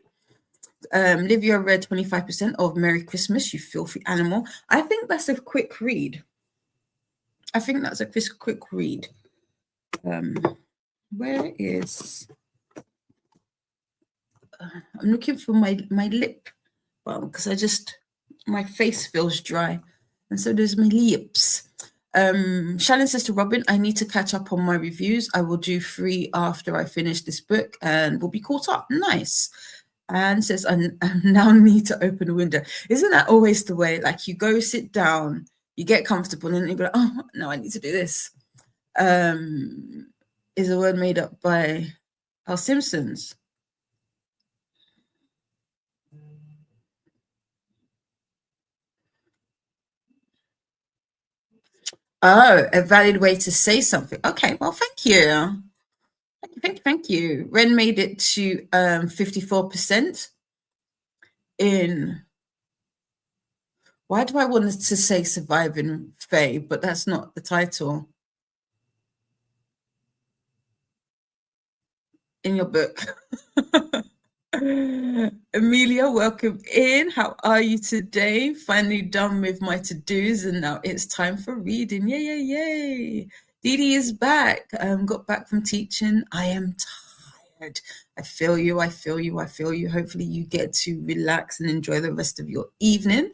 Livia read 25% of Merry Christmas, You Filthy Animal. I think that's a quick read. Quick read. Where is... I'm looking for my lip balm because my face feels dry. And so does my lips. Shannon says to Robin, I need to catch up on my reviews. I will do 3 after I finish this book and we'll be caught up. Nice. And says, I now need to open a window. Isn't that always the way? Like you go sit down, you get comfortable and you go, oh, no, I need to do this. Is a word made up by Al Simpsons. Oh, a valid way to say something. Okay, well, thank you. Thank you. Ren made it to 54% in... Why do I want to say Surviving Faye, but that's not the title in your book? Amelia, welcome in. How are you today? Finally done with my to-dos and now it's time for reading. Yay. Dee Dee is back. Got back from teaching. I am tired. I feel you. Hopefully you get to relax and enjoy the rest of your evening.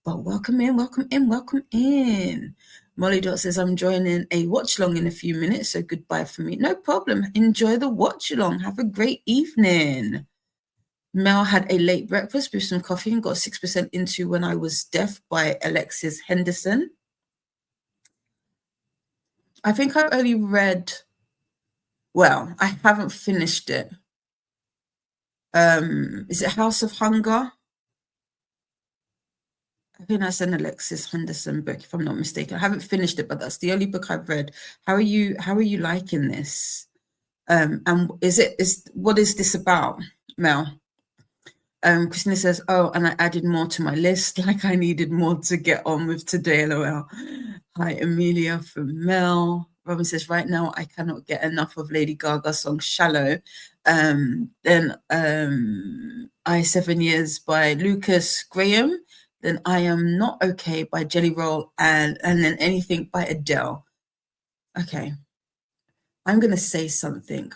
But welcome in. Molly Dot says, I'm joining a watch along in a few minutes, so goodbye for me. No problem. Enjoy the watch along. Have a great evening. Mel had a late breakfast with some coffee and got 6% into When I Was Deaf by Alexis Henderson. I think I've only read, well, I haven't finished it. Is it House of Hunger? I think that's an Alexis Henderson book, if I'm not mistaken. I haven't finished it, but that's the only book I've read. How are you liking this? And what is this about, Mel? Christina says, oh, and I added more to my list, like I needed more to get on with today, LOL. Hi, Amelia from Mel. Robin says, right now, I cannot get enough of Lady Gaga's song Shallow. Then I 7 Years by Lucas Graham. Then I Am Not Okay by Jelly Roll, and then anything by Adele. Okay. I'm going to say something.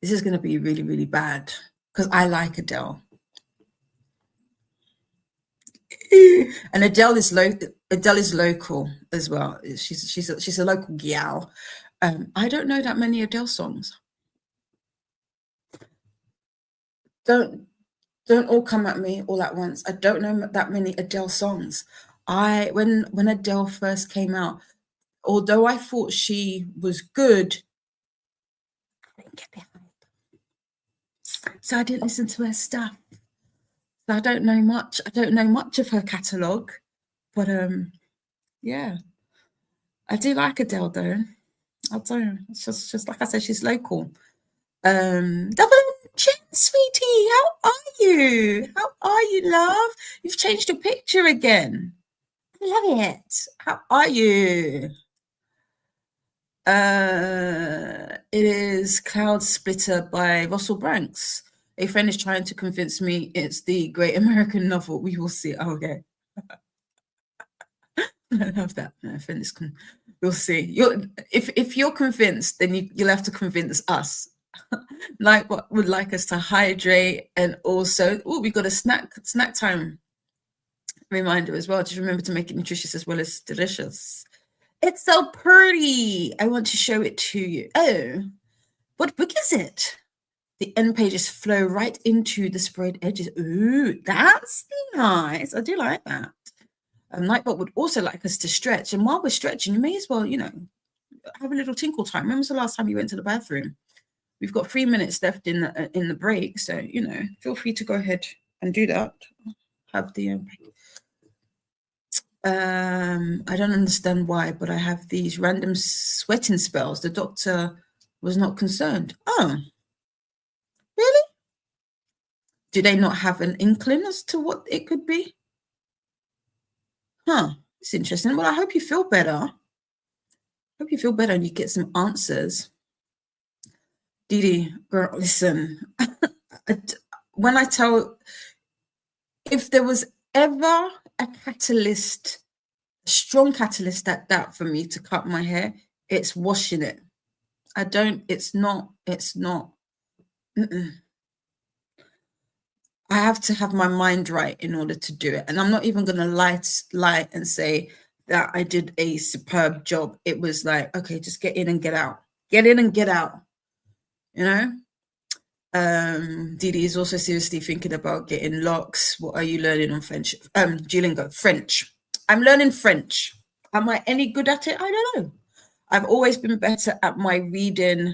This is going to be really, really bad because I like Adele. And Adele is local as well. She's a local gal. I don't know that many Adele songs. Don't all come at me all at once. I don't know that many Adele songs. When Adele first came out, although I thought she was good, I didn't get the hype. So I didn't listen to her stuff. So I don't know much. I don't know much of her catalogue, but yeah. I do like Adele though. I do. It's just like I said, she's local. Double Jen, sweetie, how are you? How are you, love? You've changed your picture again. I love it. How are you? It is Cloud Splitter by Russell Branks. A friend is trying to convince me it's the great American novel. We will see. Oh, okay. I love that. My friend is we'll see. If you're convinced, then you'll have to convince us. Like what would like us to hydrate, and also we got a snack time reminder as well. Just remember to make it nutritious as well as delicious. It's so pretty. I want to show it to you. Oh, what book is it? The end pages flow right into the sprayed edges. Ooh, that's nice. I do like that. Nightbot would also like us to stretch. And while we're stretching, you may as well, have a little tinkle time. When was the last time you went to the bathroom? We've got 3 minutes left in the break. So, feel free to go ahead and do that. Have the I don't understand why, but I have these random sweating spells. The doctor was not concerned. Oh, really? Do they not have an inkling as to what it could be? Huh, it's interesting. Well, I hope you feel better. Hope you feel better and you get some answers. Dee Dee, girl, listen. When I tell, if there was ever a catalyst, a strong catalyst at that for me to cut my hair, it's washing it. It's not. Mm-mm. I have to have my mind right in order to do it. And I'm not even going to lie and say that I did a superb job. It was like, okay, just get in and get out. Get in and get out. Didi is also seriously thinking about getting locks. What are you learning on French? Duolingo, French. I'm learning French. Am I any good at it? I don't know. I've always been better at my reading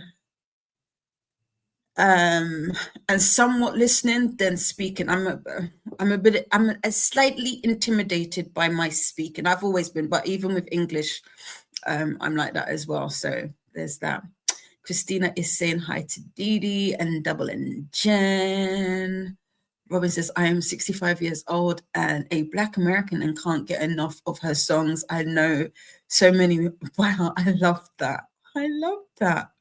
and somewhat listening than speaking. I'm slightly intimidated by my speaking. I've always been, but even with English, I'm like that as well. So there's that. Christina is saying hi to Dee Dee and Double and Jen. Robin says, I am 65 years old and a Black American and can't get enough of her songs. I know so many. Wow, I love that. I love that.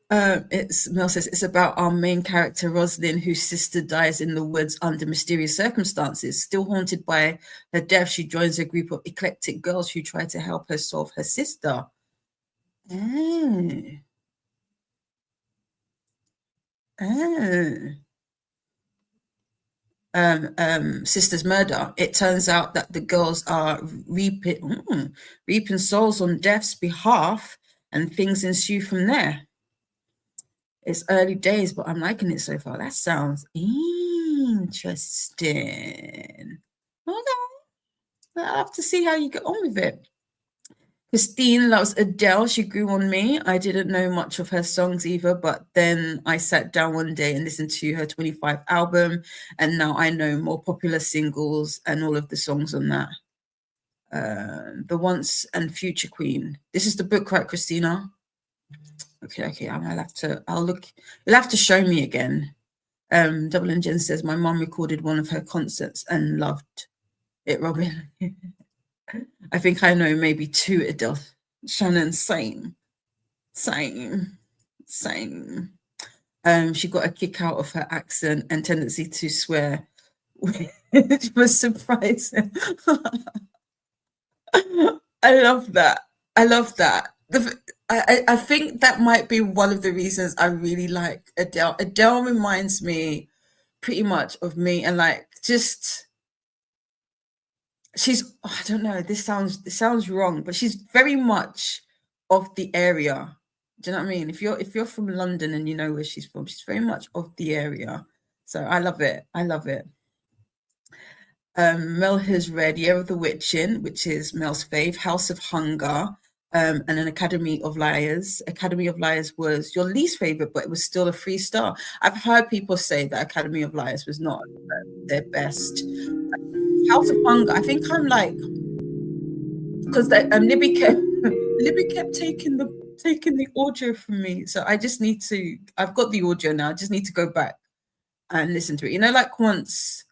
Mel says it's about our main character Rosalind, whose sister dies in the woods under mysterious circumstances. Still haunted by her death, she joins a group of eclectic girls who try to help her solve her sister. Sister's murder. It turns out that the girls are reaping souls on death's behalf, and things ensue from there. It's early days, but I'm liking it so far. That sounds interesting. Okay. I'll have to see how you get on with it. Christine loves Adele. She grew on me. I didn't know much of her songs either, but then I sat down one day and listened to her 25 album, and now I know more popular singles and all of the songs on that. The Once and Future Queen. This is the book, right, Christina? Okay. I'll look. You'll have to show me again. Double and Jen says my mom recorded one of her concerts and loved it, Robin. I think I know maybe 2 Adele. Shannon, same. She got a kick out of her accent and tendency to swear, which was surprising. I love that. I think that might be one of the reasons I really like Adele. Adele reminds me pretty much of me, and I don't know, this sounds wrong, but she's very much of the area. Do you know what I mean? If you're from London and you know where she's from, she's very much of the area. So I love it. Mel has read Year of the Witchin, which is Mel's fave, House of Hunger, and an Academy of Liars. Academy of Liars was your least favorite, but it was still a 3-star. I've heard people say that Academy of Liars was not their best. House of Hunger, I think I'm like because Libby kept taking the audio from me. So I just need to. I've got the audio now. I just need to go back and listen to it. You know, like once.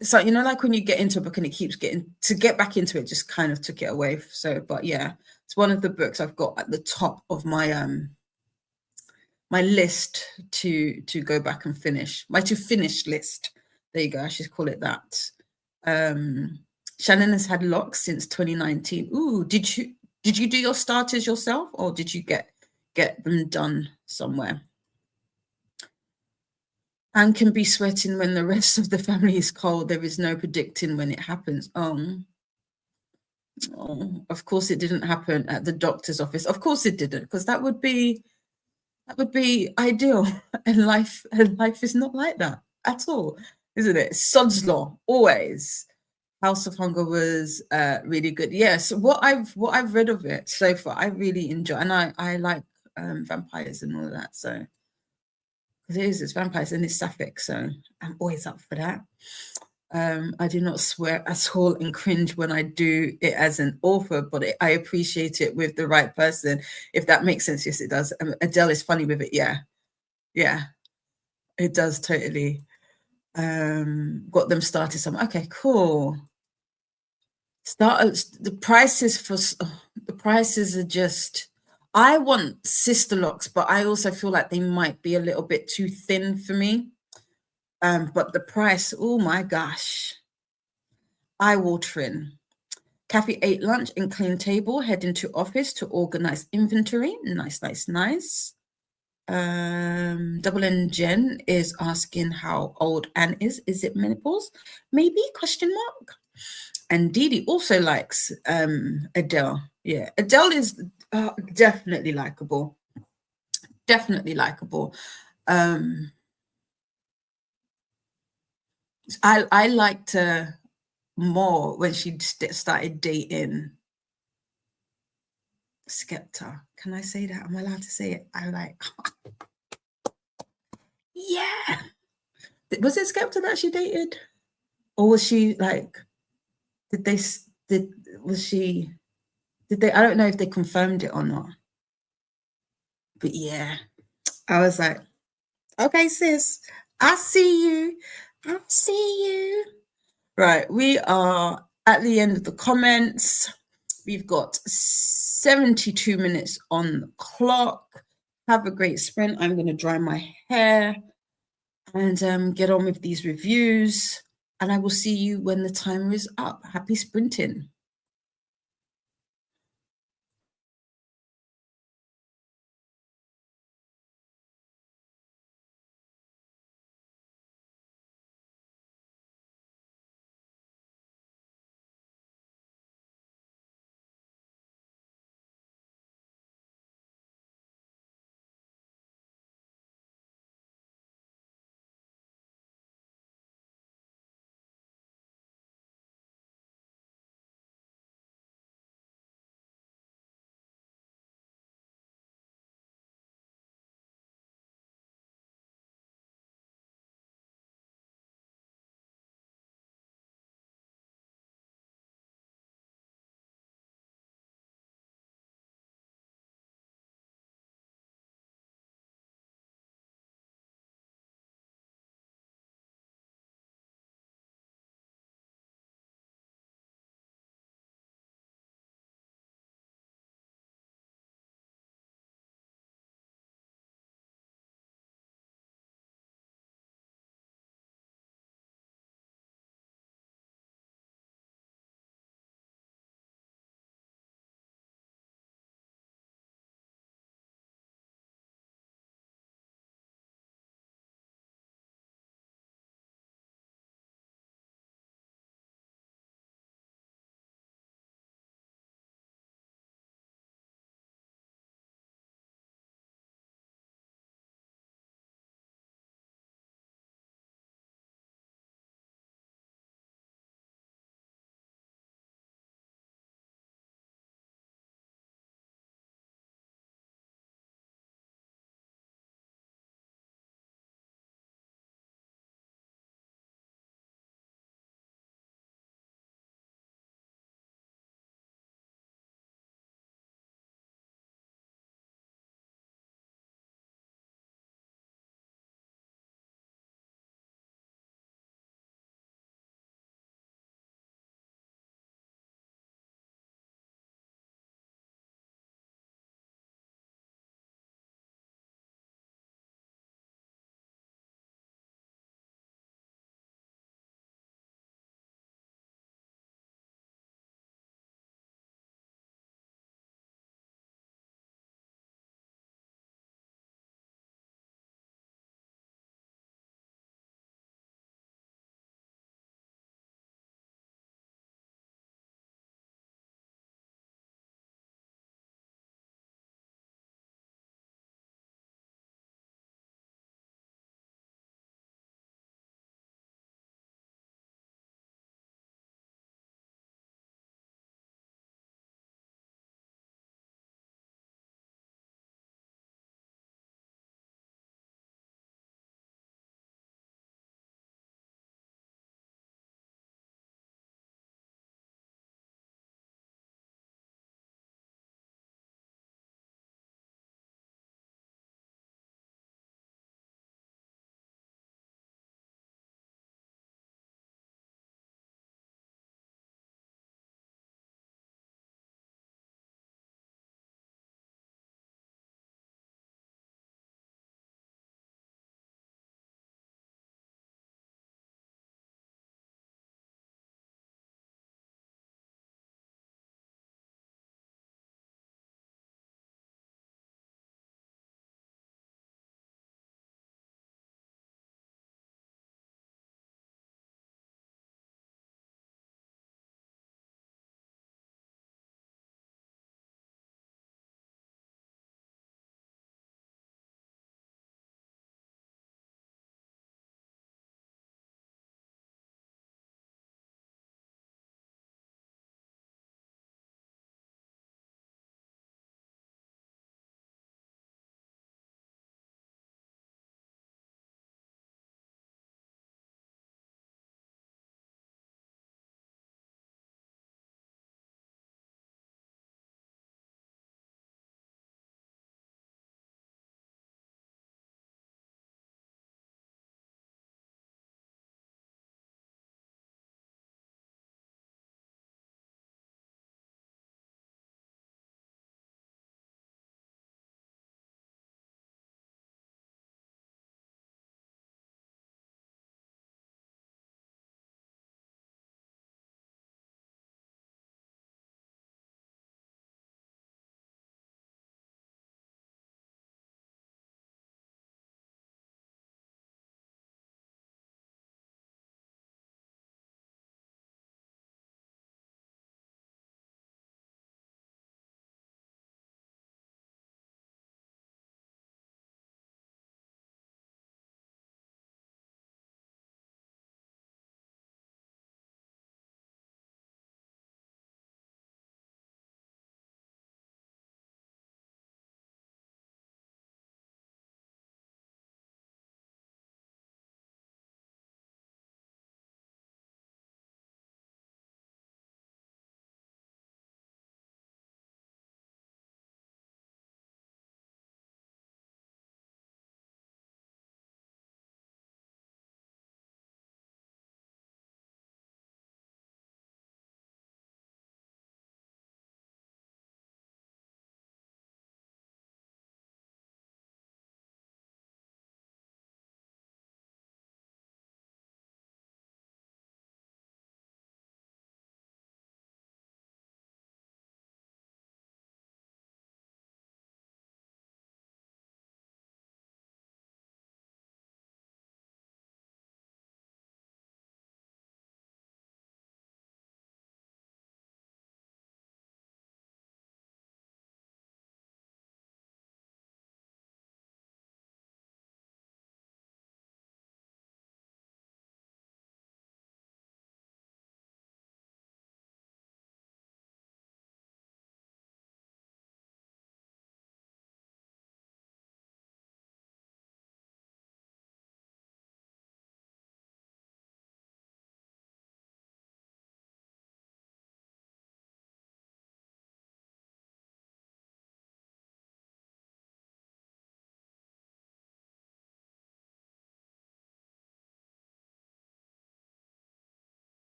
So you know, like when you get into a book and it keeps getting to get back into it, just kind of took it away. So, but yeah, it's one of the books I've got at the top of my my list to go back and finish, my to finish list. There you go. I should call it that. Shannon has had locks since 2019. Ooh, did you do your starters yourself, or did you get them done somewhere? And can be sweating when the rest of the family is cold. There is no predicting when it happens. Oh, of course it didn't happen at the doctor's office. Of course it didn't, because that would be ideal. And life is not like that at all, isn't it? Sod's law, always. House of Hunger was really good. Yes, what I've read of it so far, I really enjoy, and I like vampires and all of that. So because it's vampires and it's sapphic, so I'm always up for that. I do not swear at all and cringe when I do it as an author, but I appreciate it with the right person, if that makes sense. Yes, it does. Adele is funny with it. Yeah, it does totally. Got them started. Some okay, cool. The prices are just. I want sister locks, but I also feel like they might be a little bit too thin for me. But the price, oh my gosh, eye-watering. Kathy ate lunch and clean table, heading to office to organize inventory. Nice, nice, nice. Double N Jen is asking how old Anne is. Is it menopause? Maybe, question mark. And Dee Dee also likes Adele. Yeah, Adele is definitely likable. Definitely likable. I liked her more when she started dating Skepta. Can I say that? Am I allowed to say it? I like. Yeah. Was it Skepta that she dated, or was she like? Did they? Did was she? Did they? I don't know if they confirmed it or not. But yeah, I was like, okay, sis, I see you. I see you. Right, we are at the end of the comments. We've got 72 minutes on the clock. Have a great sprint. I'm going to dry my hair and get on with these reviews. And I will see you when the timer is up. Happy sprinting.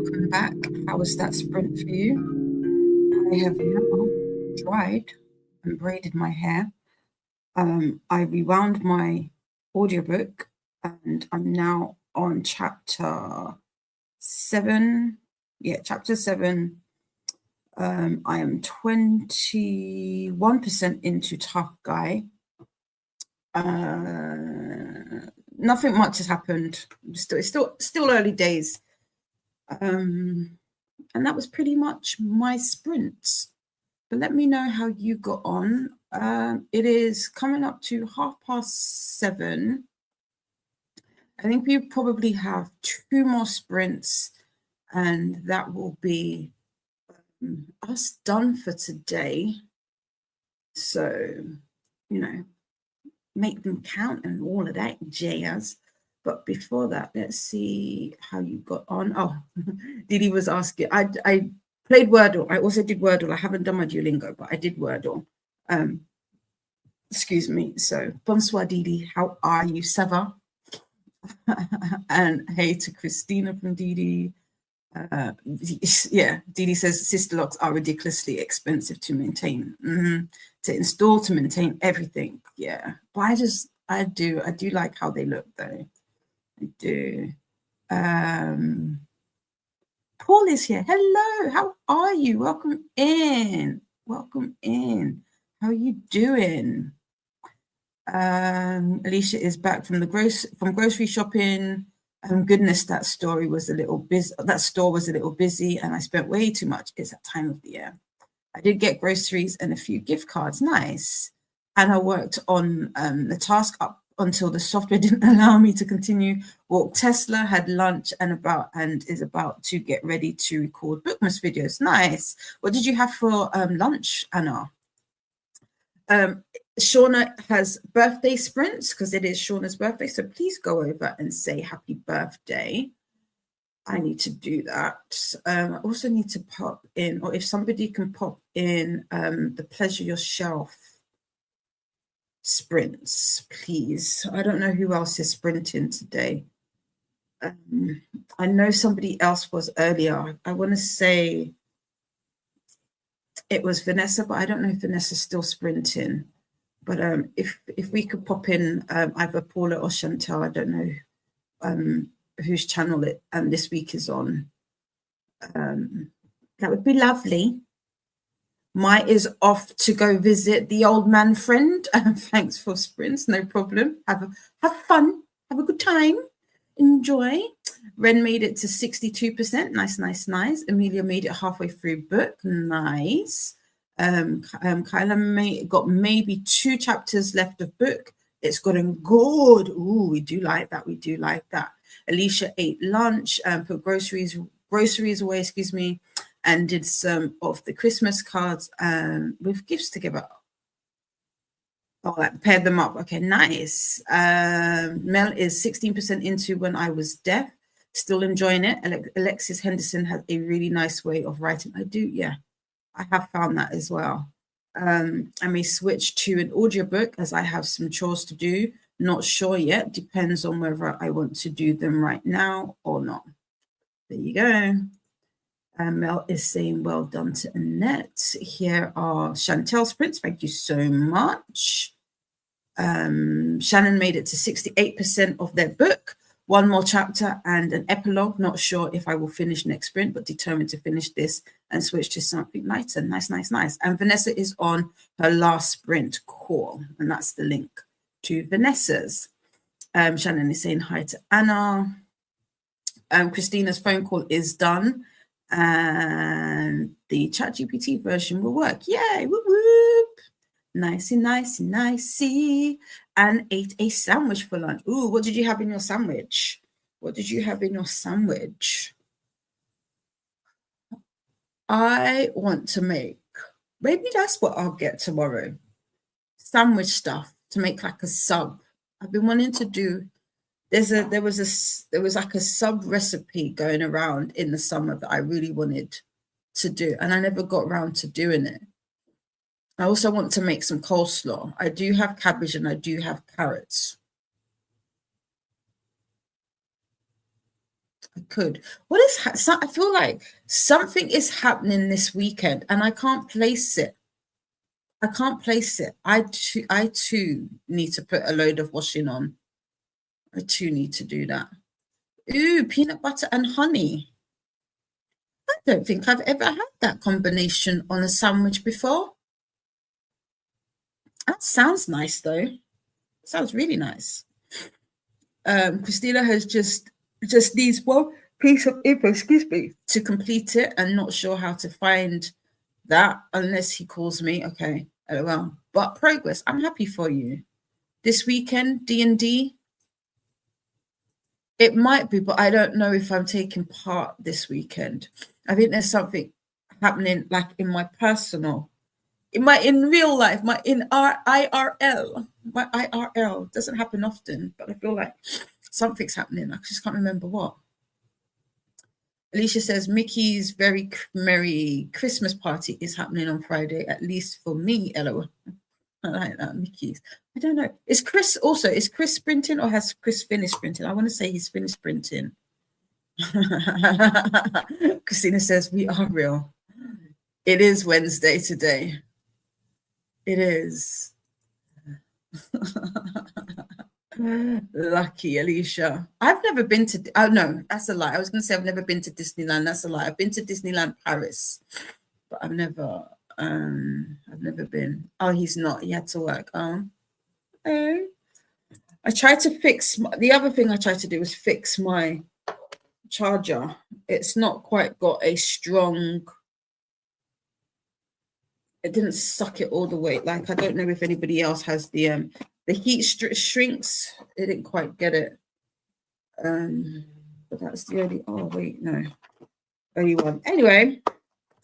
welcome back. How was that sprint for you? I have now dried and braided my hair. I rewound my audiobook and I'm now on chapter 7. Yeah, chapter 7. I am 21% into Tough Guy. Nothing much has happened. It's still early days. And that was pretty much my sprint. But let me know how you got on. It is coming up to 7:30. I think we probably have 2 more sprints, and that will be us done for today. So, make them count and all of that jazz. But before that, let's see how you got on. Oh, Didi was asking. I played Wordle. I also did Wordle. I haven't done my Duolingo, but I did Wordle. Excuse me. So, bonsoir, Didi. How are you, Sava? And hey to Christina from Didi. Yeah, Didi says sister locks are ridiculously expensive to maintain, to install, to maintain everything. Yeah, but I do like how they look though. I do. Paul is here. Hello, how are you? Welcome in. Welcome in. How are you doing? Alicia is back from grocery shopping. Goodness, that store was a little busy, and I spent way too much. It's that time of the year. I did get groceries and a few gift cards. Nice. And I worked on the task up until the software didn't allow me to continue. Walked Tesla, had lunch, and is about to get ready to record Bookmas videos. Nice. What did you have for lunch, Anna? Shauna has birthday sprints because it is Shauna's birthday. So please go over and say happy birthday. I need to do that. I also need to pop in, or if somebody can pop in the Pleasure Yourself sprints, please. I don't know who else is sprinting today. I know somebody else was earlier. I want to say it was Vanessa, but I don't know if Vanessa's still sprinting. But if we could pop in either Paula or Chantel, I don't know whose channel it this week is on. That would be lovely. Mai is off to go visit the old man friend. Thanks for sprints, no problem. Have fun, have a good time, enjoy. Ren made it to 62%. Nice. Amelia made it halfway through book. Nice. Kyla got maybe 2 chapters left of book. It's gotten good. Ooh, we do like that. Alicia ate lunch, put groceries away, and did some of the Christmas cards with gifts together. Oh, like paired them up. Okay, nice. Mel is 16% into When I Was Deaf. Still enjoying it. Alexis Henderson has a really nice way of writing. I do, yeah. I have found that as well. I may switch to an audiobook as I have some chores to do. Not sure yet. Depends on whether I want to do them right now or not. There you go. Mel is saying well done to Annette. Here are Chantel sprints. Thank you so much. Shannon made it to 68% of their book. 1 more chapter and an epilogue. Not sure if I will finish next sprint, but determined to finish this and switch to something lighter. Nice. And Vanessa is on her last sprint call, and that's the link to Vanessa's. Shannon is saying hi to Anna. Christina's phone call is done, and the ChatGPT version will work. Yay! Whoop whoop! Nicey. And ate a sandwich for lunch. Ooh, what did you have in your sandwich? I want to make, maybe that's what I'll get tomorrow. Sandwich stuff to make like a sub. I've been wanting to do, there was like a sub recipe going around in the summer that I really wanted to do, and I never got around to doing it. I also want to make some coleslaw. I do have cabbage and I do have carrots. I could. What is I feel like something is happening this weekend and I can't place it. I can't place it. I too need to put a load of washing on. I too need to do that. Ooh, peanut butter and honey. I don't think I've ever had that combination on a sandwich before. That sounds nice though. Sounds really nice. Christina has just needs one piece of info, excuse me, to complete it and not sure how to find that unless he calls me. Okay, LOL. But progress, I'm happy for you. This weekend, D&D, it might be, but I don't know if I'm taking part this weekend. I think there's something happening like in my personal, in real life, in our IRL. My IRL doesn't happen often, but I feel like something's happening. I just can't remember what. Alicia says Mickey's very merry Christmas party is happening on Friday, at least for me. LOL. I like that, Mickey's. I don't know. Is Chris sprinting or has Chris finished sprinting? I want to say he's finished sprinting. Christina says we are real. It is Wednesday today. It is. Lucky Alicia. I've never been to, oh no, that's a lie. I was going to say I've never been to Disneyland. That's a lie. I've been to Disneyland Paris, but I've never been. Oh, he's not. He had to work. Oh. I tried to fix, the other thing I tried to do was fix my charger. It's not quite got a strong, it didn't suck it all the way. Like, I don't know if anybody else has the heat shrinks. It didn't quite get it. But that's the only, oh wait, no. Only one. Anyway,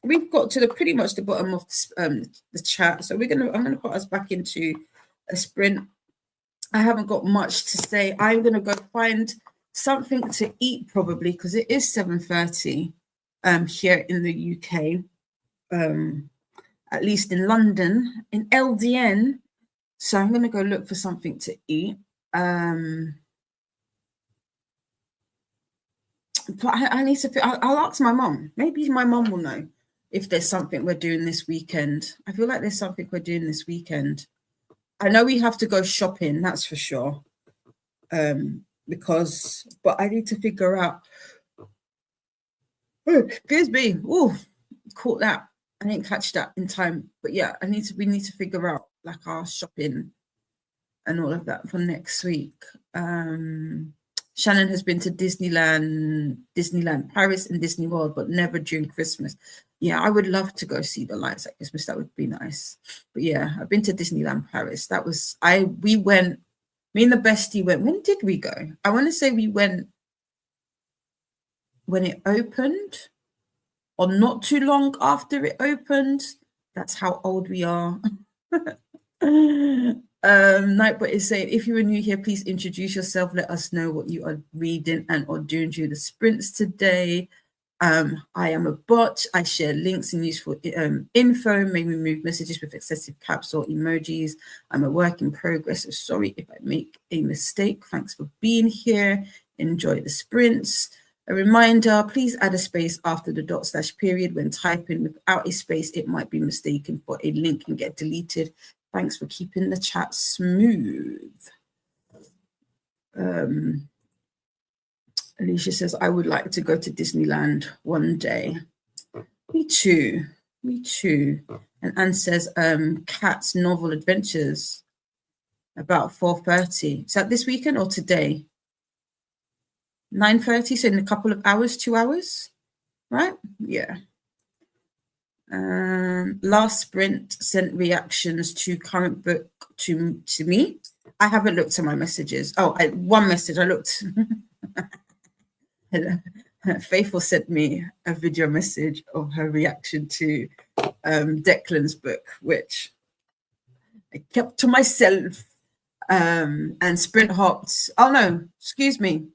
we've got to pretty much the bottom of the chat. So I'm gonna put us back into a sprint. I haven't got much to say. I'm gonna go find something to eat probably because it is 7:30 here in the UK. At least in London, in LDN. So I'm going to go look for something to eat. But I need to, I'll ask my mum. Maybe my mum will know if there's something we're doing this weekend. I feel like there's something we're doing this weekend. I know we have to go shopping, that's for sure. But I need to figure out. Oh, excuse me. Oh, caught that. I didn't catch that in time, but yeah, we need to figure out like our shopping and all of that for next week. Shannon has been to Disneyland Paris and Disney World, but never during Christmas. Yeah, I would love to go see the lights at Christmas. That would be nice. But yeah, I've been to Disneyland Paris. We went, me and the bestie went. When did we go? I want to say we went when it opened, or not too long after it opened. That's how old we are. Nightbot is saying, if you are new here, please introduce yourself. Let us know what you are reading and or doing during the sprints today. I am a bot. I share links and useful info, may remove messages with excessive caps or emojis. I'm a work in progress, so sorry if I make a mistake. Thanks for being here. Enjoy the sprints. A reminder, please add a space after the /period. When typing without a space, it might be mistaken for a link and get deleted. Thanks for keeping the chat smooth. Alicia says, I would like to go to Disneyland one day. Me too. And Anne says, Cat's Novel Adventures, about 4:30. Is that this weekend or today? 9:30, so in a couple of hours, 2 hours, right? Yeah. Last sprint sent reactions to current book to me. I haven't looked at my messages. Oh, one message I looked. Faithful sent me a video message of her reaction to Declan's book, which I kept to myself. And sprint hopped. Oh no, excuse me.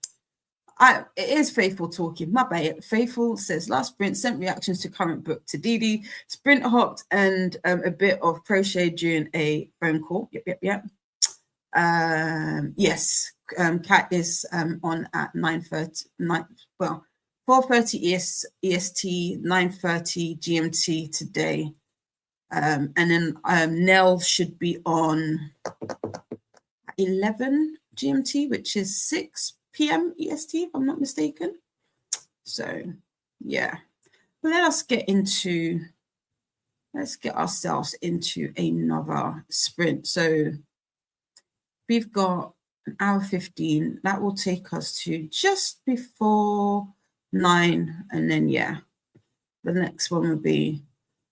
It is Faithful talking. My bad. Faithful says last sprint sent reactions to current book to Dee. Sprint hopped and a bit of crochet during a phone call. Yep. Yes. Kat is on at 9:30, 4:30 EST, 9:30 GMT today. And then Nell should be on 11 GMT, which is 6 p.m. EST, if I'm not mistaken. So, yeah. Let's get ourselves into another sprint. So we've got an hour 15. That will take us to just before 9. And then, yeah, the next one will be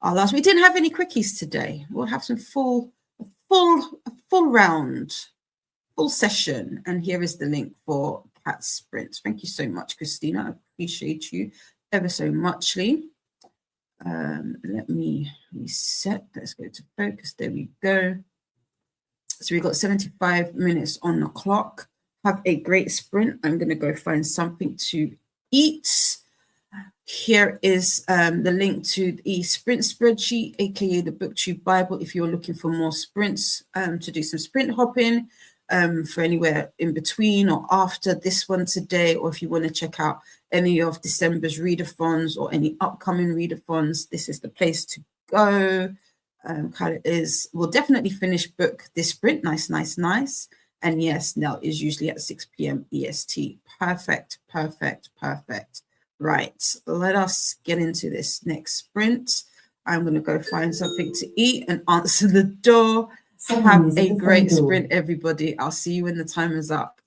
our last. We didn't have any quickies today. We'll have some full round, full session. And here is the link for Cat Sprint. Thank you so much, Christina. I appreciate you ever so muchly. Let me reset. Let's go to focus. There we go. So we've got 75 minutes on the clock. Have a great sprint. I'm going to go find something to eat. Here is the link to the sprint spreadsheet, aka the BookTube Bible, if you're looking for more sprints to do some sprint hopping for anywhere in between or after this one today, or if you want to check out any of December's readathons or any upcoming readathons, this is the place to go. We'll definitely finish book this sprint. Nice. And yes, Nell is usually at 6 p.m. EST. Perfect. Right, let us get into this next sprint. I'm going to go find something to eat and answer the door. Have a great sprint, everybody. I'll see you when the time is up.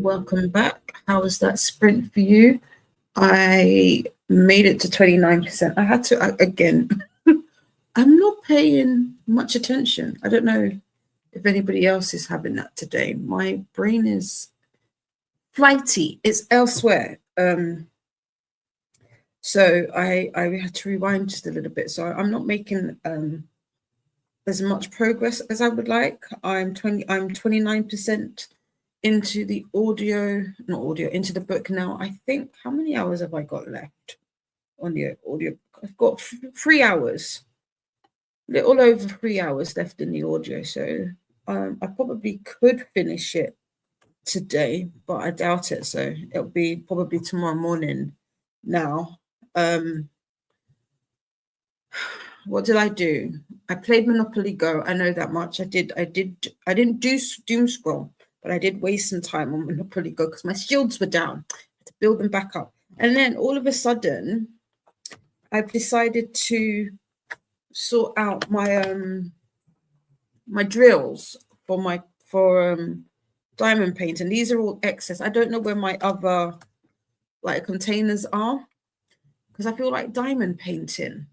welcome back. How was that sprint for you? I made it to 29%. I had to, again, I'm not paying much attention. I don't know if anybody else is having that today. My brain is flighty. It's elsewhere. So I had to rewind just a little bit. So I'm not making as much progress as I would like. I'm 29% into the into the book now. I think, how many hours have I got left on the audio? I've got 3 hours, little over 3 hours left in the audio. So I probably could finish it today, but I doubt it. So it'll be probably tomorrow morning now. What did I do? I played Monopoly Go. I know that much. I didn't do doom scroll, but I did waste some time on Monopoly Go because my shields were down. I had to build them back up. And then all of a sudden, I've decided to sort out my my drills for diamond paint, and these are all excess. I don't know where my other containers are because I feel like diamond painting.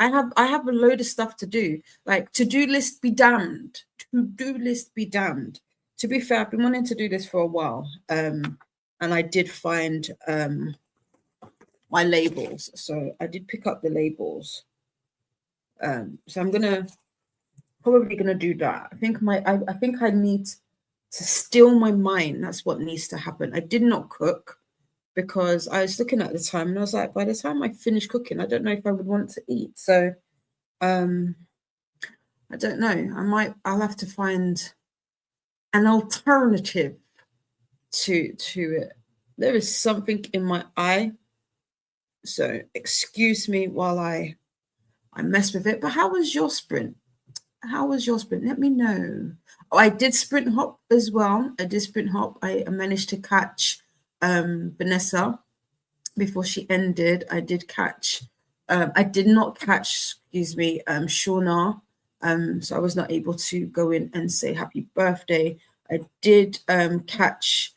I have a load of stuff to do. Like, to-do list be damned. To-do list be damned. To be fair, I've been wanting to do this for a while. And I did find my labels. So I did pick up the labels. So I'm probably gonna do that. I think I need to still my mind. That's what needs to happen. I did not cook because I was looking at the time and I was like, by the time I finish cooking, I don't know if I would want to eat. So I don't know. I'll have to find an alternative to it. There is something in my eye. So excuse me while I mess with it. But how was your sprint? How was your sprint? Let me know. Oh, I did sprint hop as well. I did sprint hop. I managed to catch Vanessa before she ended. I did catch. I did not catch. Excuse me, Shauna. So I was not able to go in and say happy birthday. I did catch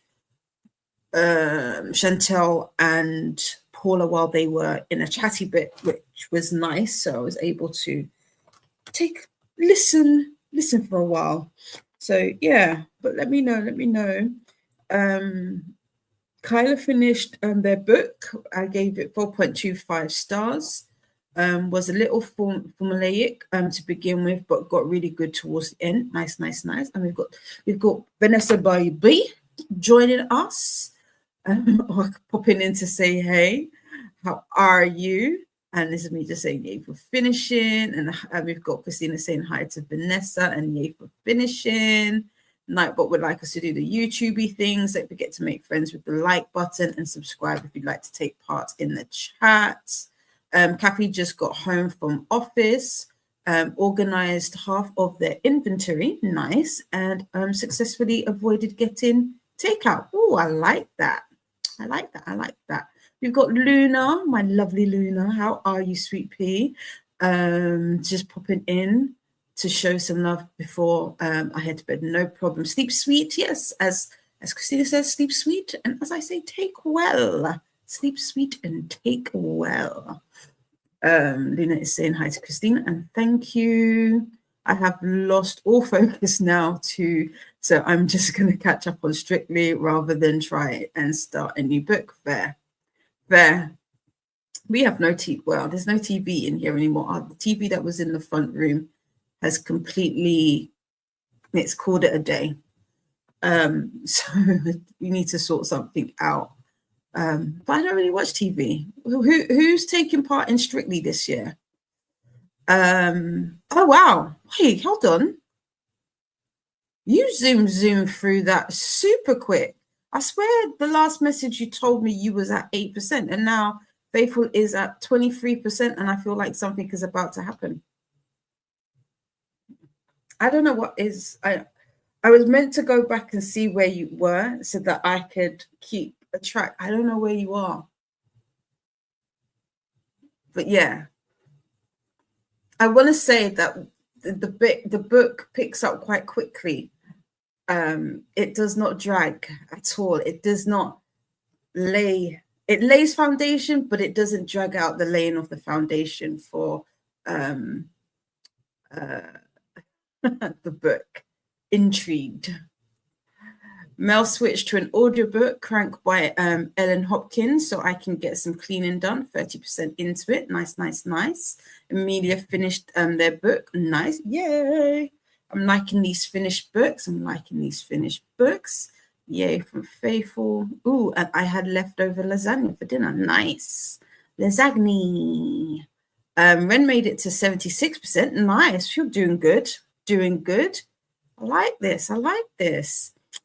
Chantel and Paula while they were in a chatty bit, which was nice. So I was able to listen for a while. So yeah, but let me know. Kyla finished their book. I gave it 4.25 stars. Was a little formulaic to begin with, but got really good towards the end. Nice. And we've got Vanessa Baby joining us, popping in to say hey. How are you? And this is me just saying yay for finishing. And we've got Christina saying hi to Vanessa and yay for finishing. Nightbot would like us to do the YouTubey things. Don't forget to make friends with the like button and subscribe if you'd like to take part in the chat. Kathy just got home from office, organized half of their inventory, nice, and successfully avoided getting takeout. Oh, I like that. We've got Luna, my lovely Luna. How are you, sweet pea? Just popping in to show some love before I head to bed. No problem. Sleep sweet, yes. As Christina says, sleep sweet. And as I say, take well. Sleep sweet and take well. Luna is saying hi to Christina and thank you. I have lost all focus now too, so I'm just going to catch up on Strictly rather than try and start a new book. There. We have no TV. Well, there's no TV in here anymore. The TV that was in the front room has completely, it's called it a day. So we need to sort something out. But I don't really watch TV. Who's taking part in Strictly this year? Oh wow! Hey, hold on. You zoom through that super quick. I swear the last message you told me you was at 8%, and now Faithful is at 23%, and I feel like something is about to happen. I don't know what is. I was meant to go back and see where you were so that I could keep a track. I don't know where you are. But yeah. I want to say that the book picks up quite quickly. It does not drag at all. It does not it lays foundation, but it doesn't drag out the laying of the foundation for the book. Intrigued. Mel switched to an audiobook, Crank by Ellen Hopkins, so I can get some cleaning done, 30% into it. Nice, nice, nice. Amelia finished their book. Nice. Yay. I'm liking these finished books. Yay from Faithful. Ooh, and I had leftover lasagna for dinner. Nice. Lasagna. Ren made it to 76%. Nice. You're doing good. I like this.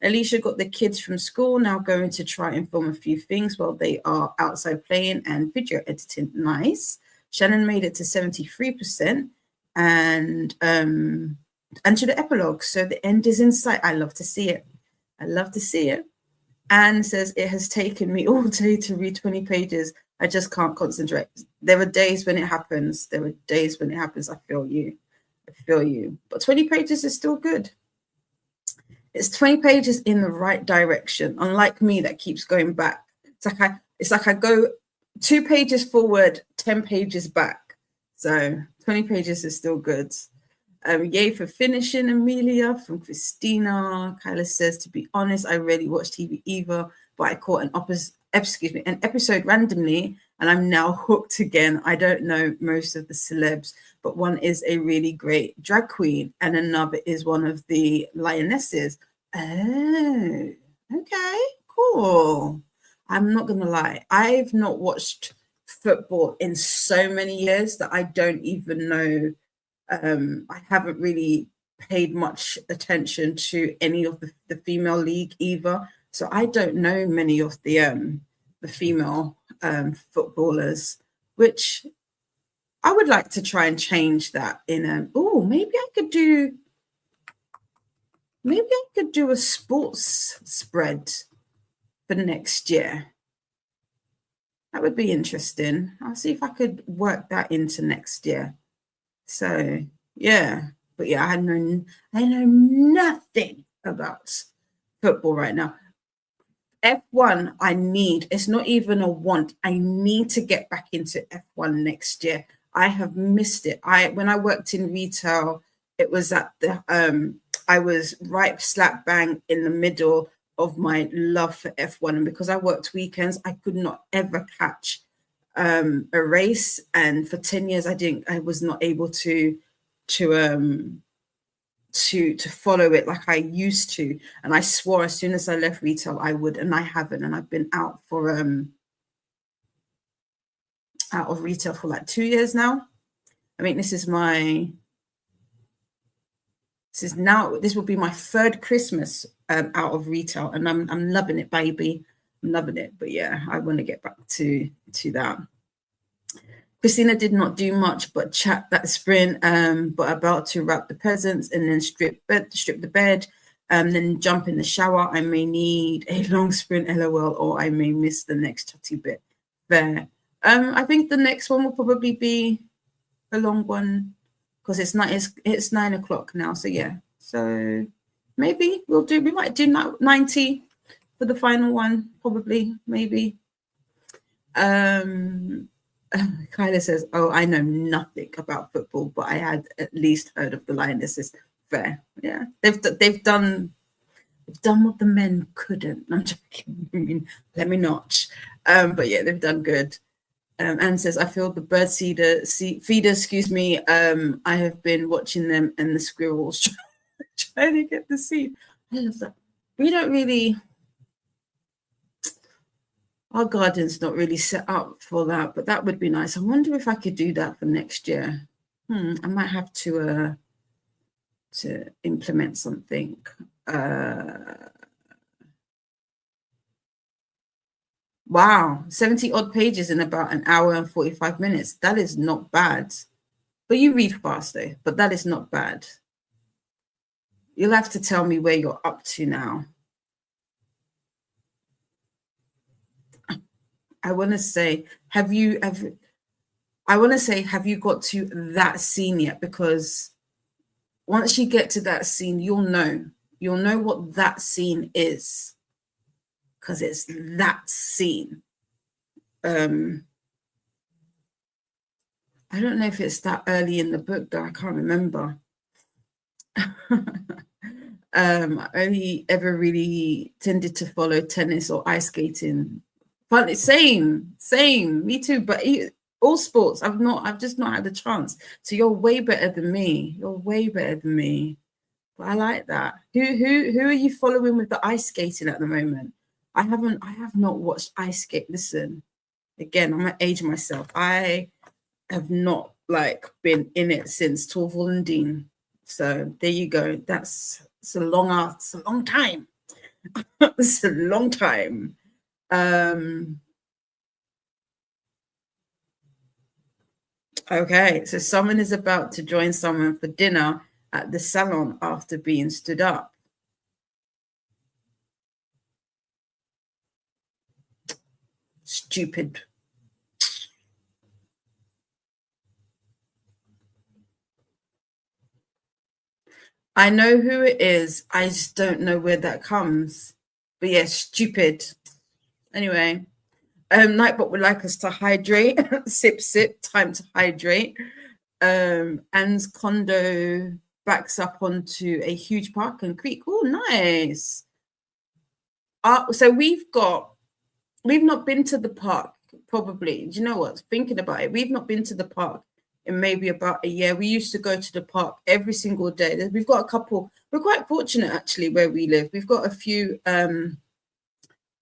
Alicia got the kids from school, now going to try and film a few things while they are outside playing and video editing. Nice. Shannon made it to 73%. And to the epilogue. So the end is in sight. I love to see it. Anne says, it has taken me all day to read 20 pages. I just can't concentrate. There are days when it happens. I feel you. But 20 pages is still good. It's 20 pages in the right direction. Unlike me, that keeps going back. It's like I go 2 pages forward, 10 pages back. So 20 pages is still good. Yay for finishing, Amelia, from Christina. Kyla says, to be honest, I rarely watch TV either, but I caught an episode randomly, and I'm now hooked again. I don't know most of the celebs, but one is a really great drag queen, and another is one of the lionesses. Oh, okay, cool. I'm not gonna lie, I've not watched football in so many years that I don't even know. I haven't really paid much attention to any of the female league either, so I don't know many of the female footballers, which I would like to try and change that in maybe I could do a sports spread for next year. That would be interesting. I'll see if I could work that into next year. So yeah, but yeah, I know nothing about football right now. F1, it's not even a want. I need to get back into F1 next year. I have missed it. When I worked in retail, it was at the I was right slap bang in the middle of my love for F1, and because I worked weekends, I could not ever catch a race, and for 10 years I was not able to follow it like I used to, and I swore as soon as I left retail I would, and I haven't, and I've been out of retail for like 2 years now. I mean, this will be my 3rd Christmas out of retail, and I'm loving it, baby. I'm loving it. But yeah, I want to get back to that. Christina did not do much but chat that sprint, but about to wrap the presents and then strip the bed, then jump in the shower. I may need a long sprint, LOL, or I may miss the next chatty bit. There. I think the next one will probably be a long one, because it's 9 o'clock now. So yeah, so maybe we might do 90 for the final one, probably, maybe. Kyla says, oh, I know nothing about football, but I had at least heard of the Lionesses. Fair. Yeah, they've done what the men couldn't. I'm joking. I mean, let me not. But yeah, they've done good. Anne says, I feel the bird feeder, excuse me. I have been watching them and the squirrels trying to get the seed. I love that. We don't really, our garden's not really set up for that, but that would be nice. I wonder if I could do that for next year. I might have to implement something. Wow, 70 odd pages in about an hour and 45 minutes. That is not bad. But you read fast though, but that is not bad. You'll have to tell me where you're up to now. I want to say, have you got to that scene yet? Because once you get to that scene, you'll know you'll know what that scene is, because it's that scene. I don't know if it's that early in the book, though. I can't remember. I only ever really tended to follow tennis or ice skating. But same, me too. But all sports, I've just not had the chance. So you're way better than me. You're way better than me. But I like that. Who are you following with the ice skating at the moment? I have not watched ice skate. Listen, again, I'm gonna age myself. I have not been in it since Torval and Dean. So there you go. It's a long time. It's a long time. Okay, so someone is about to join someone for dinner at the salon after being stood up. Stupid. I know who it is. I just don't know where that comes. But yeah, stupid. Anyway, Nightbot would like us to hydrate. Sip, time to hydrate. Anne's condo backs up onto a huge park and creek. Oh, nice. So we've not been to the park, probably. Do you know what? Thinking about it, we've not been to the park in maybe about a year. We used to go to the park every single day. We've got a couple. We're quite fortunate, actually, where we live. We've got a few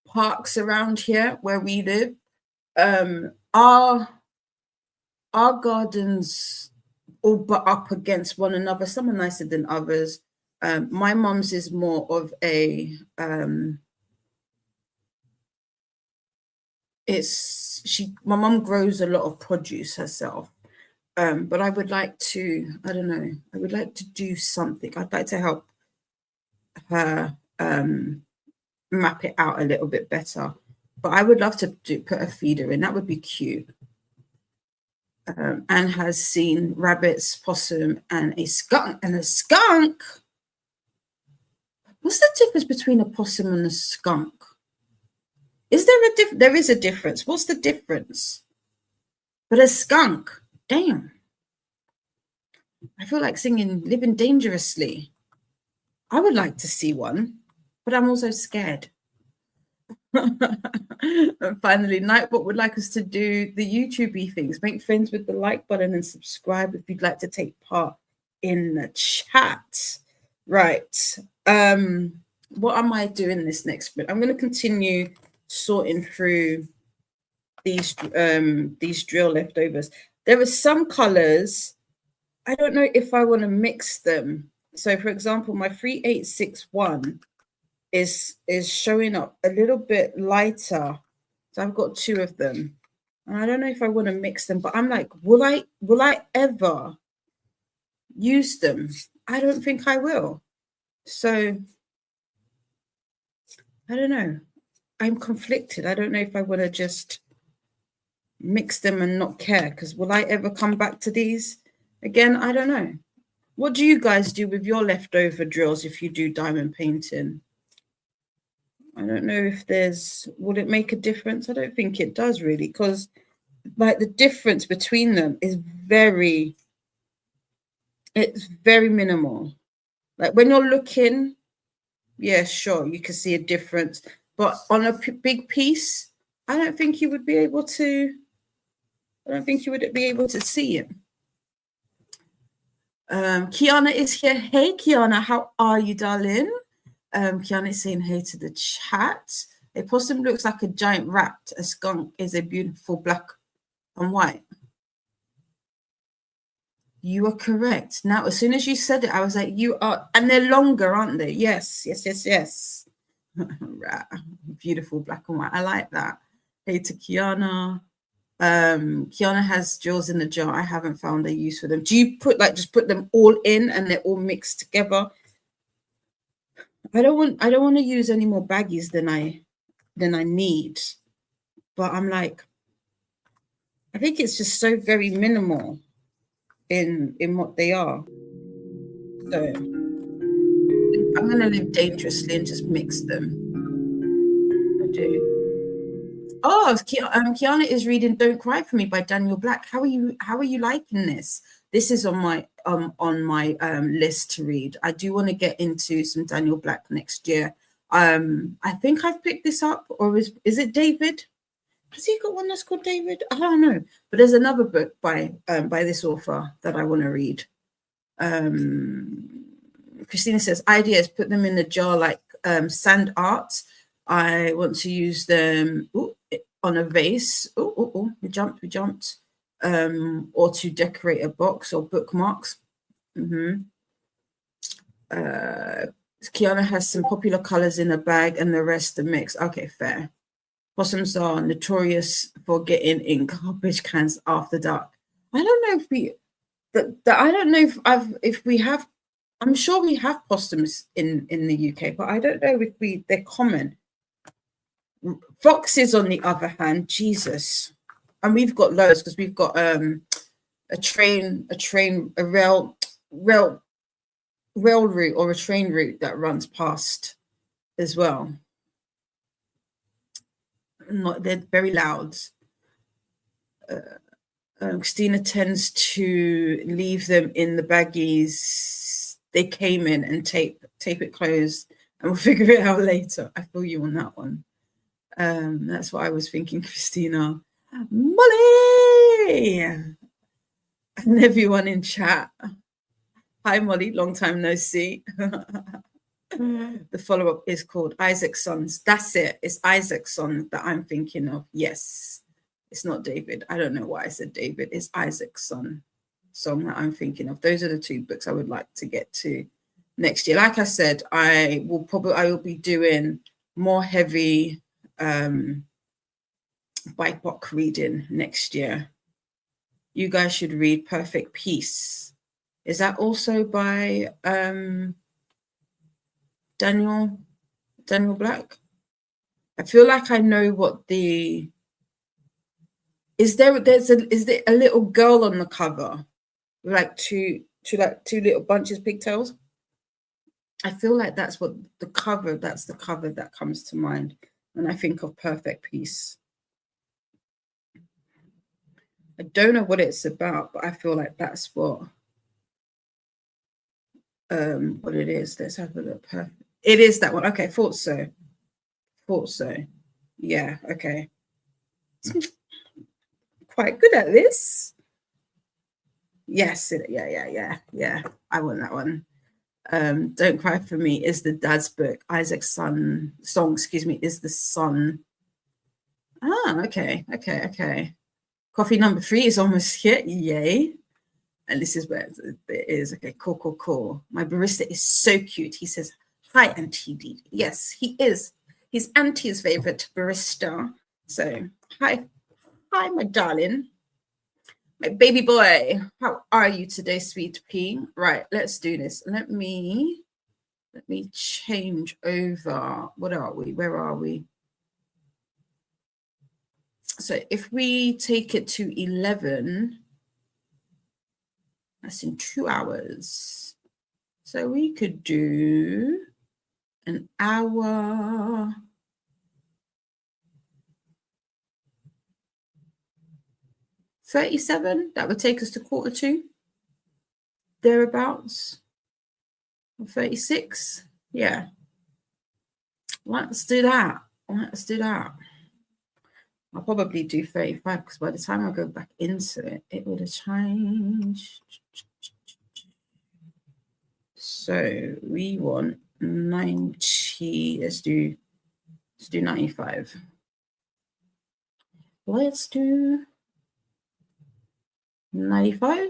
parks around here where we live. Our gardens all butt up against one another. Some are nicer than others. My mum's is more of a my mum grows a lot of produce herself. But I would like to, I don't know, I would like to do something. I'd like to help her map it out a little bit better. But I would love to put a feeder in. That would be cute. Anne has seen rabbits, possum, and a skunk. What's the difference between a possum and a skunk? Is there a difference? There is a difference. What's the difference? But a skunk, damn. I feel like singing Living Dangerously. I would like to see one, but I'm also scared. And finally, Nightbot would like us to do the YouTube-y things. Make friends with the like button and subscribe if you'd like to take part in the chat. Right. What am I doing this next bit? I'm going to continue sorting through these drill leftovers. There are some colors. I don't know if I want to mix them. So, for example, my 3861 is showing up a little bit lighter. So I've got two of them. And I don't know if I want to mix them, but I'm like, will I ever use them? I don't think I will. So I don't know. I'm conflicted. I don't know if I want to just mix them and not care, because will I ever come back to these again? I don't know. What do you guys do with your leftover drills if you do diamond painting? I don't know if would it make a difference? I don't think it does really, because the difference between them is very minimal. Like when you're looking, yeah, sure, you can see a difference. But on a big piece, I don't think you would be able to see it. Kiana is here. Hey, Kiana, how are you, darling? Kiana is saying hey to the chat. A possum looks like a giant rat. A skunk is a beautiful black and white. You are correct. Now, as soon as you said it, I was like, you are, and they're longer, aren't they? Yes. Rat. Beautiful black and white. I like that. Hey to Kiana. Kiana has drills in the jar. I haven't found a use for them. Do you just put them all in and they're all mixed together? I don't want to use any more baggies than I need. But I'm like, I think it's just so very minimal in what they are. So I'm going to live dangerously and just mix them. I do. Oh, Kiana is reading "Don't Cry for Me" by Daniel Black. How are you liking this? This is on my list to read. I do want to get into some Daniel Black next year. I think I've picked this up, or is it David? Has he got one that's called David? I don't know. But there's another book by this author that I want to read. Christina says, ideas, put them in a jar like sand art. I want to use them on a vase. We jumped. Or to decorate a box or bookmarks. Kiana has some popular colors in a bag and the rest are mixed. Okay, fair. Possums are notorious for getting in garbage cans after dark. I don't know if we, I don't know if we have. I'm sure we have possums in the UK, but I don't know if they're common. Foxes, on the other hand, Jesus, and we've got loads because we've got a rail route or a train route that runs past as well. They're very loud. Christina tends to leave them in the baggies they came in and tape it closed, and we'll figure it out later. I feel you on that one. That's what I was thinking, Christina. Molly! And everyone in chat. Hi, Molly. Long time no see. The follow-up is called Isaac's Sons. That's it. It's Isaac's Son that I'm thinking of. Yes. It's not David. I don't know why I said David. It's Isaac's Son song that I'm thinking of. Those are the two books I would like to get to next year. Like I said, I will be doing more heavy BIPOC reading next year. You guys should read Perfect Peace. Is that also by Daniel Black? I feel like I know what the is there a little girl on the cover with like two little bunches of pigtails? I feel like that's the cover that comes to mind when I think of Perfect Peace. I don't know what it's about, but I feel like that's what it is. Let's have a look. Perfect. It is that one. Okay, thought so. Yeah, okay. Quite good at this. Yes, yeah. I want that one. Don't Cry for Me is the dad's book. Isaac's song, is the son. Okay. Coffee number 3 is almost here. Yay. And this is where it is. Okay, cool. My barista is so cute. He says, hi, Auntie Dee. Yes, he is. He's Auntie's favorite barista. So, hi, my darling. My baby boy. How are you today, sweet pea? Right, let's do this. Let me change over. What are we? Where are we? So if we take it to 11, that's in 2 hours. So we could do an hour. $37. That would take us to 1:45, thereabouts. 36. Yeah. Let's do that. I'll probably do 35 because by the time I go back into it, it would have changed. So we want 90. Let's do 95. Let's do 95.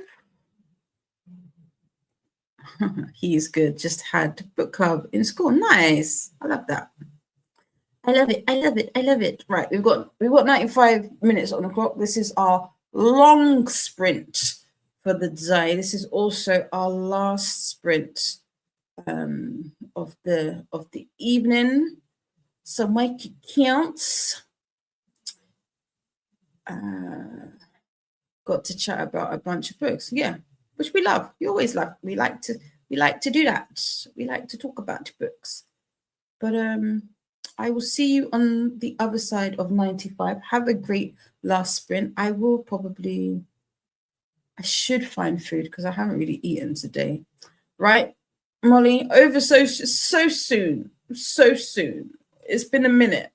He's good. Just had book club in school. Nice. I love that. I love it. Right, we've got 95 minutes on the clock. This is our long sprint for the day. This is also our last sprint of the evening. So make it count. Got to chat about a bunch of books. Yeah, which we love. We always love. We like to we like to do that. We like to talk about books. But I will see you on the other side of 95. Have a great last sprint. I should find food because I haven't really eaten today. Right, Molly? Over so soon. So soon. It's been a minute.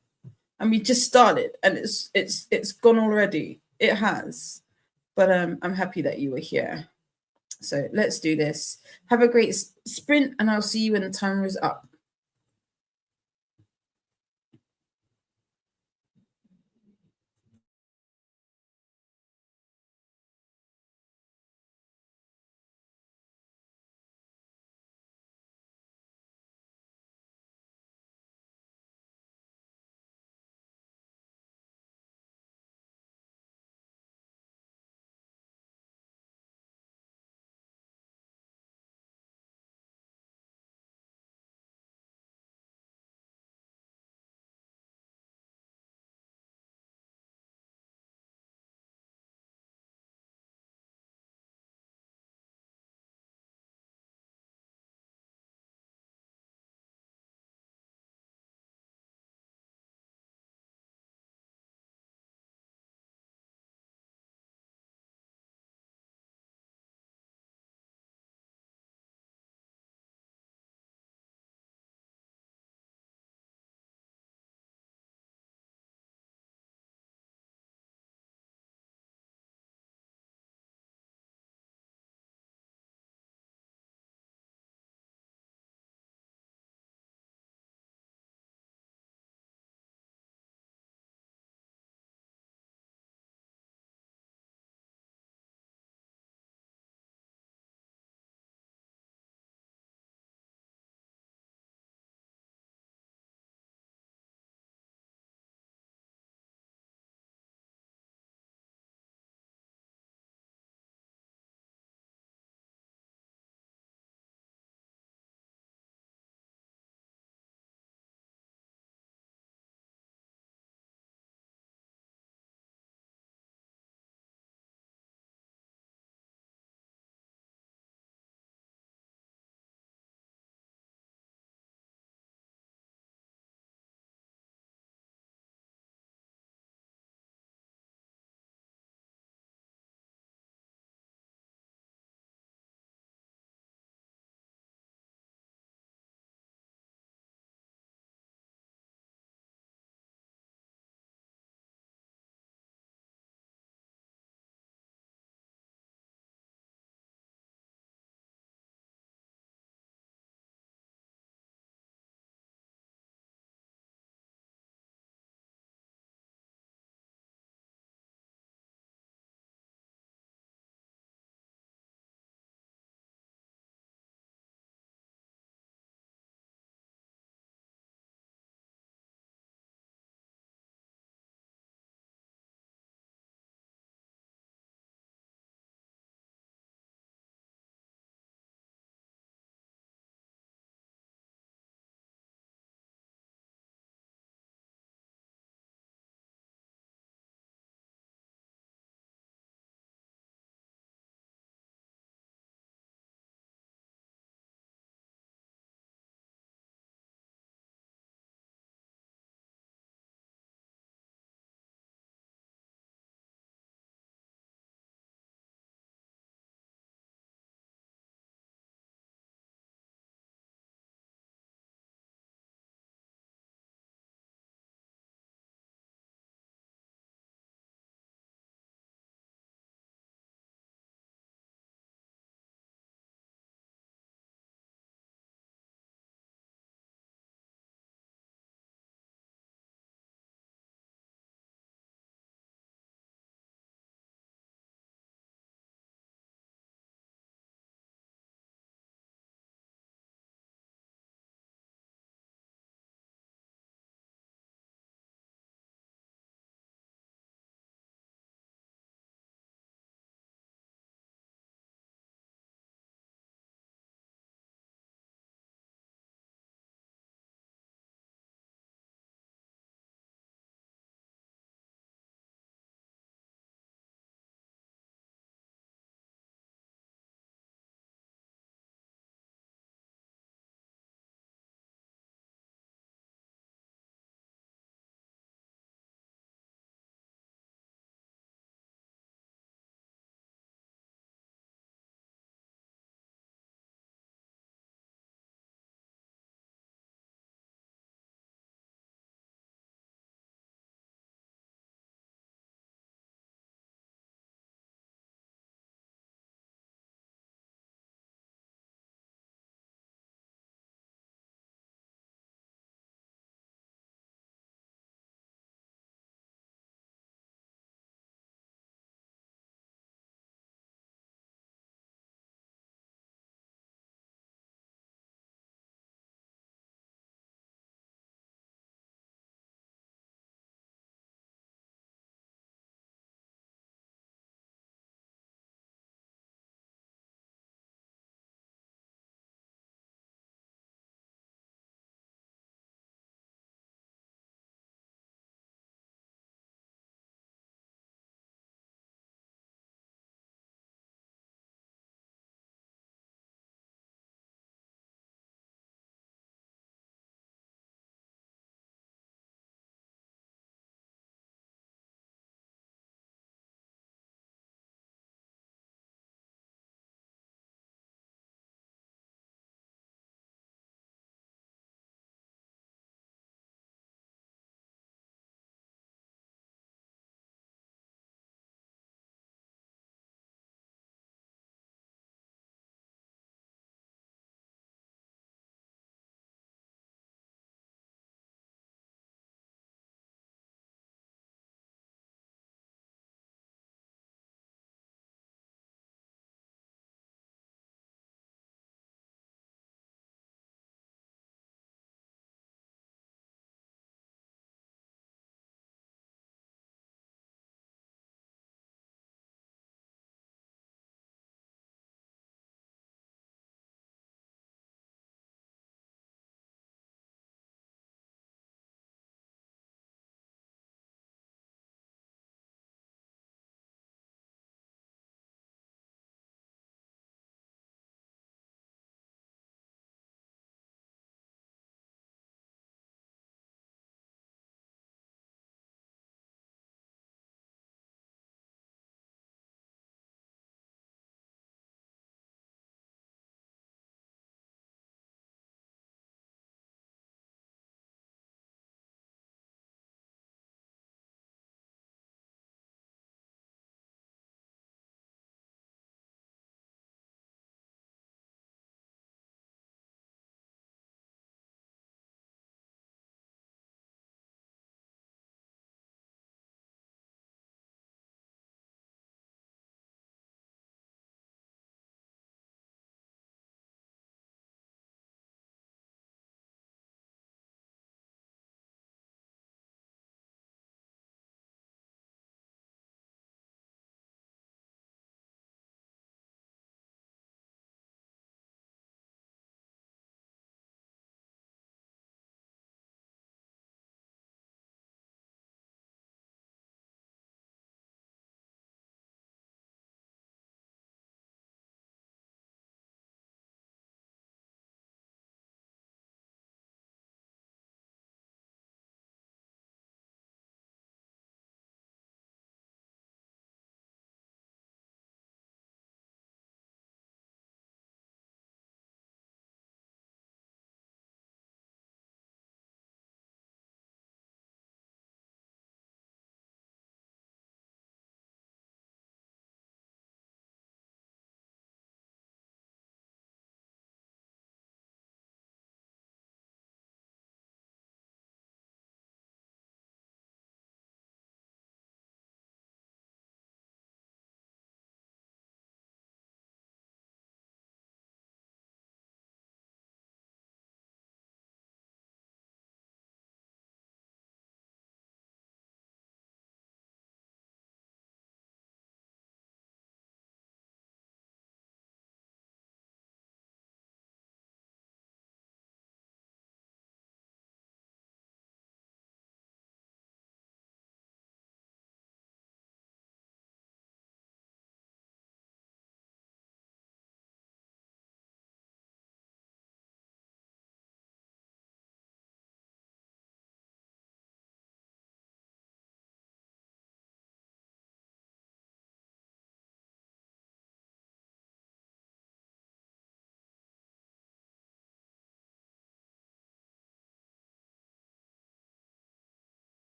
And we just started and it's gone already. It has. But I'm happy that you were here. So let's do this. Have a great sprint and I'll see you when the timer is up.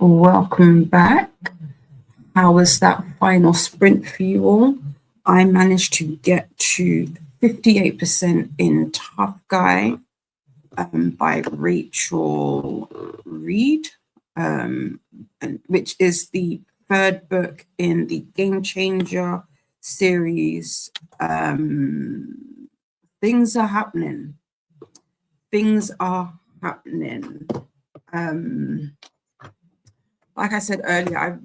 Welcome back. How was that final sprint for you all? I managed to get to 58% in Tough Guy by Rachel Reed, which is the third book in the Game Changer series. Things are happening. Things are happening. Like I said earlier,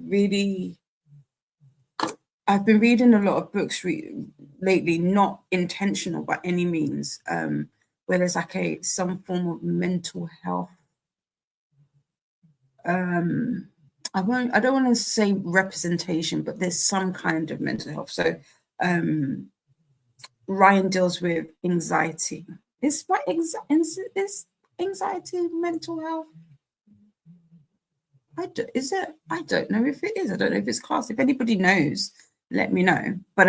I've been reading a lot of books lately, not intentional by any means, where there's like some form of mental health. I don't want to say representation, but there's some kind of mental health. So Ryan deals with anxiety. Is anxiety mental health? Is it? I don't know if it is. I don't know if it's classed. If anybody knows, let me know. But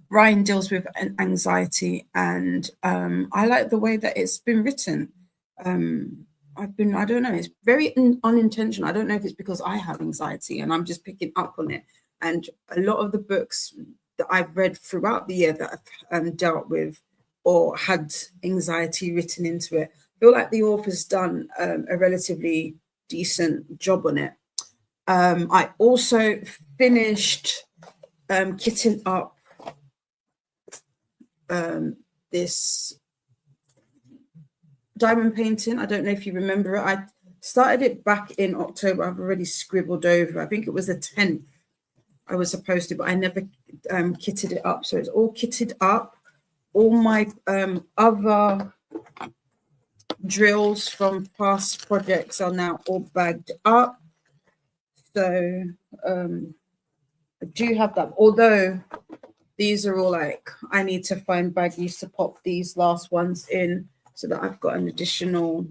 Ryan deals with anxiety, and I like the way that it's been written. I don't know, it's very unintentional. I don't know if it's because I have anxiety and I'm just picking up on it. And a lot of the books that I've read throughout the year that I've dealt with or had anxiety written into it, I feel like the author's done a relatively decent job on it. I also finished kitting up this diamond painting. I don't know if you remember it. I started it back in October. I've already scribbled over. I think it was the 10th I was supposed to, but I never kitted it up. So it's all kitted up. All my other drills from past projects are now all bagged up. So I do have that, although these are all like, I need to find baggies to pop these last ones in so that I've got an additional,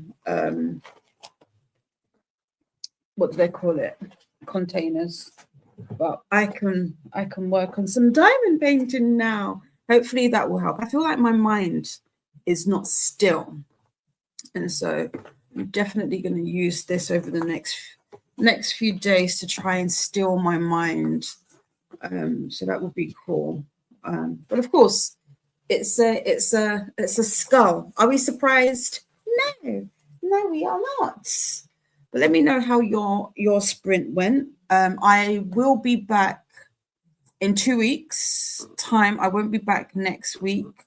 what do they call it? Containers. But I can work on some diamond painting now. Hopefully that will help. I feel like my mind is not still. And so I'm definitely going to use this over the next few days to try and still my mind. So that would be cool. But of course, it's a skull. Are we surprised? No, we are not. But let me know how your sprint went. I will be back in 2 weeks' time. I won't be back next week.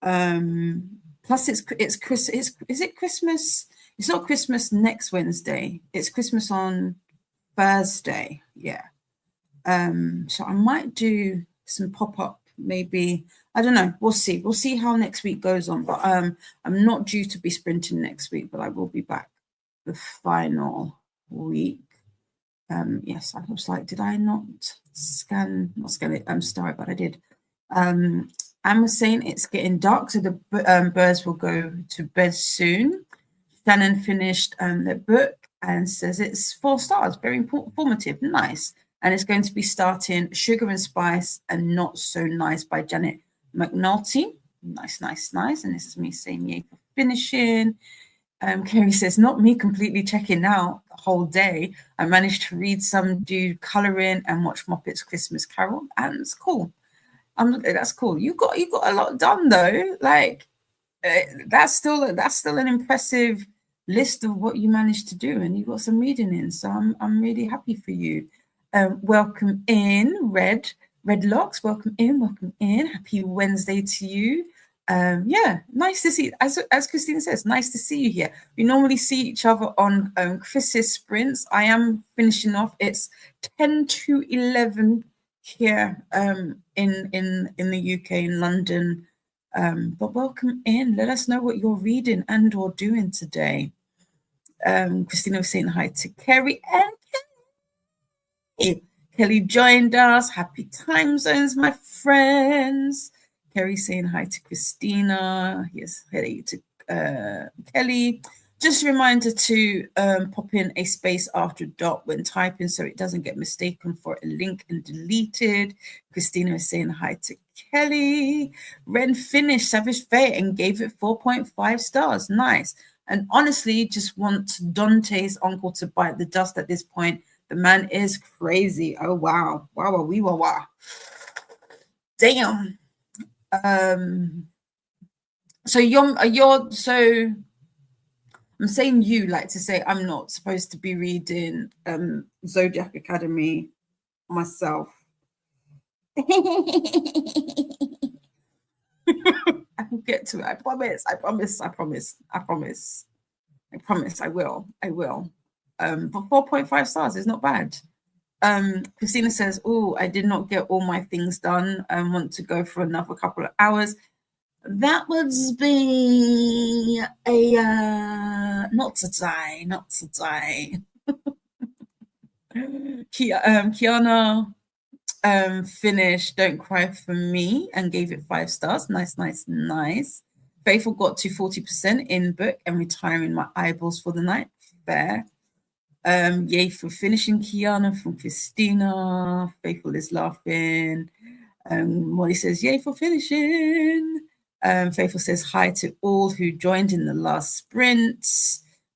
Plus, is it Christmas? It's not Christmas next Wednesday. It's Christmas on Thursday. Yeah. So I might do some pop-up, maybe. I don't know. We'll see. We'll see how next week goes on. But I'm not due to be sprinting next week, but I will be back the final week. Yes, I was like, did I not scan it? I'm sorry, but I did. Anne was saying it's getting dark, so the birds will go to bed soon. Shannon finished their book and says it's 4 stars, very informative, nice. And it's going to be starting Sugar and Spice and Not So Nice by Janet McNulty. Nice. And this is me saying yay for finishing. Kerry says, not me completely checking out the whole day. I managed to read some, do colouring and watch Muppets Christmas Carol, and it's cool. That's cool. You got a lot done though. Like that's still an impressive list of what you managed to do, and you got some reading in. So I'm really happy for you. Welcome in, Red Locks. Welcome in. Happy Wednesday to you. Yeah, nice to see. As Christina says, nice to see you here. We normally see each other on Chris's sprints. I am finishing off. It's 10 to 11 here in the UK, in London. But welcome in. Let us know what you're reading and or doing today. Christina was saying hi to Kerry and Kelly. Kelly joined us. Happy time zones, my friends. Kerry saying hi to Christina. Yes, hello to Kelly. Just a reminder to pop in a space after dot when typing so it doesn't get mistaken for a link and deleted. Christina is saying hi to Kelly. Ren finished Savage Fate and gave it 4.5 stars. Nice. And honestly, just want Dante's uncle to bite the dust at this point. The man is crazy. Oh, wow. Wow, wee, wow, wow. Damn. So I'm saying you like to say I'm not supposed to be reading Zodiac Academy myself. I will get to it. I promise. I will. But 4.5 stars is not bad. Christina says, oh, I did not get all my things done. I want to go for another couple of hours. That would be a not today. Kiana finished Don't Cry for Me and gave it 5 stars. Nice. Faithful got to 40% in book and retiring my eyeballs for the night. Fair. Yay for finishing, Kiana, from Christina. Faithful is laughing. Molly says, yay for finishing. Faithful says hi to all who joined in the last sprint.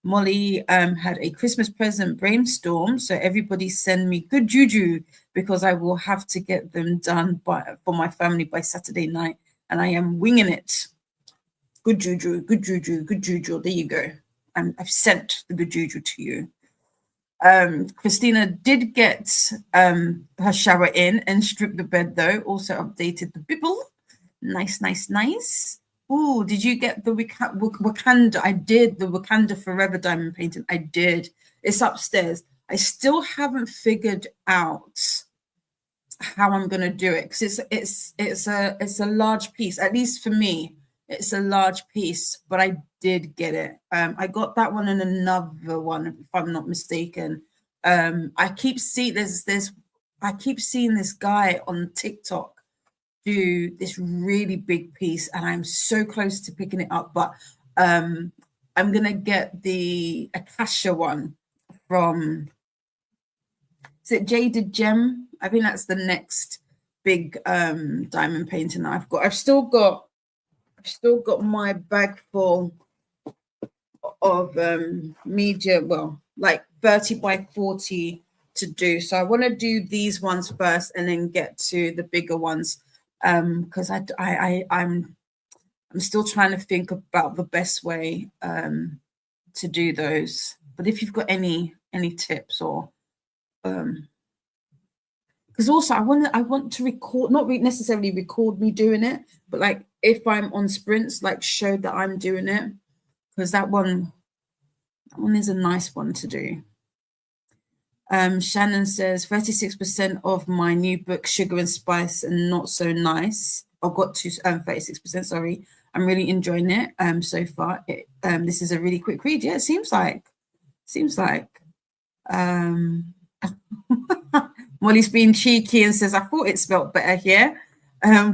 Molly had a Christmas present brainstorm, so everybody send me good juju because I will have to get them done for my family by Saturday night, and I am winging it. Good juju. There you go. I've sent the good juju to you. Christina did get her shower in and stripped the bed, though. Also updated the bibble. Nice. Ooh, did you get the Wakanda? I did the Wakanda Forever diamond painting. I did. It's upstairs. I still haven't figured out how I'm gonna do it because it's a large piece. At least for me, it's a large piece. But I did get it. I got that one and another one, if I'm not mistaken. I keep seeing this guy on TikTok do this really big piece, and I'm so close to picking it up. But I'm gonna get the Akasha one from. Is it Jaded Gem? I think that's the next big diamond painting that I've got. I've still got my bag full of media, well, like 30 by 40 to do. So I want to do these ones first and then get to the bigger ones. Because I'm still trying to think about the best way to do those. But if you've got any tips or because also I want to record, not necessarily record me doing it, but like if I'm on sprints, like show that I'm doing it, because that one is a nice one to do. Shannon says 36% of my new book, Sugar and Spice and Not So Nice. I've got to 36%. Sorry, I'm really enjoying it. So far, this is a really quick read. Yeah, it seems like. Molly's being cheeky and says, I thought it spelt better here.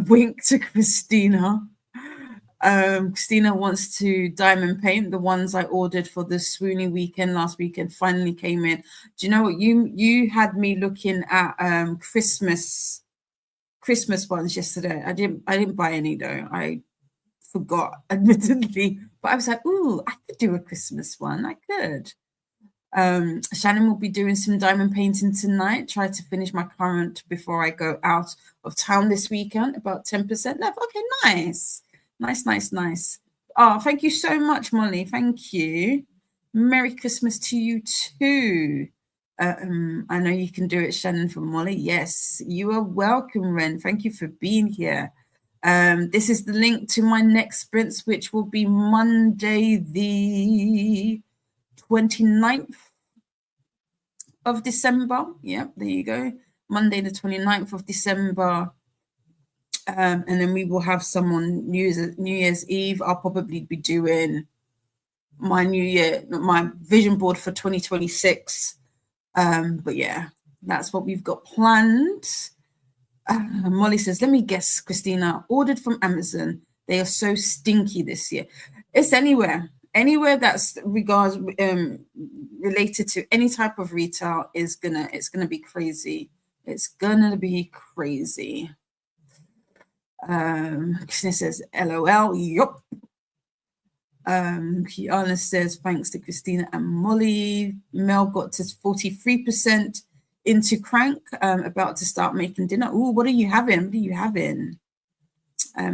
Wink to Christina. Christina wants to diamond paint. The ones I ordered for the swoony weekend last weekend finally came in. Do you know what? You had me looking at Christmas ones yesterday. I didn't buy any though. I forgot, admittedly. But I was like, ooh, I could do a Christmas one. I could. Shannon will be doing some diamond painting tonight. Try to finish my current before I go out of town this weekend. About 10% left. Okay, nice. Nice. Oh, thank you so much, Molly. Thank you. Merry Christmas to you too. I know you can do it, Shannon, for Molly. Yes, you are welcome, Ren. Thank you for being here. This is the link to my next sprints, which will be Monday, the 29th of December. Yeah, there you go. Monday, the 29th of December. And then we will have some on New Year's Eve. I'll probably be doing my my vision board for 2026. But yeah, that's what we've got planned. Molly says, let me guess, Christina, ordered from Amazon. They are so stinky this year. It's anywhere. anywhere that's regards related to any type of retail it's gonna be crazy. It's gonna be crazy. Christina says, LOL. Yup. Kiana says, thanks to Christina and Molly. Mel got to 43% into crank, about to start making dinner. Oh, what are you having? What are you having?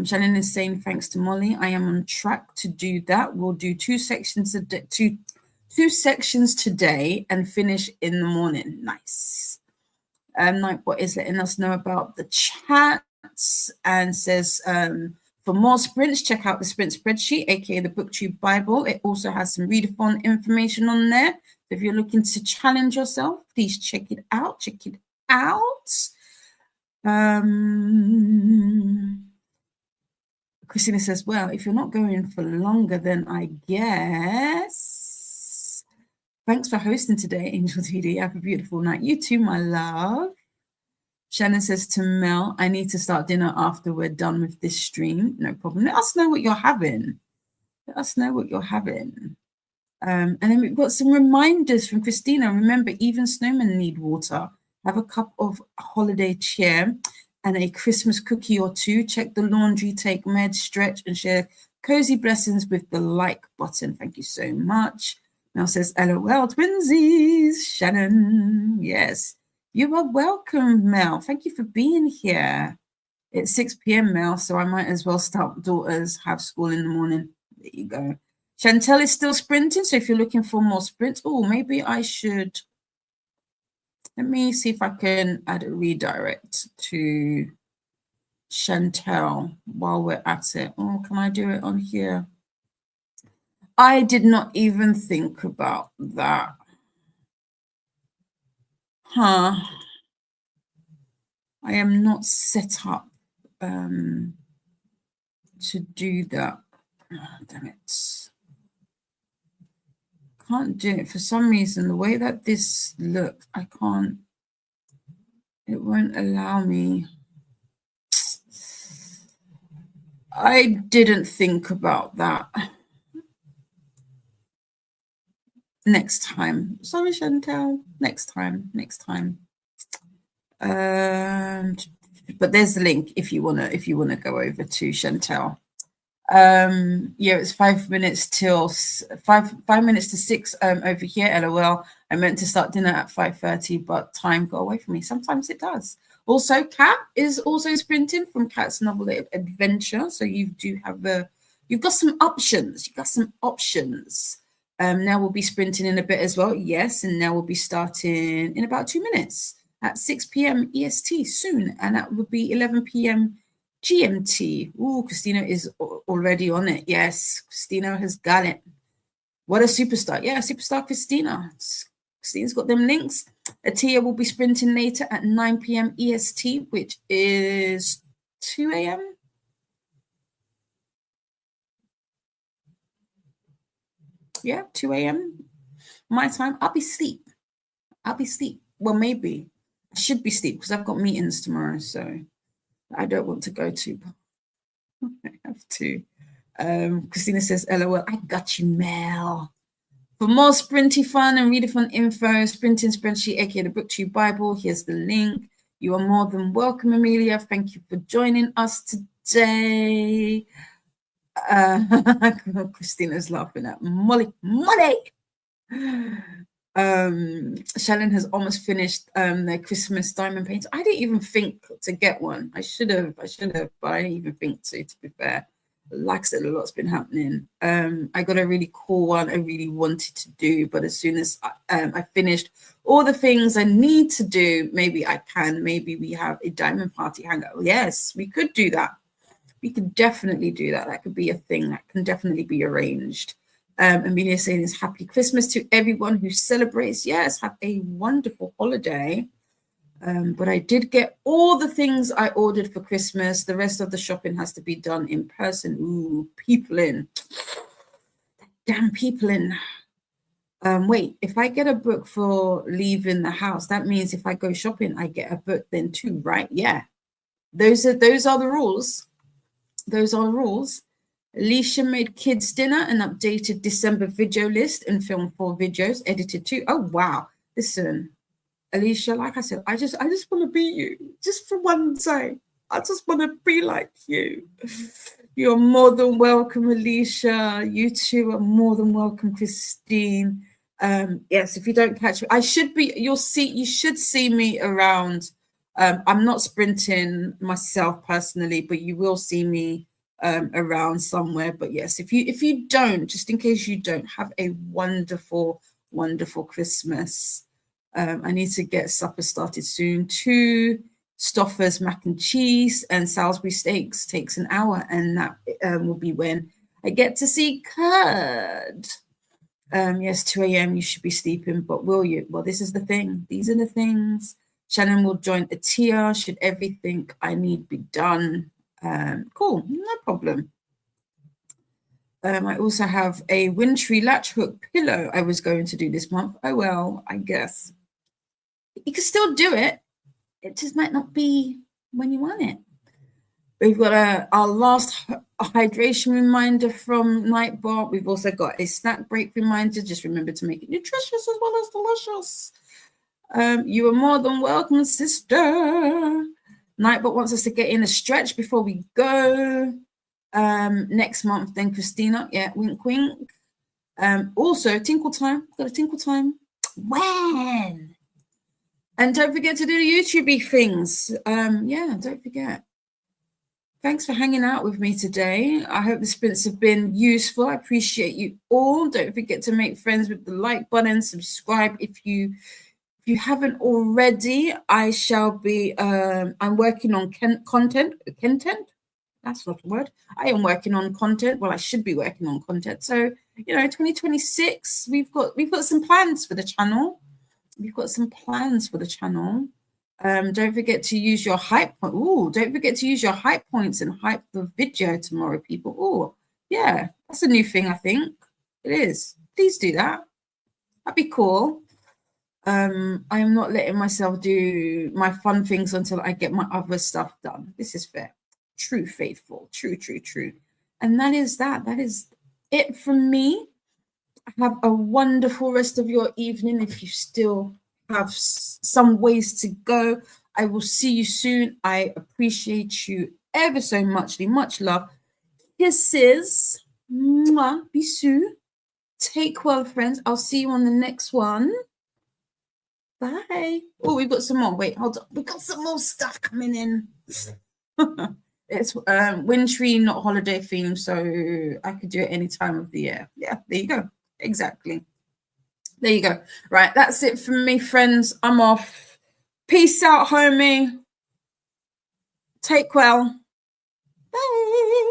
Shannon is saying, thanks to Molly, I am on track to do that. We'll do two sections today and finish in the morning. Nice. Nightbot is letting us know about the chats and says, for more sprints, check out the sprint spreadsheet, aka the BookTube Bible. It also has some readathon information on there. If you're looking to challenge yourself, please check it out. Check it out. Christina says, well, if you're not going for longer, then I guess. Thanks for hosting today, Angel TD. Have a beautiful night. You too, my love. Shannon says to Mel, I need to start dinner after we're done with this stream. No problem. Let us know what you're having. Let us know what you're having. And then we've got some reminders from Christina. Remember, even snowmen need water. Have a cup of holiday cheer and a Christmas cookie or two. Check the laundry, take meds, stretch, and share cozy blessings with the like button. Thank you so much. Mel says, LOL, twinsies. Shannon, yes. You are welcome, Mel. Thank you for being here. It's 6 p.m. Mel, so I might as well start daughters have school in the morning. There you go. Chantel is still sprinting, so if you're looking for more sprints, oh, maybe I should. Let me see if I can add a redirect to Chantel while we're at it. Oh, can I do it on here? I did not even think about that. Huh. I am not set up to do that. Oh, damn it. Can't do it for some reason. The way that this looks, I can't. It won't allow me. I didn't think about that. Next time. Sorry, Chantel. Next time. But there's the link if you wanna go over to Chantel. Yeah, it's 5 minutes till 5 minutes to 6 over here. LOL. I meant to start dinner at 5:30, but time got away from me. Sometimes it does. Also, Kat is also sprinting from Kat's Novel Adventure. So you've got some options. Now we'll be sprinting in a bit as well. Yes, and now we'll be starting in about 2 minutes at 6 p.m. EST soon, and that would be 11 p.m. GMT. Ooh, Christina is already on it. Yes, Christina has got it. What a superstar. Yeah, superstar Christina. Christina's got them links. Atia will be sprinting later at 9 p.m. EST, which is 2 a.m. Yeah, 2 a.m. my time. I'll be asleep. Well, maybe. I should be asleep because I've got meetings tomorrow, so I don't want to go to, but I have to. Christina says, LOL, I got you, Mel. For more sprinty fun and readathon info, sprinting spreadsheet, aka the BookTube Bible, here's the link. You are more than welcome, Amelia. Thank you for joining us today. Christina's laughing at Molly. Shannon has almost finished their Christmas diamond painting. I didn't even think to get one. I should have, but I didn't even think to be fair. Like I said, a lot's been happening. I got a really cool one I really wanted to do, but as soon as I finished all the things I need to do, maybe we have a diamond party hangout. Yes, we could do that. We could definitely do that. That could be a thing that can definitely be arranged. Amelia saying is happy Christmas to everyone who celebrates. Yes, have a wonderful holiday. But I did get all the things I ordered for Christmas. The rest of the shopping has to be done in person. Ooh, people in. Damn people in. Wait, if I get a book for leaving the house, that means if I go shopping, I get a book then too, right? Yeah. Those are the rules. Those are the rules. Alicia made kids dinner and updated December video list and filmed 4 videos, edited 2. Oh, wow. Listen, Alicia, like I said, I just want to be you just for one day. I just want to be like you. You're more than welcome, Alicia. You two are more than welcome, Christine. Yes, if you don't catch me, you should see me around. I'm not sprinting myself personally, but you will see me around somewhere. But yes, if you don't, just in case you don't, have a wonderful, wonderful Christmas. I need to get supper started soon too. Stouffer's mac and cheese and Salisbury steaks takes an hour, and that will be when I get to see Curd. Yes, 2 a.m. you should be sleeping, but will you? Well, this is the thing. These are the things. Shannon will join Atia should everything I need be done. Cool, no problem. I also have a wintry latch hook pillow I was going to do this month. Oh, well, I guess. You can still do it. It just might not be when you want it. We've got our last hydration reminder from Nightbot. We've also got a snack break reminder. Just remember to make it nutritious as well as delicious. You are more than welcome, sister. Nightbot wants us to get in a stretch before we go. Next month, then Christina. Yeah, wink, wink. Also, tinkle time. Got a tinkle time. When? And don't forget to do the YouTube things. Yeah, don't forget. Thanks for hanging out with me today. I hope the sprints have been useful. I appreciate you all. Don't forget to make friends with the like button, subscribe if you haven't already. I shall be, I'm working on content. That's not a word. I am working on content. Well, I should be working on content. So, 2026, we've got some plans for the channel. We've got some plans for the channel. Don't forget to use your hype. Don't forget to use your hype points and hype the video tomorrow, people. Oh, yeah, that's a new thing, I think. It is. Please do that. That'd be cool. I am not letting myself do my fun things until I get my other stuff done. This is fair. True, faithful. True. And that is that. That is it from me. Have a wonderful rest of your evening. If you still have some ways to go, I will see you soon. I appreciate you ever so muchly. Much love. Kisses. Mwah. Bisous. Take well, friends. I'll see you on the next one. Bye. Oh, we've got some more. Wait, hold on. We've got some more stuff coming in. It's wintry, not holiday themed, so I could do it any time of the year. Yeah, there you go. Exactly. There you go. Right, that's it from me, friends. I'm off. Peace out, homie. Take well. Bye.